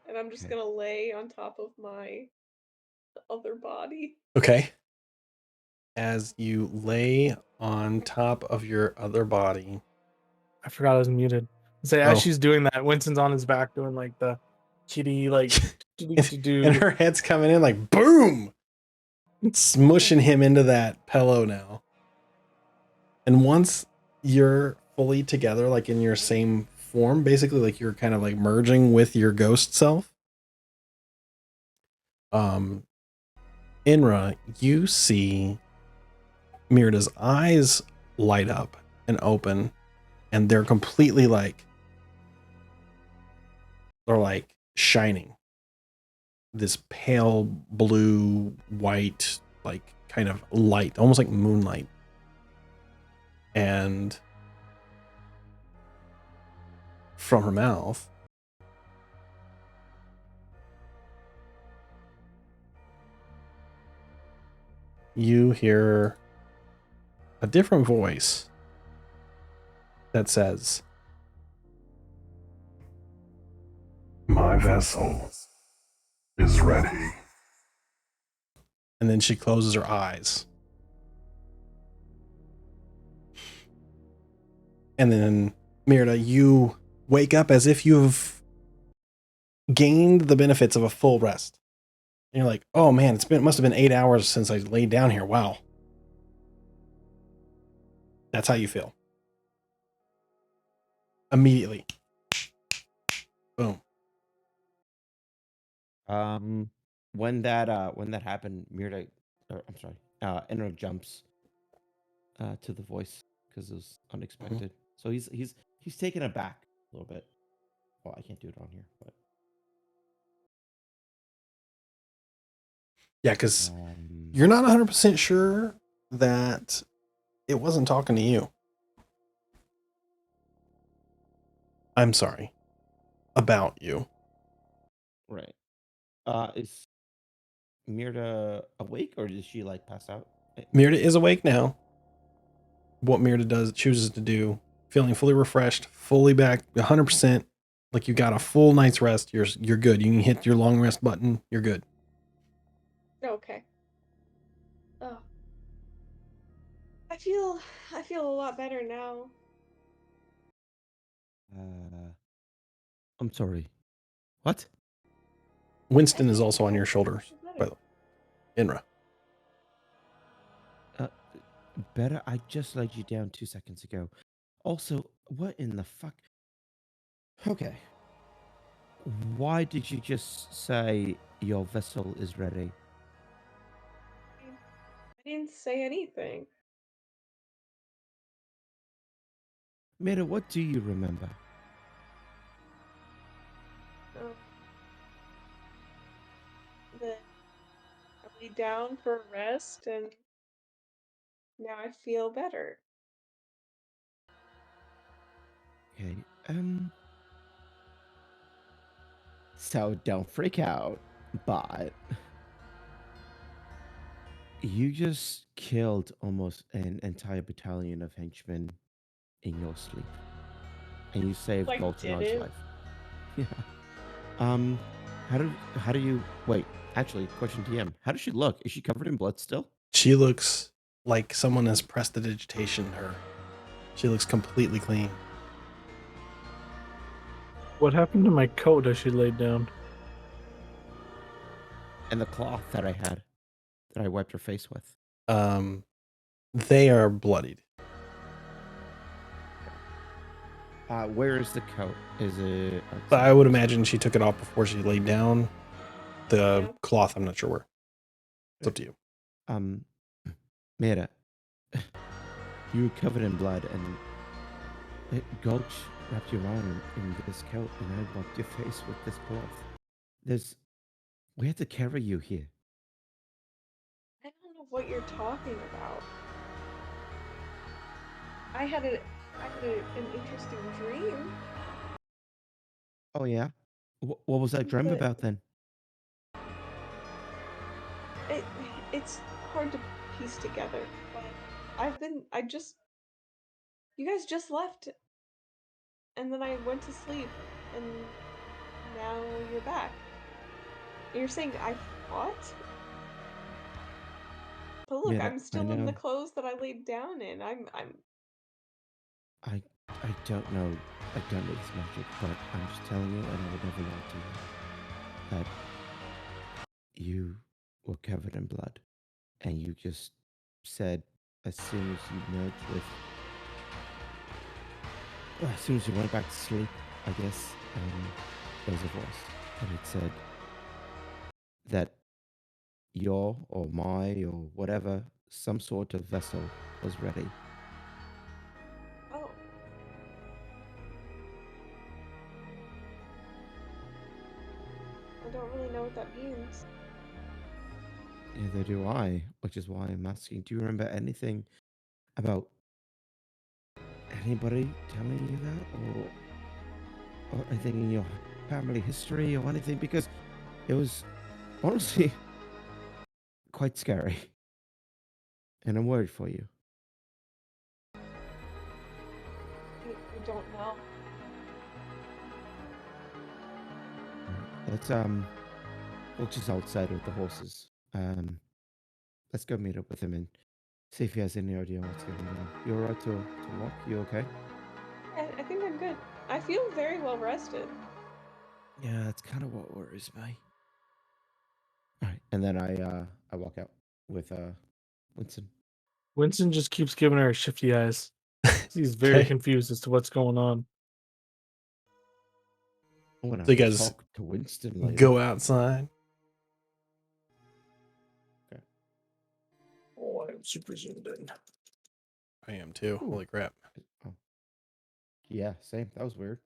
And I'm just Okay. gonna lay on top of my other body. Okay. As you lay on top of your other body. I forgot I was muted. Say Oh. as she's doing that, Winston's on his back doing like the kitty like And her head's coming in like boom, smushing him into that pillow now. And once you're fully together, like in your same form, basically like you're kind of like merging with your ghost self. Inra, you see Mirda's eyes light up and open, and they're completely they're like shining. This pale blue, white, like kind of light, almost like moonlight. And from her mouth, you hear a different voice that says, "My vessel is ready." and then she closes her eyes. And then, Mirda, you wake up as if you've gained the benefits of a full rest. And you're like, oh man, it must have been 8 hours since I laid down here. Wow. That's how you feel. Immediately. Boom. When that happened, Mirda, I'm sorry, Enro jumps to the voice because it was unexpected. So he's taken aback a little bit. Well, I can't do it on here, but Yeah, because you're not 100% sure that it wasn't talking to you. I'm sorry. About you. right. Is Mirda awake or did she like pass out? Mirda is awake now. What Mirda chooses to do, feeling fully refreshed, fully back, 100%, like you got a full night's rest. You're good. You can hit your long rest button. You're good. Okay. Oh. I feel a lot better now. I'm sorry. What? Winston is also on your shoulders, by the way. Inra. Better. I just laid you down 2 seconds ago. Also, what in the fuck? Okay. Why did you just say your vessel is ready? I didn't say anything. Mira, what do you remember? Oh. Then I lay down for a rest, and now I feel better. Okay. So don't freak out, but you just killed almost an entire battalion of henchmen in your sleep, and you saved Like, Goldenar's did it? life. Yeah. How do you wait? Actually, question DM. How does she look? Is she covered in blood still? She looks like someone has prestidigitation her. She looks completely clean. What happened to my coat as she laid down? And the cloth that I had, that I wiped her face with. They are bloodied. Where is the coat? Is it? But I would imagine she took it off before she laid down. The Yeah. cloth, I'm not sure where. It's up to you. Mira, you were covered in blood, and Gulch wrapped your arm in this coat, and I wiped your face with this cloth. We had to carry you here. I don't know what you're talking about. I had an interesting dream, Oh yeah. What was that dream but about then? it it's hard to piece together. But you guys just left, and then I went to sleep, and now you're back. You're saying I fought? But look, Mira, I'm I still in the know. clothes that I laid down in. I don't know. I don't know this magic, but I'm just telling you, and I would never lie to you, that you were covered in blood, and you just said as soon as you merged with, well, as soon as you went back to sleep, I guess, there was a voice, and it said that your or my or whatever, some sort of vessel was ready. Oh. I don't really know what that means. Neither do I, which is why I'm asking. Do you remember anything about anybody telling you that, or anything in your family history or anything? Because it was honestly quite scary, and I'm worried for you. I don't know. Let's we'll just outside with the horses. Let's go meet up with him and see if he has any idea what's going on. You alright to walk? You okay? I think I'm good. I feel very well rested. Yeah, that's kind of what worries me. All right, and then I walk out with Winston. Winston just keeps giving her shifty eyes. He's very Okay. confused as to what's going on. I'm gonna So you have to guys talk to Winston later. go outside. Okay. Oh, I'm super zoomed in. I am too. Ooh. Holy crap. Oh. Yeah, same. That was weird.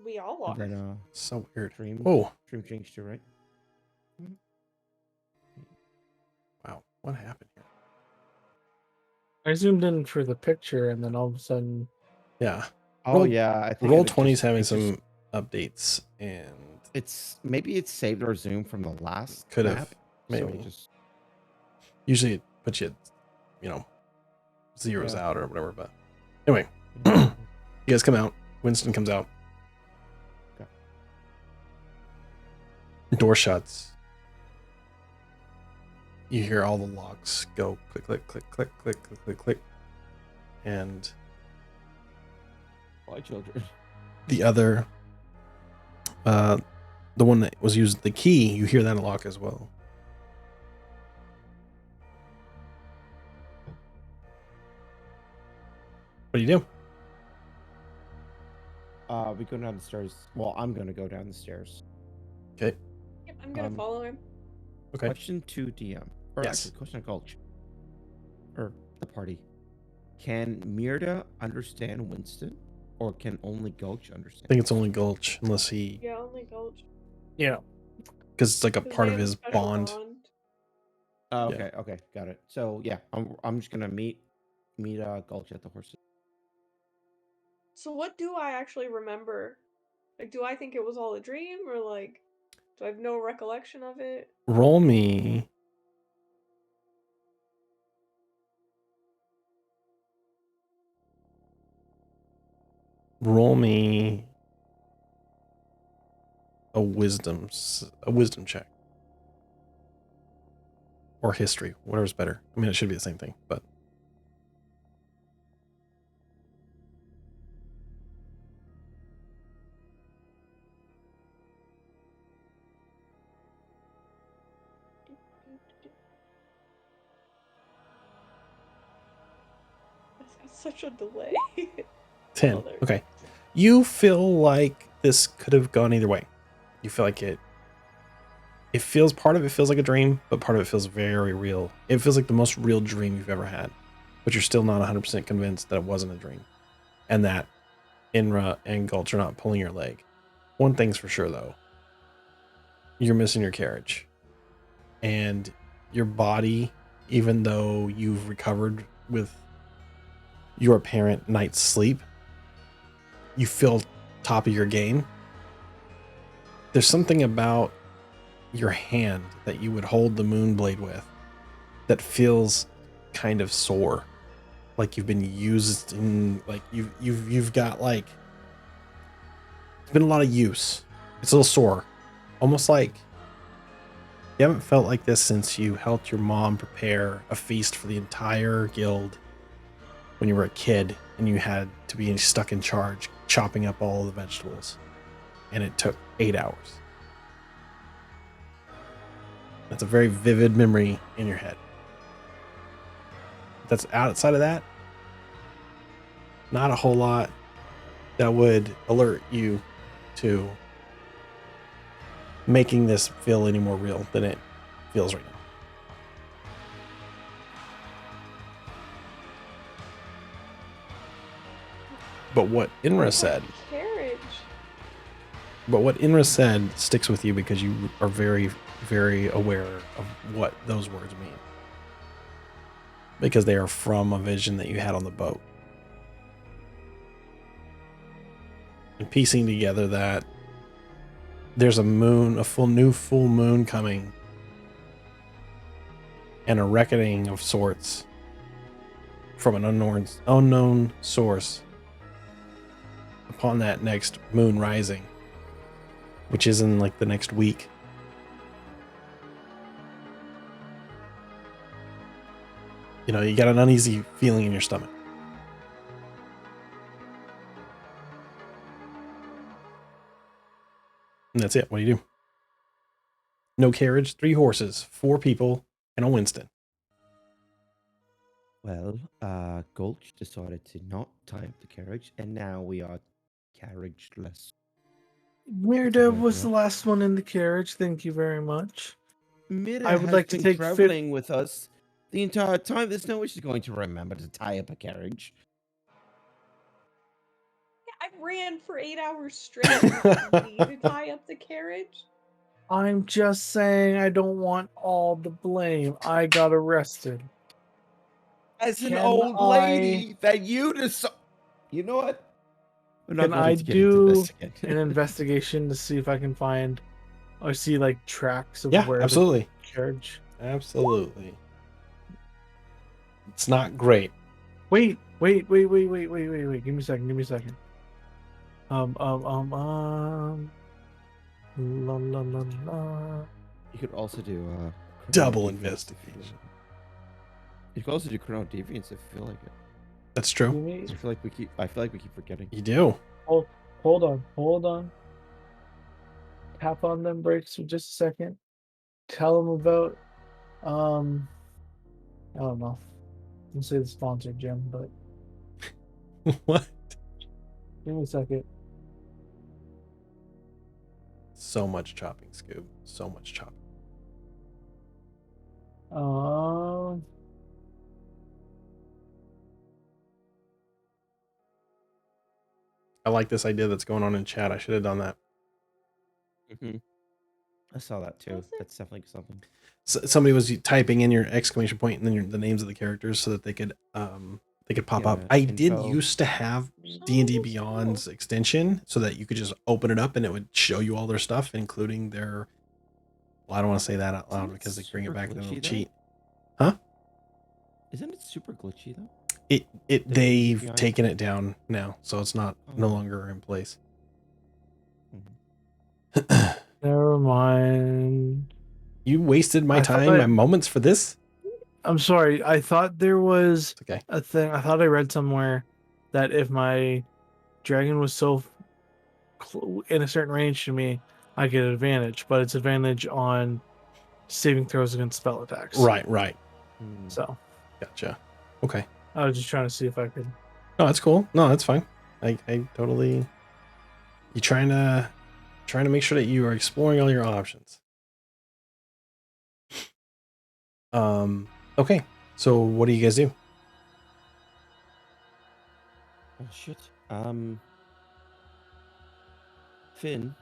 We all are. And then So weird. Dream Oh, changed to right. wow. What happened here? I zoomed in for the picture, and then all of a sudden, Yeah. Oh Roll- yeah, I think Roll it 20's just- having it just- some updates, and Maybe it saved our Zoom from the last could map. have So maybe. it just Usually it put you, zeros Yeah. out or whatever. But anyway, you guys come out. Winston comes out. Okay. Door shuts. You hear all the locks go click, click, click, click, click, click, click, click. And Why children? the other, the one that was used, the key, you hear that lock as well. What do you do? We go down the stairs. Well, I'm gonna go down the stairs. Okay. Yep, I'm gonna Um, follow him. Okay. Question to DM. Or Yes. actually, question to Gulch. Or the party. Can Mirda understand Winston? Or can only Gulch I understand? think it's only Gulch, unless he, Yeah, only Gulch. Yeah. because it's like a 'Cause part they of have a his special bond. Oh, Yeah. okay, okay, got it. So yeah, I'm just gonna meet Gulch at the horses. So what do I actually remember? Like, do I think it was all a dream, or like, do I have no recollection of it? Roll me. Roll me a wisdom check. Or history, whatever's better. I mean, it should be the same thing, but That's got such a delay. 10. Oh, there. Okay. You feel like this could have gone either way. You feel like it feels, part of it feels like a dream, but part of it feels very real. It feels like the most real dream you've ever had, but you're still not 100% convinced that it wasn't a dream and that Inra and Gulch are not pulling your leg. One thing's for sure, though. You're missing your carriage. And your body, even though you've recovered with your apparent night's sleep, you feel top of your game. There's something about your hand that you would hold the moon blade with that feels kind of sore, like you've been used in, like you've got, like, it's been a lot of use. It's a little sore, almost like you haven't felt like this since you helped your mom prepare a feast for the entire guild when you were a kid and you had to be stuck in charge chopping up all the vegetables, and it took 8 hours. That's a very vivid memory in your head. That's outside of that, not a whole lot that would alert you to making this feel any more real than it feels right now. But what Inra said, Carriage. sticks with you because you are very, very aware of what those words mean. Because they are from a vision that you had on the boat. And piecing together that there's a moon, a full moon coming, and a reckoning of sorts from an unknown source upon that next moon rising, which is in like the next week. You know, you got an uneasy feeling in your stomach. And that's it. What do you do? No carriage, 3 horses, 4 people, and a Winston. Well, Gulch decided to not tie up the carriage, and now we are carriageless. Mirda Very was the well. last one in the carriage. Thank you very much. Mirda I would has like to been take traveling with us the entire time. There's no way she's going to remember to tie up a carriage. Yeah, I ran for 8 hours straight. Easy to tie up the carriage. I'm just saying I don't want all the blame. I got arrested. As an Can old lady that you decide. You know what? We're not Can going I to get into this do again. an investigation to see if I can find or see like tracks of Yeah, where absolutely. the carriage? Absolutely. It's not great. Wait. Give me a second. La la la la. You could also do Chrono Double Deviance if you investigation. like. You could also do Chrono Deviance if you feel like it. That's true. I feel like we keep forgetting. You do. Hold on. Tap on them brakes for just a second. Tell them about I don't know. I'll say the sponsor, Jim, but What? give me a second. So much chopping, Scoob. So much chopping. I like this idea that's going on in chat. I should have done that. I saw that too. Was it? That's definitely something. So, somebody was typing in your exclamation point and then the names of the characters so that they could pop up. Yeah, I did info. used to have Oh, D&D that's Beyond's cool. extension so that you could just open it up and it would show you all their stuff, including their. Well, I don't want to say that out loud Isn't it because they bring it super back and it'll glitchy, though? cheat. Isn't it super glitchy though? It The they've Beyond? taken it down now, so it's not no Oh. longer in place. Never mind. You wasted my I thought time, my I- moments for this. I'm sorry. I thought there was It's okay. a thing. I thought I read somewhere that if my dragon was so in a certain range to me, I get an advantage, but it's advantage on saving throws against spell attacks. Right. So Gotcha. Okay. I was just trying to see if I could. No, that's cool. No, that's fine. I totally. You trying to make sure that you are exploring all your options. Okay. So what do you guys do? Oh shit. Finn,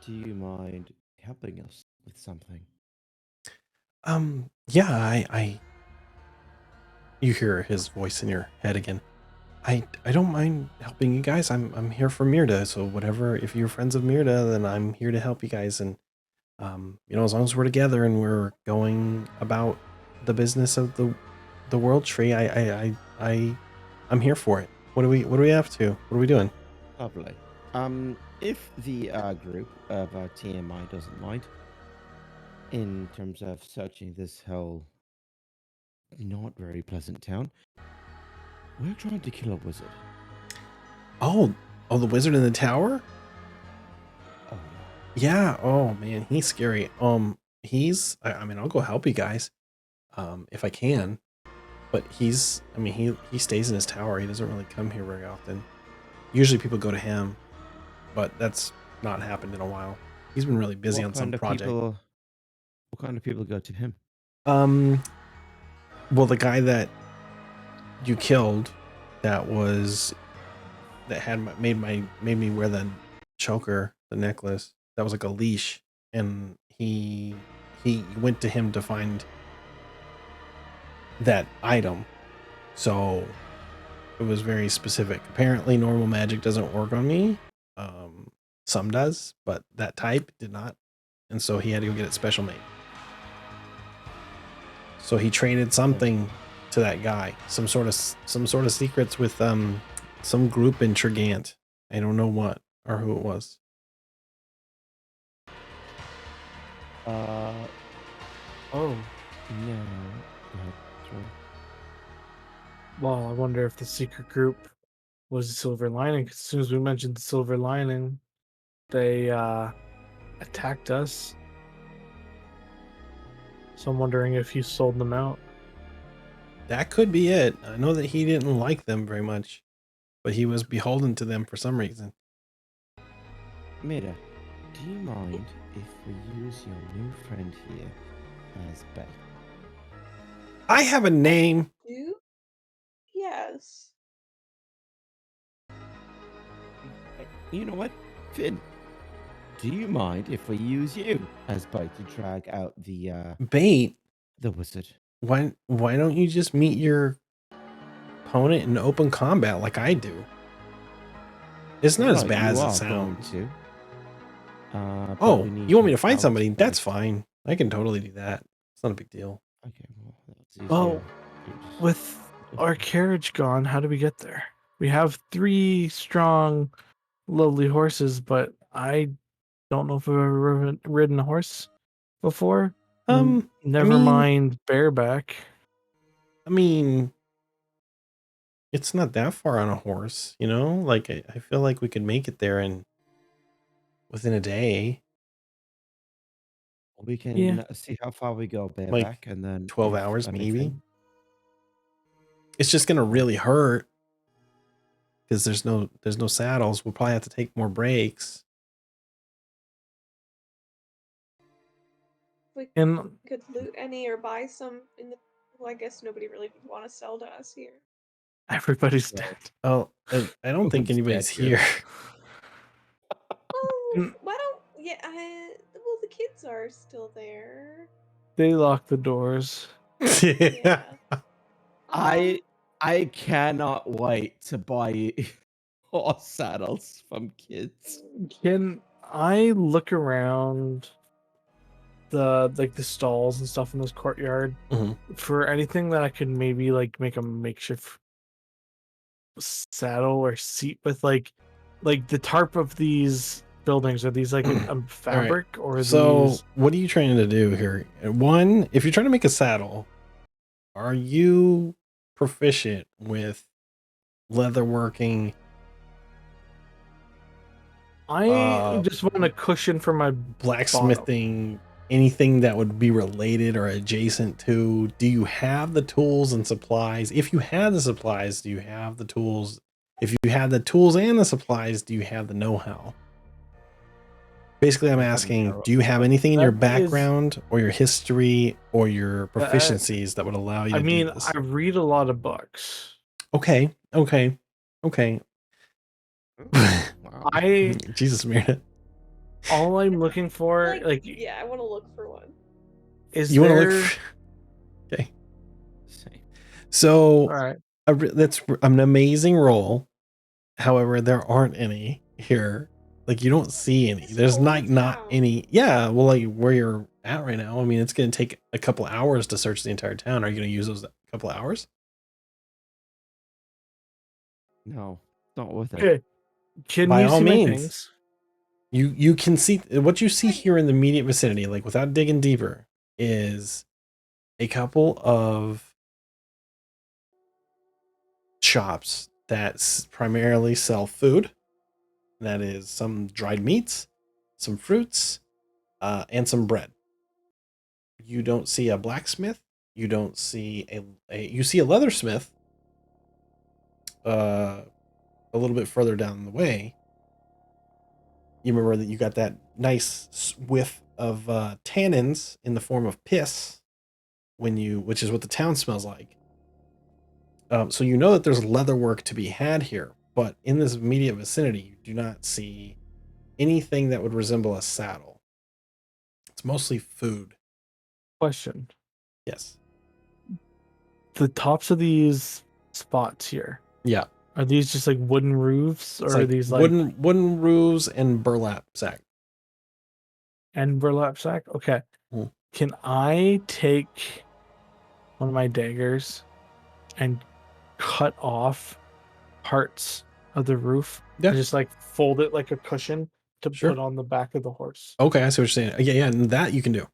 do you mind helping us with something? Yeah, I you hear his voice in your head again. I don't mind helping you guys. I'm here for Mirda, so whatever, if you're friends of Mirda, then I'm here to help you guys. And as long as we're together and we're going about the business of the world tree, I'm here for it. What do we have to? What are we doing? Lovely. If the group of TMI doesn't mind, in terms of searching this whole not very pleasant town, we're trying to kill a wizard. Oh, the wizard in the tower? Oh Yeah. Oh man, he's scary. I mean, I'll go help you guys, if I can. But he stays in his tower. He doesn't really come here very often. Usually people go to him, but that's not happened in a while. He's been really busy on some project. What kind of people go to him? Well, the guy that you killed, that had made me wear the choker, the necklace. That was like a leash, and he went to him to find that item. So it was very specific. Apparently normal magic doesn't work on me. Some does, but that type did not. And so he had to go get it special made. So he traded something to that guy. Some sort of secrets with some group in Trigant. I don't know what or who it was. Oh, No. Go ahead, sorry. well, I wonder if the secret group was the Silver Lining. 'Cause as soon as we mentioned the Silver Lining, they attacked us. So I'm wondering if you sold them out. That could be it. I know that he didn't like them very much, but he was beholden to them for some reason. Mira, do you mind if we use your new friend here as bait? I have a name. You? Yes. You know what, Finn? Do you mind if we use you as bait to drag out the Bait. wizard? Why don't you just meet your opponent in open combat like I do? It's not as Right, bad you as it are sounds. going to. But Oh, we need you want me your to fight powers somebody? That's first. fine. I can totally do that. It's not a big deal. Okay, well, that's easier. Oh. With our carriage gone, how do we get there? We have 3 strong, lovely horses, but I don't know if I've ever ridden a horse before. Never mean- mind bareback. I mean, it's not that far on a horse, you know? Like, I feel like we could make it there within a day, We can Yeah. see how far we go like bareback, and then 12 if hours maybe. anything- It's just gonna really hurt because there's no saddles. We'll probably have to take more breaks. We And could loot any or buy some in the. Well, I guess nobody really would want to sell to us here. everybody's Right. dead. Oh, I don't think Who's anybody's dead here? here. Oh, Mm. why don't well the kids are still there. They lock the doors. Yeah. I cannot wait to buy horse saddles from kids. Can I look around the stalls and stuff in this courtyard Mhm. for anything that I could maybe like make a makeshift saddle or seat with, like the tarp of these buildings? Are these like a fabric or are So, these? what are you trying to do here? One, if you're trying to make a saddle, are you proficient with leatherworking? I just want a cushion for my Blacksmithing, anything that would be related or adjacent to? Do you have the tools and supplies? If you have the supplies, do you have the tools? If you have the tools and the supplies, do you have the know-how? Basically, I'm asking, do you have anything in your That is- background or your history or your proficiencies that would allow you to I mean, do this? I read a lot of books. Okay. Wow. I Jesus, Mirna. all I'm looking for, like, yeah, I want to look for one. is You want to there? look for... Okay. Same. So, All right. that's an amazing roll. However, there aren't any here. Like, you don't see any. It's There's an not old not town. any. Yeah, well, like where you're at right now. I mean, it's going to take a couple hours to search the entire town. Are you going to use those couple hours? No, not worth it. Okay. Can By you all see my means. pings? You can see what you see here in the immediate vicinity, like without digging deeper, is a couple of shops that primarily sell food. That is some dried meats, some fruits, and some bread. You don't see a blacksmith. You don't see you see a leathersmith a little bit further down the way. You remember that you got that nice whiff of tannins in the form of piss which is what the town smells like. So you know that there's leather work to be had here, but in this immediate vicinity, you do not see anything that would resemble a saddle. It's mostly food. Question. Yes. The tops of these spots here, Yeah. are these just like wooden roofs, or It's are like these like wooden roofs and burlap sack. and burlap sack? Okay. Hmm. Can I take one of my daggers and cut off parts of the roof Yeah. and just like fold it like a cushion to Sure. put on the back of the horse? Okay, I see what you're saying. Yeah, and that you can do.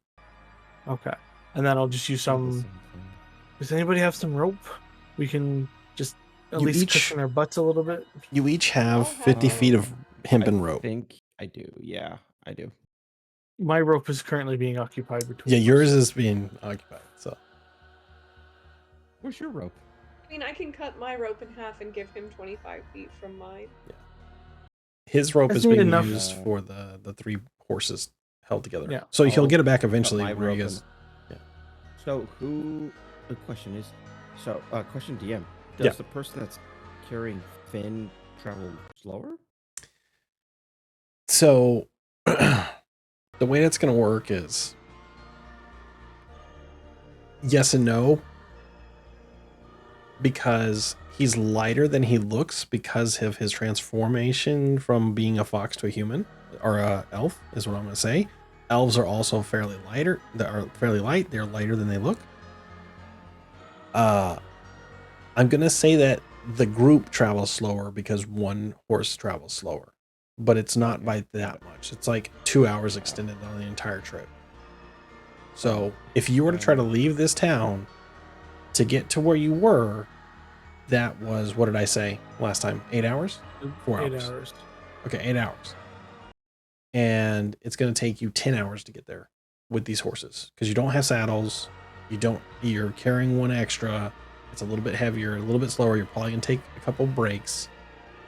Okay. And then I'll just use Do the some. same thing. Does anybody have some rope? We can just at You least each- cushion our butts a little bit. You each have I'll have 50 feet of hempen I rope. think I do. Yeah, I do. My rope is currently being occupied between. Yeah, yours us. is being occupied. So Where's your rope? I mean, I can cut my rope in half and give him 25 feet from mine. his rope That's is being enough. used for the 3 horses held together. Yeah. So he'll I'll get it back cut eventually. my Where he rope goes. So who? The question is, question DM. Does Yeah. the person that's carrying Finn travel slower? So the way that's going to work is yes and no, because he's lighter than he looks because of his transformation from being a fox to a human, or a elf is what I'm going to say. Elves are also fairly lighter. They are fairly light. They're lighter than they look. I'm gonna say that the group travels slower because one horse travels slower, but it's not by that much. It's like 2 hours extended on the entire trip. So if you were to try to leave this town to get to where you were, that was, what did I say last time? 8 hours? 4 8 hours. hours. Okay, 8 hours. And it's going to take you 10 hours to get there with these horses because you don't have saddles. You're carrying one extra. It's a little bit heavier, a little bit slower. You're probably going to take a couple breaks,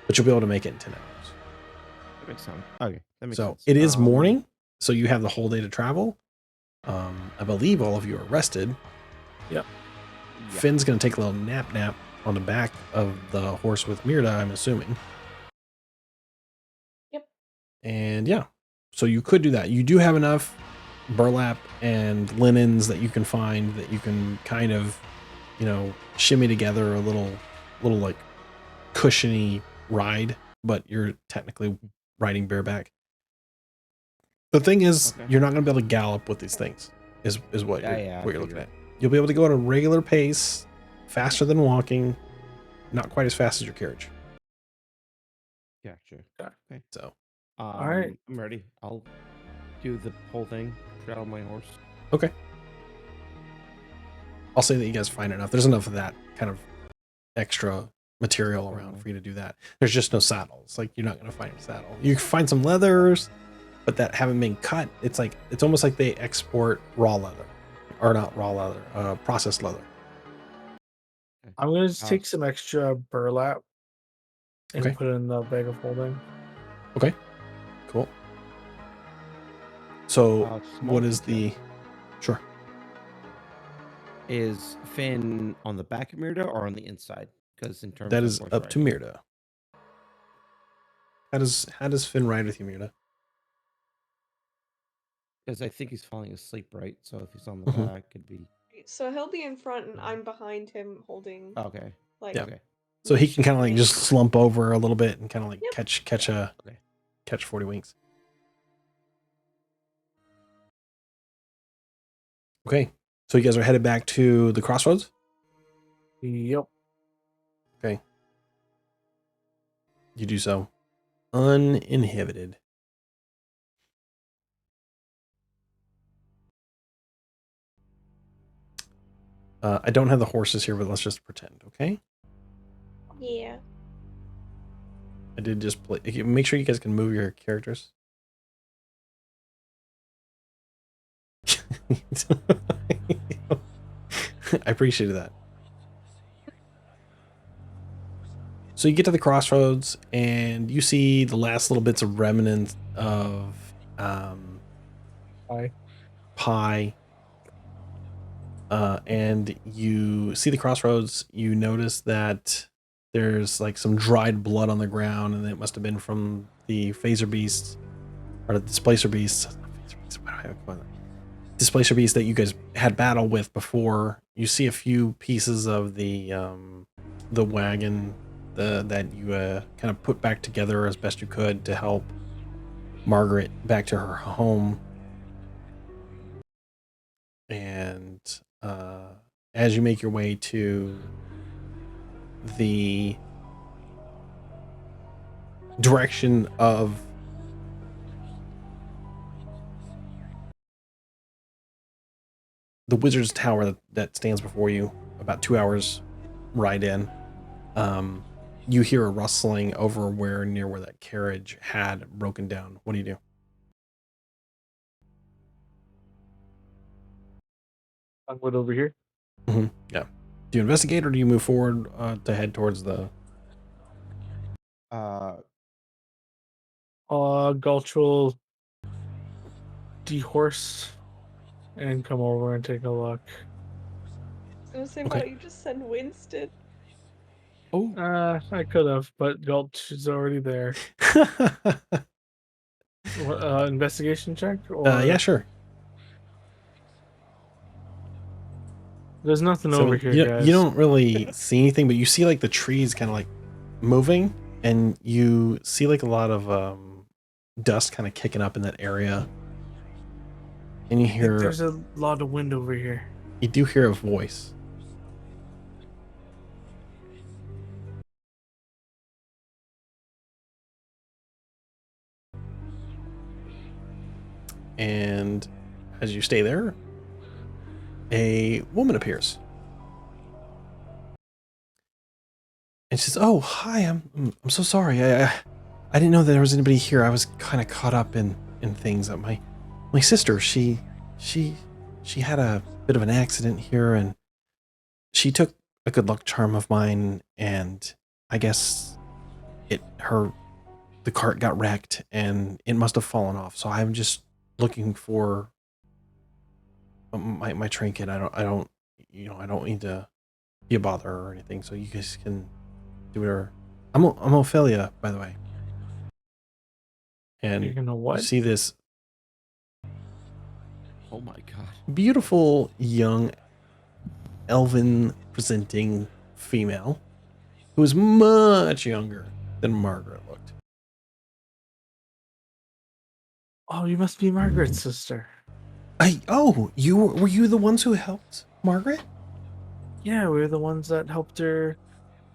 but you'll be able to make it in 10 hours. That makes sense. Okay, that makes So sense. it is morning, so you have the whole day to travel. I believe all of you are rested. Yep. Finn's going to take a little nap on the back of the horse with Mirda, I'm assuming. Yep. And yeah, so you could do that. You do have enough burlap and linens that you can find that you can kind of, shimmy together a little like cushiony ride, but you're technically riding bareback. The thing is, you're not going to be able to gallop with these things, is what you're looking at. You'll be able to go at a regular pace, faster than walking, not quite as fast as your carriage. Gotcha. Okay. So, all right, I'm ready. I'll do the whole thing. Straddle my horse. Okay. I'll say that you guys find enough. There's enough of that kind of extra material around for you to do that. There's just no saddles. Like, you're not going to find a saddle. You can find some leathers, but that haven't been cut. It's almost like they export raw leather, or not raw leather, processed leather. I'm gonna just take some extra burlap and put it in the bag of holding. Okay, cool. So what is the sure is Finn on the back of Mirda or on the inside? Because in terms that of is up to Mirda. How does Finn ride with you, Mirda? Because I think he's falling asleep, right? So if he's on the back, it'd be. So he'll be in front, and I'm behind him, holding. Okay. Yeah. Okay. So he can kind of like just slump over a little bit and kind of like Yep. catch 40 winks. Okay. So you guys are headed back to the crossroads? Yep. Okay. You do so uninhibited. I don't have the horses here, but let's just pretend, okay? Yeah. I did just play. Make sure you guys can move your characters. I appreciated that. So you get to the crossroads and you see the last little bits of remnants of pie. And you see the crossroads. You notice that there's like some dried blood on the ground, and it must have been from the phaser beasts or the displacer beasts. Displacer beasts that you guys had battle with before. You see a few pieces of the wagon that you kind of put back together as best you could to help Margaret back to her home. And as you make your way to the direction of the wizard's tower that stands before you, about 2 hours ride in, you hear a rustling over near where that carriage had broken down. What do you do? I'm good over here. Mm-hmm. Yeah. Do you investigate or do you move forward to head towards the? Gulch will dehorse and come over and take a look. I was gonna say, why don't you just send Winston? Oh. I could have, but Gulch is already there. Investigation check? Or Yeah, sure. There's nothing over here, guys. You don't really see anything, but you see like the trees kind of like moving, and you see like a lot of dust kind of kicking up in that area. And you hear there's a lot of wind over here. You do hear a voice. and as you stay there, a woman appears. And she says, "Oh, hi. I'm so sorry. I didn't know that there was anybody here. I was kind of caught up in things. That my sister, she had a bit of an accident here, and she took a good luck charm of mine, and I guess the cart got wrecked, and it must have fallen off. So I'm just looking for my trinket. I don't I don't need to be a bother or anything. So you guys can do whatever. I'm Ophelia, by the way." And You're gonna you what? see this Oh my god. beautiful young elven presenting female who is much younger than Margaret looked. Oh, you must be Margaret's sister. You were you the ones who helped Margaret? Yeah, we were the ones that helped her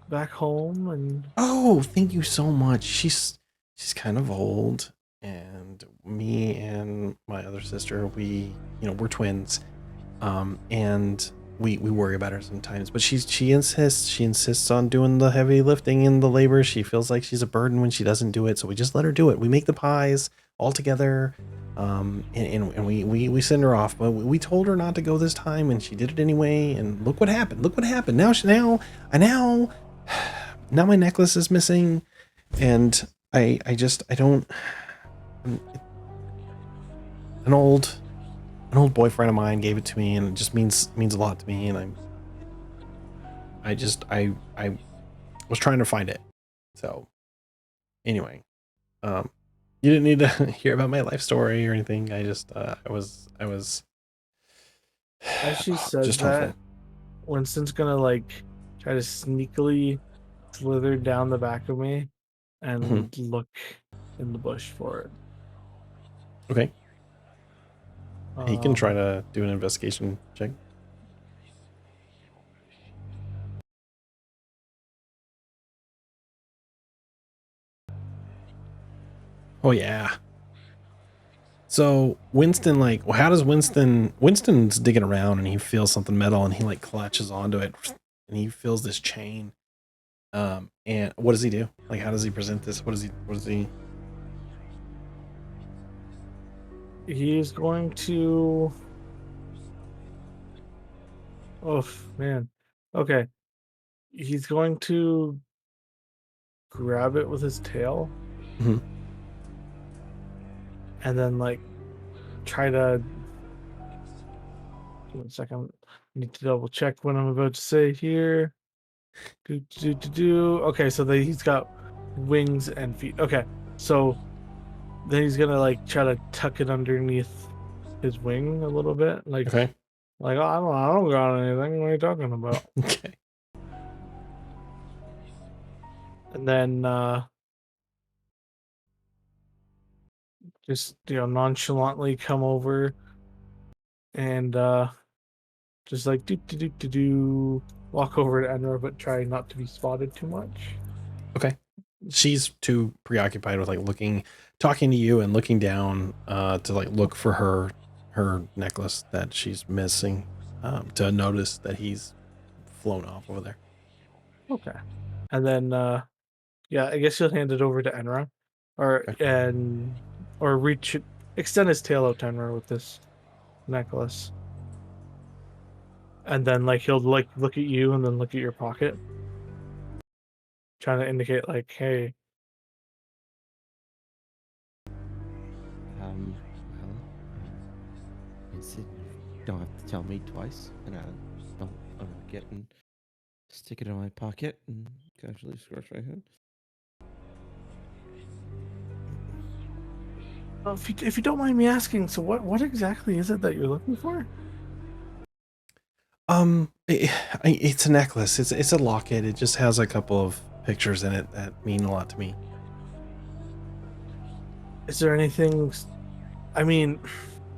back home, and Oh, thank you so much. She's kind of old, and me and my other sister, we're twins. And we worry about her sometimes, but she insists on doing the heavy lifting and the labor. She feels like she's a burden when she doesn't do it, so we just let her do it. We make the pies all together, and we send her off, but we told her not to go this time, and she did it anyway. And look what happened. Now my necklace is missing, and I don't. An old boyfriend of mine gave it to me, and it just means a lot to me, and I was trying to find it. So anyway, you didn't need to hear about my life story or anything. I just I was as she says just that, helpful. Winston's gonna like try to sneakily slither down the back of me and look in the bush for it. Okay, he can try Um, to do an investigation check. Oh yeah. So Winston, like, well, how does Winston's digging around, and he feels something metal, and he like clutches onto it, and he feels this chain. And what does he do? Like, how does he present this? What is he? he's going to. Oh man. Okay. He's going to grab it with his tail Mhm. and then like try to. Give me a second. I need to double check what I'm about to say here. Okay, so he's got wings and feet. Okay, so then he's gonna like try to tuck it underneath his wing a little bit, Okay. like, oh, I don't got anything. What are you talking about? Okay. And then just nonchalantly come over and just like walk over to Enra, but try not to be spotted too much. Okay. She's too preoccupied with like talking to you and looking down to like look for her necklace that she's missing, to notice that he's flown off over there. Okay, and then yeah, I guess you'll hand it over to Enra, or Okay. reach it, extend his tail out to Enra with this necklace, and then like he'll like look at you and then look at your pocket, trying to indicate like, hey, Well, Vincent, you don't have to tell me twice, and I don't forget and stick it in my pocket and casually scratch my head. well, if you don't mind me asking, so what exactly is it that you're looking for? It's a necklace. It's a locket. It just has a couple of pictures in it that mean a lot to me. Is there anything? I mean,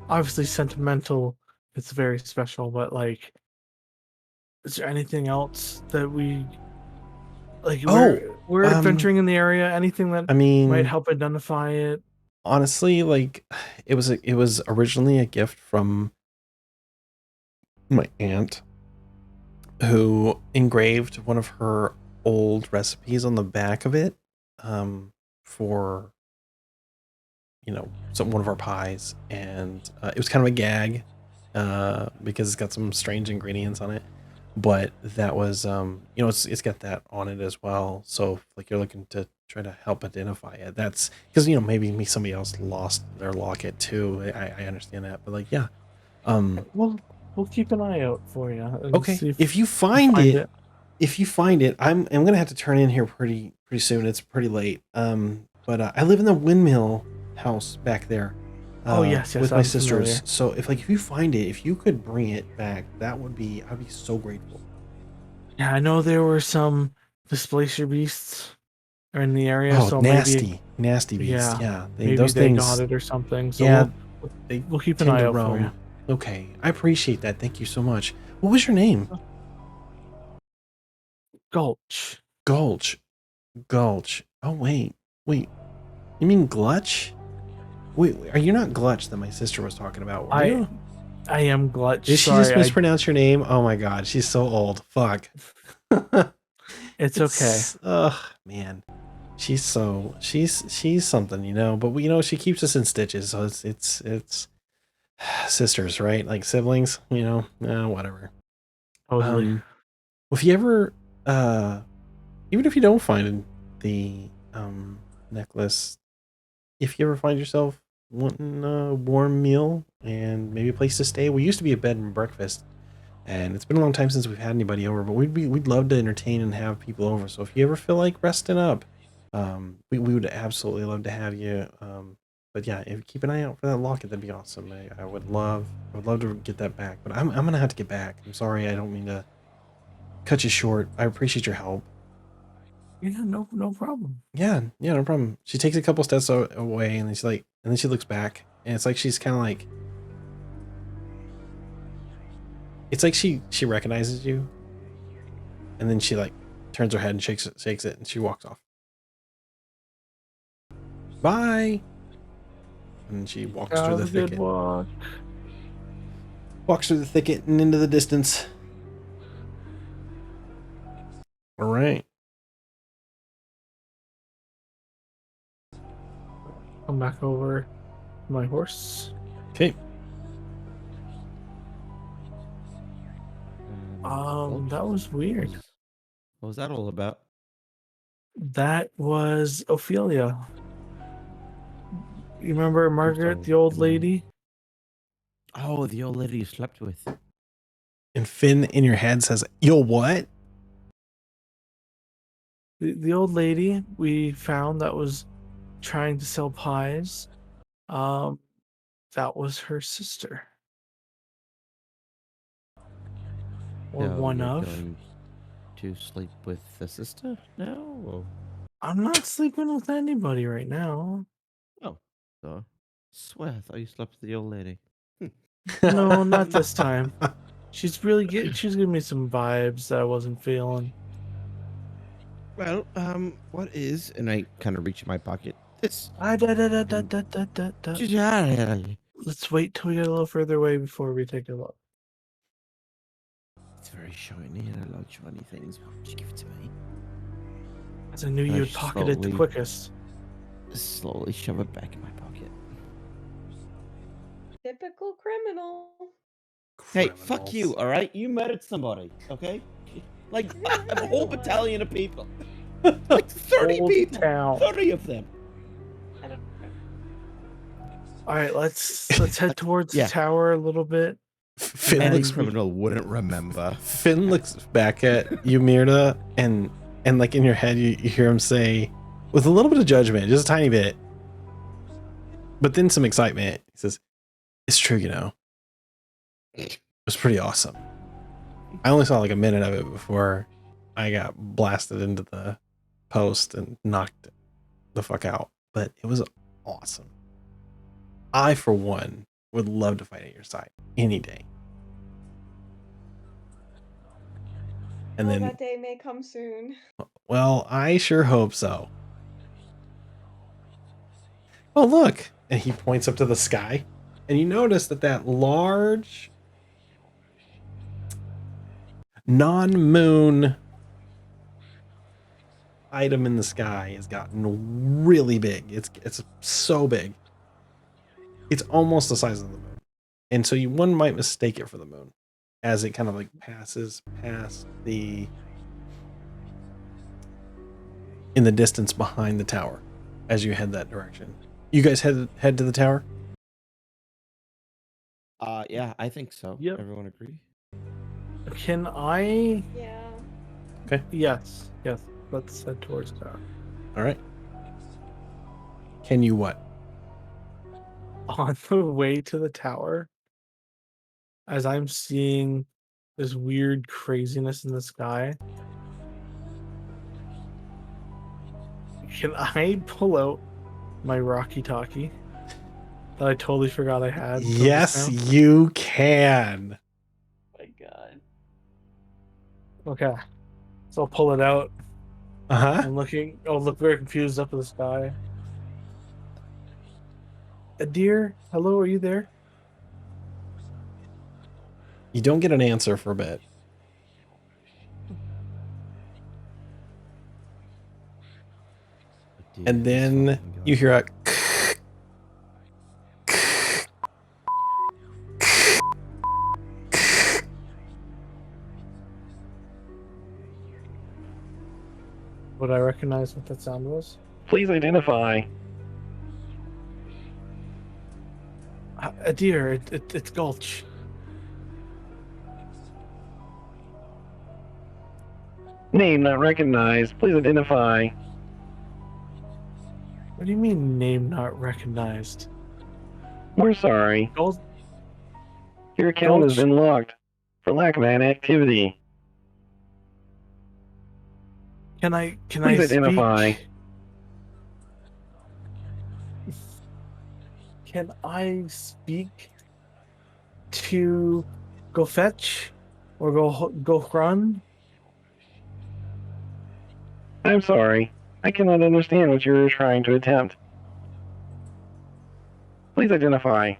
obviously sentimental. It's very special, but like, is there anything else that we like? Oh, We're adventuring in the area. Anything that I might mean, help identify it? honestly, like it was originally a gift from my aunt who engraved one of her old recipes on the back of it for one of our pies, and it was kind of a gag because it's got some strange ingredients on it, but that was it's got that on it as well. So if, like, you're looking to try to help identify it, that's because maybe somebody else lost their locket too. I understand that, but like, yeah. We'll keep an eye out for you and Okay, see if you find it, I'm gonna have to turn in here pretty soon. It's pretty late. But I live in the windmill house back there. Oh, yes, with my I'm sisters. familiar. So if you find it, if you could bring it back, I'd be so grateful. Yeah, I know there were some displacer beasts in the area, Oh, so nasty beasts. yeah, Yeah, maybe those they things. got it or something. So Yeah, they we'll keep an tend eye to out for you. roam. Okay, I appreciate that. Thank you so much. What was your name? Gulch. Gulch. Oh, wait. You mean Glutch? Wait, are you not Glutch that my sister was talking about? Were you? I am Glutch. Did she just mispronounce your name? Oh my god, she's so old. Fuck. It's okay. Ugh, man. She's something, but she keeps us in stitches, so it's sisters, right? Like siblings, whatever. Totally. If you ever even if you don't find the necklace, if you ever find yourself wanting a warm meal and maybe a place to stay, we used to be a bed and breakfast, and it's been a long time since we've had anybody over, but we'd love to entertain and have people over. So if you ever feel like resting up, we would absolutely love to have you. But yeah, if keep an eye out for that locket, that'd be awesome. I would love to get that back, but I'm gonna have to get back. I'm sorry, I don't mean to cut you short. I appreciate your help. Yeah, no problem. Yeah, no problem. She takes a couple steps away, and then she looks back, and it's like she's kind of like, it's like she recognizes you, and then she like turns her head and shakes it, and she walks off. Bye. And she walks through the thicket. Walks through the thicket and into the distance. All right. Come back over my horse. Okay. That was weird. What was that all about? That was Ophelia. You remember Margaret, sorry, the old good morning. lady? Oh, the old lady you slept with. And Finn in your head says, "Yo, what?" The old lady we found that was trying to sell pies. That was her sister. Or So one you're of. going to sleep with the sister now? Or? I'm not sleeping with anybody right now. Oh, so swear I thought you slept with the old lady. No, not this time. She's giving me some vibes that I wasn't feeling. Well, what is? And I kind of reach in my pocket. This. Let's wait till we get a little further away before we take a look. It's very shiny, and I like shiny things. Why don't you give it to me? As I knew you would pocket it the quickest. Slowly shove it back in my pocket. Typical criminal. Hey, fuck you, all right? You murdered somebody, okay? Like a whole battalion of people. Like 30 Whole people. town. 30 of them. I don't All right, let's head towards the tower a little bit. Finn Any looks criminal wouldn't remember. Finn looks back at you, Mirna, and like in your head you hear him say, with a little bit of judgment, just a tiny bit, but then some excitement, he says, "It's true, it was pretty awesome. I only saw like a minute of it before I got blasted into the post and knocked the fuck out, but it was awesome. I, for one, would love to fight at your side any day." And then that day may come soon. Well, I sure hope so. Oh, look, and he points up to the sky, and you notice that large non-moon item in the sky has gotten really big. It's so big. It's almost the size of the moon. And so one might mistake it for the moon as it kind of like passes past in the distance behind the tower as you head that direction. You guys head to the tower? Yeah, I think so. Yep. Everyone agree? Can I? Yeah. Okay. Yes. Yes. Let's head towards tower. All right. Can you what? On the way to the tower, as I'm seeing this weird craziness in the sky, can I pull out my Rocky Talkie that I totally forgot I had? until just Yes, now? you can. My God. Okay. So I'll pull it out. Uh-huh. I'm looking. Oh, look very confused up at the sky. Dear, hello, are you there? You don't get an answer for a bit. And then you hear a Would I recognize what that sound was? Please identify. Dear, it's Gulch. Name not recognized. Please identify. What do you mean, name not recognized? We're sorry. Gulch. Your account has Gulch. been locked for lack of activity. Can I Please identify. speak? Can I speak to go fetch or go run? I'm sorry. I cannot understand what you're trying to attempt. Please identify.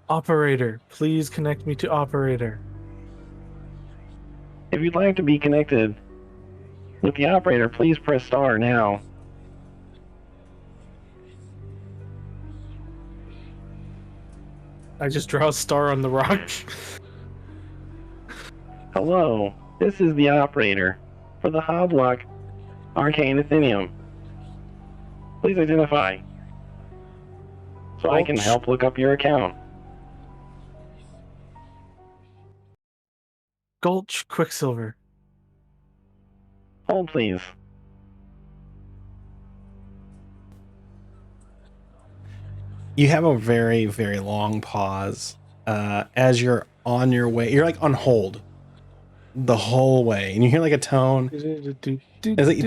Operator, please connect me to operator. If you'd like to be connected with the operator, please press star now. I just draw a star on the rock. Hello, this is the operator for the Hoblock Arcane Athenium. Please identify so I can Gulch. help look up your account. Gulch Quicksilver. Hold, please. You have a very, very long pause as you're on your way. You're like on hold the whole way, and you hear like a tone. It's like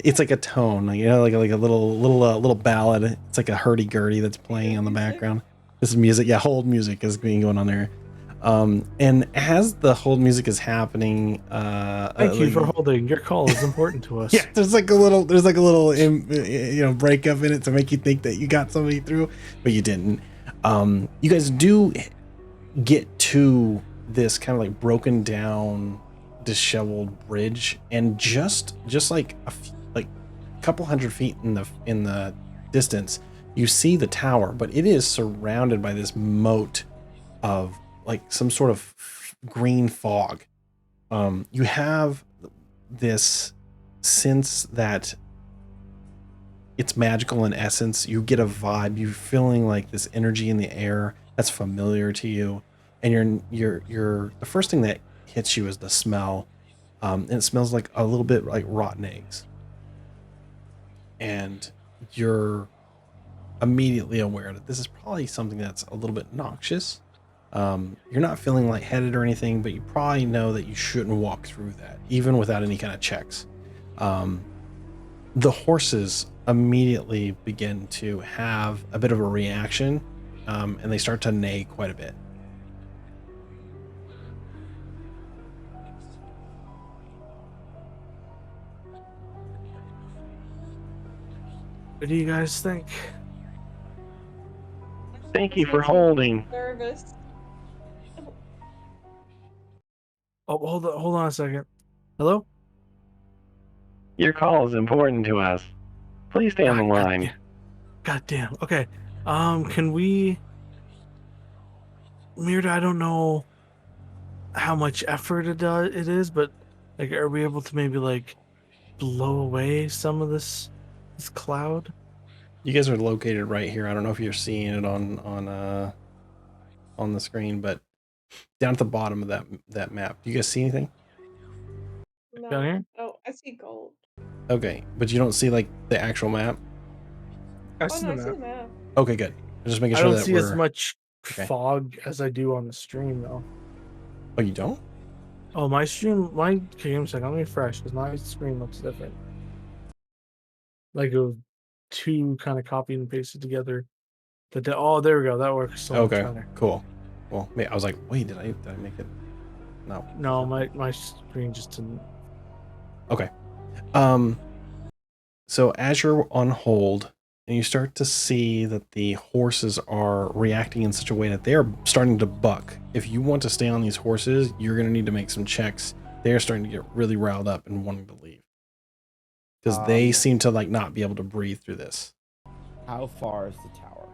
it's like a tone, like, you know, like a little ballad. It's like a hurdy-gurdy that's playing on the background. This is music, yeah. Hold music is being going on there, and as the hold music is happening, Thank you for holding. Your call is important to us. yeah, there's like a little, you know, breakup in it to make you think that you got somebody through, but you didn't. You guys do get to this kind of like broken down, disheveled bridge, and just like a couple hundred feet in the distance, you see the tower, but it is surrounded by this moat of like some sort of green fog. You have this sense that it's magical in essence. You get a vibe. You're feeling like this energy in the air that's familiar to you, and you're the first thing that hits you is the smell, and it smells like a little bit like rotten eggs, and you're immediately aware that this is probably something that's a little bit noxious. You're not feeling lightheaded or anything, but you probably know that you shouldn't walk through that, even without any kind of checks. The horses immediately begin to have a bit of a reaction, and they start to neigh quite a bit. What do you guys think? Thank you This for makes me holding. nervous. Oh, hold on a second. Hello? Your call is important to us. Please stay on the line. God damn. Okay. Can we, Mirda, I don't know how much effort it is, but like, are we able to maybe like blow away some of this cloud? You guys are located right here. I don't know if you're seeing it on the screen, but down at the bottom of that map. Do you guys see anything? No. Down here? Oh, I see gold. Okay, but you don't see like the actual map. I Oh see no, the I see the map. map. Okay, good. I'm just making I sure don't that see we're as much okay. fog as I do on the stream though. Oh, you don't? Oh, okay, give me a second. Let me refresh because my screen looks different. Like it was two kind of copied and pasted together. Oh, there we go. That works so much Okay, better. cool. Well, I was like, wait, did I make it? No. No, my screen just didn't. Okay. So as you're on hold and you start to see that the horses are reacting in such a way that they are starting to buck. If you want to stay on these horses, you're going to need to make some checks. They're starting to get really riled up and wanting to leave. Because they seem to like not be able to breathe through this. How far is the tower?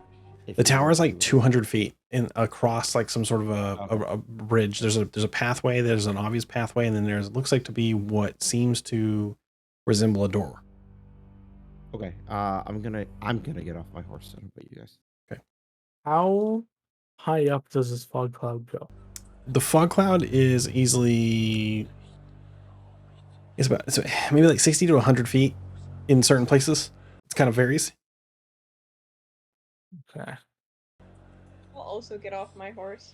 The tower is like 200 feet in across like some sort of a bridge. There's a pathway. There's an obvious pathway, and then there's looks like to be what seems to resemble a door. Okay. I'm gonna get off my horse. I don't know about you guys. Okay. How high up does this fog cloud go? The fog cloud is easily it's maybe like 60 to 100 feet in certain places. It kind of varies. Okay. I'll also get off my horse.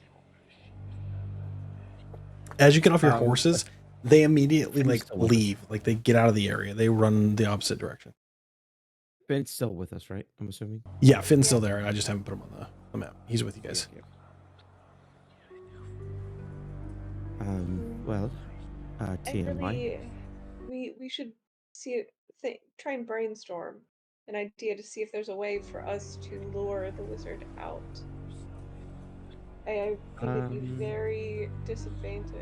As you get off your horses, they immediately Finn's like still with us. leave, like they get out of the area. They run the opposite direction. Finn's still with us, right? I'm assuming. Yeah, Finn's still there. I just haven't put him on the map. He's with you guys. Yeah. Well, TMI. We should try and brainstorm an idea to see if there's a way for us to lure the wizard out. I think it'd be very disadvantaged.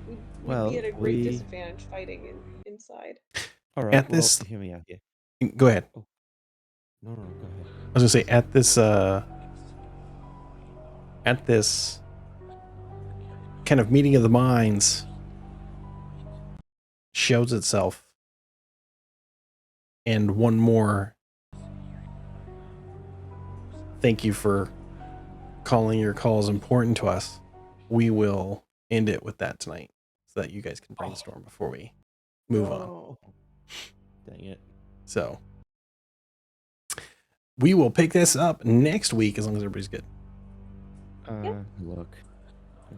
We'd be at a great disadvantage fighting inside. All right. At this, hear me out. Yeah. Go ahead. Oh. No, go ahead. I was gonna say at this kind of meeting of the minds shows itself, and one more thank you for calling your calls important to us. We will end it with that tonight so that you guys can brainstorm before we move on. Dang it. So we will pick this up next week as long as everybody's good. Look.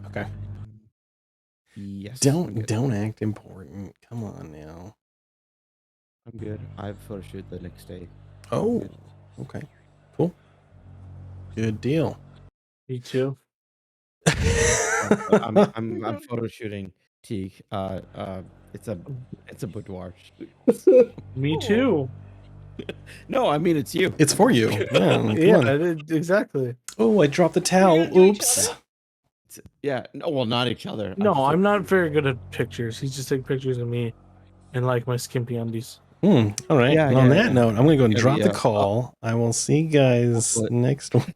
Okay. Yes. Don't act important. Come on now. I'm good. I have a photo shoot the next day. Oh, okay. Cool. Good deal. Me too. I'm photo shooting Teague. It's a boudoir shoot. Me too. No, I mean it's you. It's for you. Yeah, exactly. Oh, I dropped the towel. Oops. Yeah. No, well, not each other. No, I'm not very good at pictures. He's just taking pictures of me and like my skimpy undies. All right. Yeah, on that note, I'm going to go and drop the yeah. call. I will see you guys next week.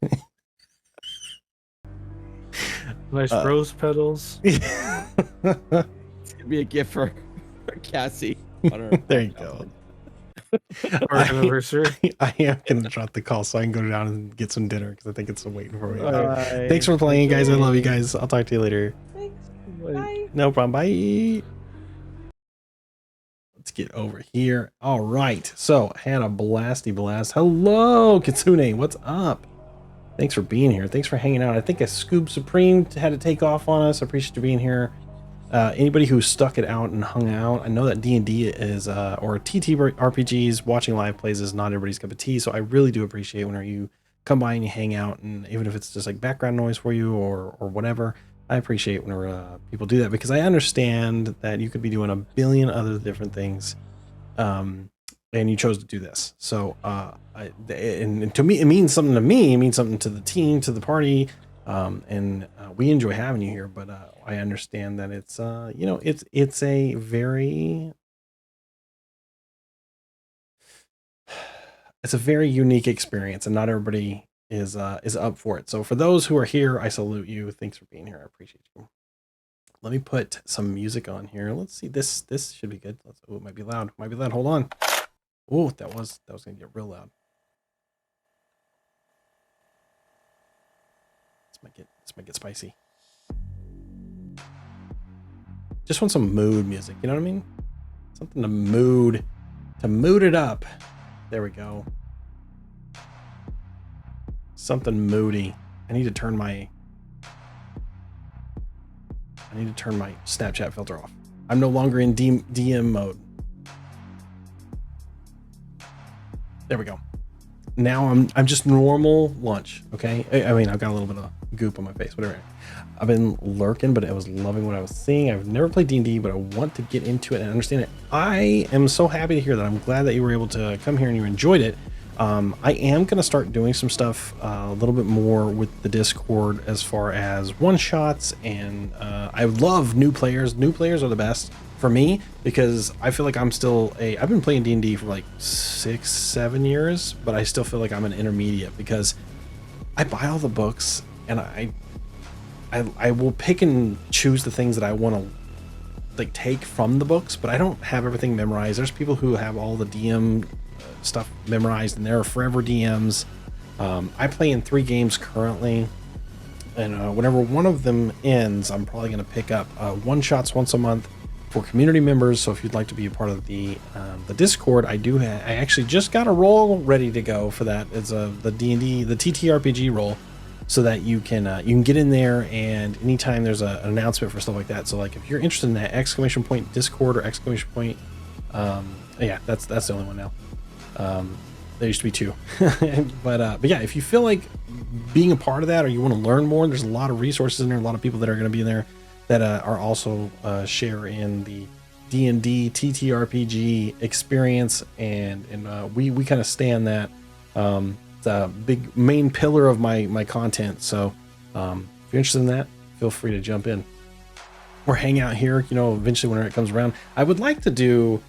Nice rose petals. It's gonna be a gift for Cassie. There you go. Our anniversary. I am going to drop the call so I can go down and get some dinner because I think it's waiting for me. Bye. Thanks for playing, guys. I love you guys. I'll talk to you later. Thanks. Bye. No problem. Bye. Let's get over here. All right. So, had a blasty blast. Hello, Kitsune. What's up? Thanks for being here. Thanks for hanging out. I think a Scoob Supreme had to take off on us. I appreciate you being here. Anybody who stuck it out and hung out, I know that D&D is, or TTRPGs, watching live plays is not everybody's cup of tea, so I really do appreciate whenever you come by and you hang out, and even if it's just like background noise for you or whatever, I appreciate whenever people do that, because I understand that you could be doing a billion other different things and you chose to do this. So, and to me, it means something to me. It means something to the team, to the party, and we enjoy having you here. But I understand that it's, you know, it's a very, it's a very unique experience, and not everybody is up for it. So for those who are here, I salute you. Thanks for being here. I appreciate you. Let me put some music on here. Let's see. This should be good. Oh, it might be loud. Might be loud. Hold on. Oh, that was gonna get real loud. This might get spicy. Just want some mood music. You know what I mean? Something to mood it up. There we go. Something moody. I need to turn my Snapchat filter off. I'm no longer in DM mode. There we go. Now I'm just normal lunch, okay? I mean, I've got a little bit of goop on my face, whatever. I've been lurking, but I was loving what I was seeing. I've never played D&D, but I want to get into it and understand it. I am so happy to hear that. I'm glad that you were able to come here and you enjoyed it. I am going to start doing some stuff a little bit more with the Discord as far as one-shots, and I love new players. New players are the best for me because I feel like I've been playing D&D for like 6-7 years, but I still feel like I'm an intermediate because I buy all the books and I will pick and choose the things that I want to like take from the books, but I don't have everything memorized. There's people who have all the DM stuff memorized and they're forever DMs. I play in 3 games currently, and whenever one of them ends, I'm probably going to pick up one-shots once a month for community members. So if you'd like to be a part of the Discord, I actually just got a roll ready to go for that. It's the D&D, the TTRPG roll, so that you can get in there, and anytime there's an announcement for stuff like that. So like if you're interested in that, ! Discord or ! Yeah, that's the only one now. There used to be 2, but yeah, if you feel like being a part of that, or you want to learn more, there's a lot of resources in there, a lot of people that are going to be in there that are also share in the D&D TTRPG experience, and we kind of stand that. It's a big main pillar of my content. So if you're interested in that, feel free to jump in or hang out here. You know, eventually whenever it comes around, I would like to do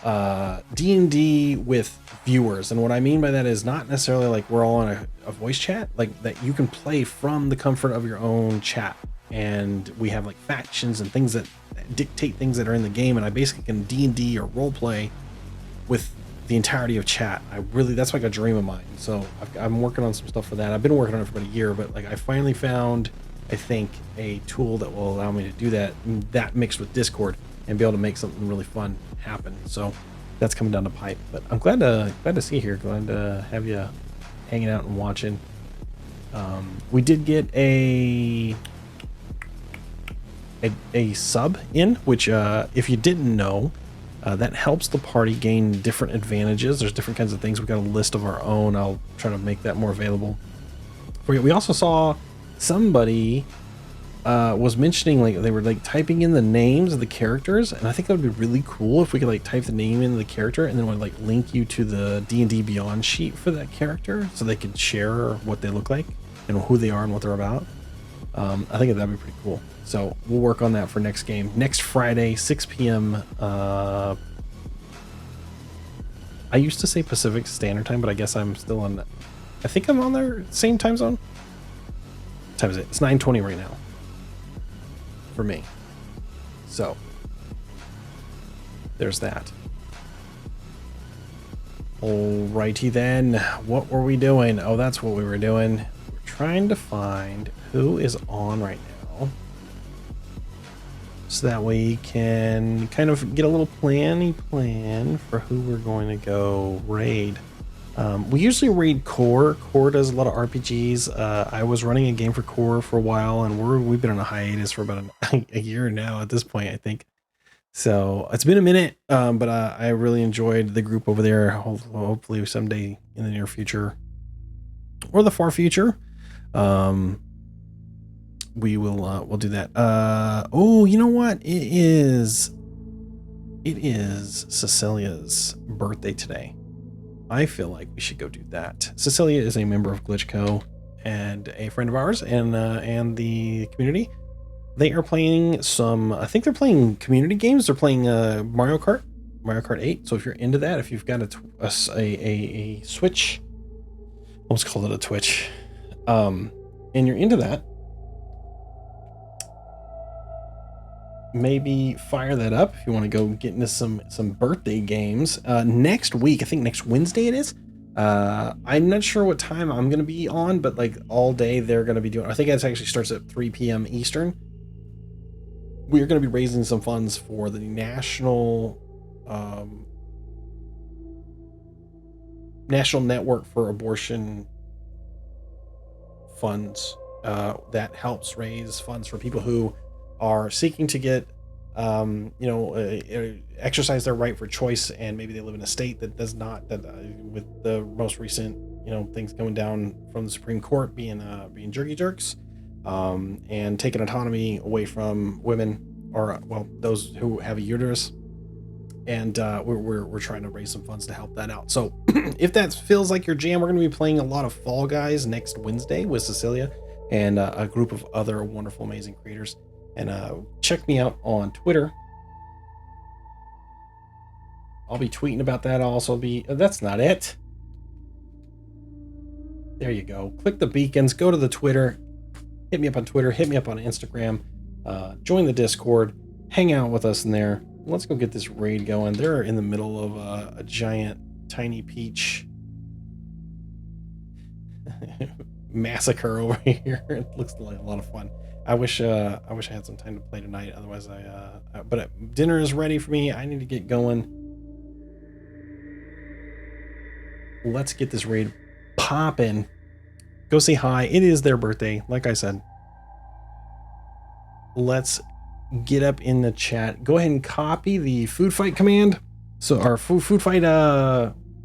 D&D with viewers, and what I mean by that is not necessarily like we're all in a voice chat, like that you can play from the comfort of your own chat, and we have like factions and things that dictate things that are in the game, and I basically can D&D or role play with the entirety of chat. That's like a dream of mine. So I'm working on some stuff for that. I've been working on it for about a year, but like I finally found, I think, a tool that will allow me to do that mixed with Discord and be able to make something really fun happen. So that's coming down the pipe. But I'm glad to see you here. Glad to have you hanging out and watching. We did get a sub in, which if you didn't know, that helps the party gain different advantages. There's different kinds of things. We've got a list of our own. I'll try to make that more available for you. We also saw somebody was mentioning like they were like typing in the names of the characters, and I think that would be really cool if we could like type the name into the character and then would like link you to the D&D Beyond sheet for that character so they could share what they look like and who they are and what they're about. I think that'd be pretty cool. So we'll work on that for next game. Next Friday, 6 p.m. I used to say Pacific Standard Time, but I guess I'm still on. I think I'm on their same time zone. What time is it? It's 9:20 right now for me. So there's that. Alrighty then. What were we doing? Oh, that's what we were doing. We're trying to find who is on right now, so that we can kind of get a little plan for who we're going to go raid. We usually raid Core. Core does a lot of RPGs. I was running a game for Core for a while, and we've been on a hiatus for about a year now at this point, I think. So it's been a minute, but I really enjoyed the group over there. Hopefully someday in the near future or the far future, we'll do that. Oh, you know what? It it is Cecilia's birthday today. I feel like we should go do that. Cecilia is a member of Glitch Co. and a friend of ours and the community. They are playing some, I think they're playing community games. They're playing Mario Kart 8. So if you're into that, if you've got a Switch, almost called it a Twitch, and you're into that, maybe fire that up if you want to go get into some birthday games. Next week, I think next Wednesday it is. I'm not sure what time I'm going to be on, but like all day they're going to be doing, I think it actually starts at 3 p.m. Eastern. We're going to be raising some funds for the National Network for Abortion Funds. That helps raise funds for people who are seeking to get, exercise their right for choice, and maybe they live in a state that does not. That with the most recent, things going down from the Supreme Court being jerky jerks. And taking autonomy away from women, or those who have a uterus, and we're trying to raise some funds to help that out. So if that feels like your jam, we're going to be playing a lot of Fall Guys next Wednesday with Cecilia and a group of other wonderful, amazing creators. And check me out on Twitter. I'll be tweeting about that. I'll also be. That's not it. There you go. Click the beacons. Go to the Twitter. Hit me up on Twitter, hit me up on Instagram, join the Discord, hang out with us in there. Let's go get this raid going. They're in the middle of a giant tiny peach massacre over here. It looks like a lot of fun. I wish I had some time to play tonight. Otherwise, but dinner is ready for me. I need to get going. Let's get this raid popping. Go say hi. It is their birthday, like I said. Let's get up in the chat. Go ahead and copy the food fight command. So our food fight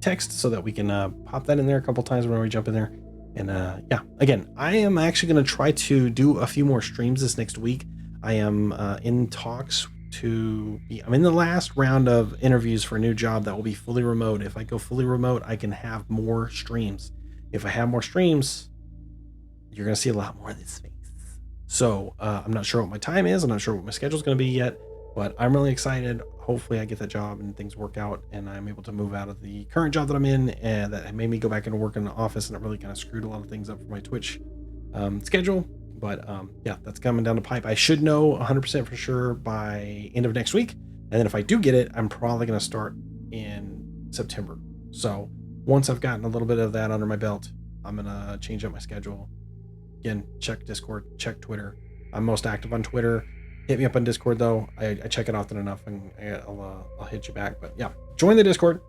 text, so that we can pop that in there a couple times whenever we jump in there. And yeah, again, I am actually going to try to do a few more streams this next week. I am in talks I'm in the last round of interviews for a new job that will be fully remote. If I go fully remote, I can have more streams. If I have more streams, you're going to see a lot more of this face. So I'm not sure what my time is. I'm not sure what my schedule is going to be yet, but I'm really excited. Hopefully I get that job and things work out and I'm able to move out of the current job that I'm in, and that made me go back and work in the office, and it really kind of screwed a lot of things up for my Twitch schedule. But yeah, that's coming down the pipe. I should know 100% for sure by end of next week. And then if I do get it, I'm probably going to start in September. So once I've gotten a little bit of that under my belt, I'm going to change up my schedule. Again, check Discord, check Twitter. I'm most active on Twitter. Hit me up on Discord though. I check it often enough, and I'll hit you back. But yeah, join the Discord.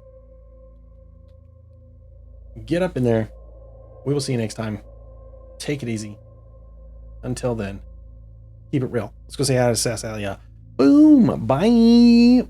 Get up in there. We will see you next time. Take it easy. Until then, keep it real. Let's go say hi to Sasalia. Boom. Bye.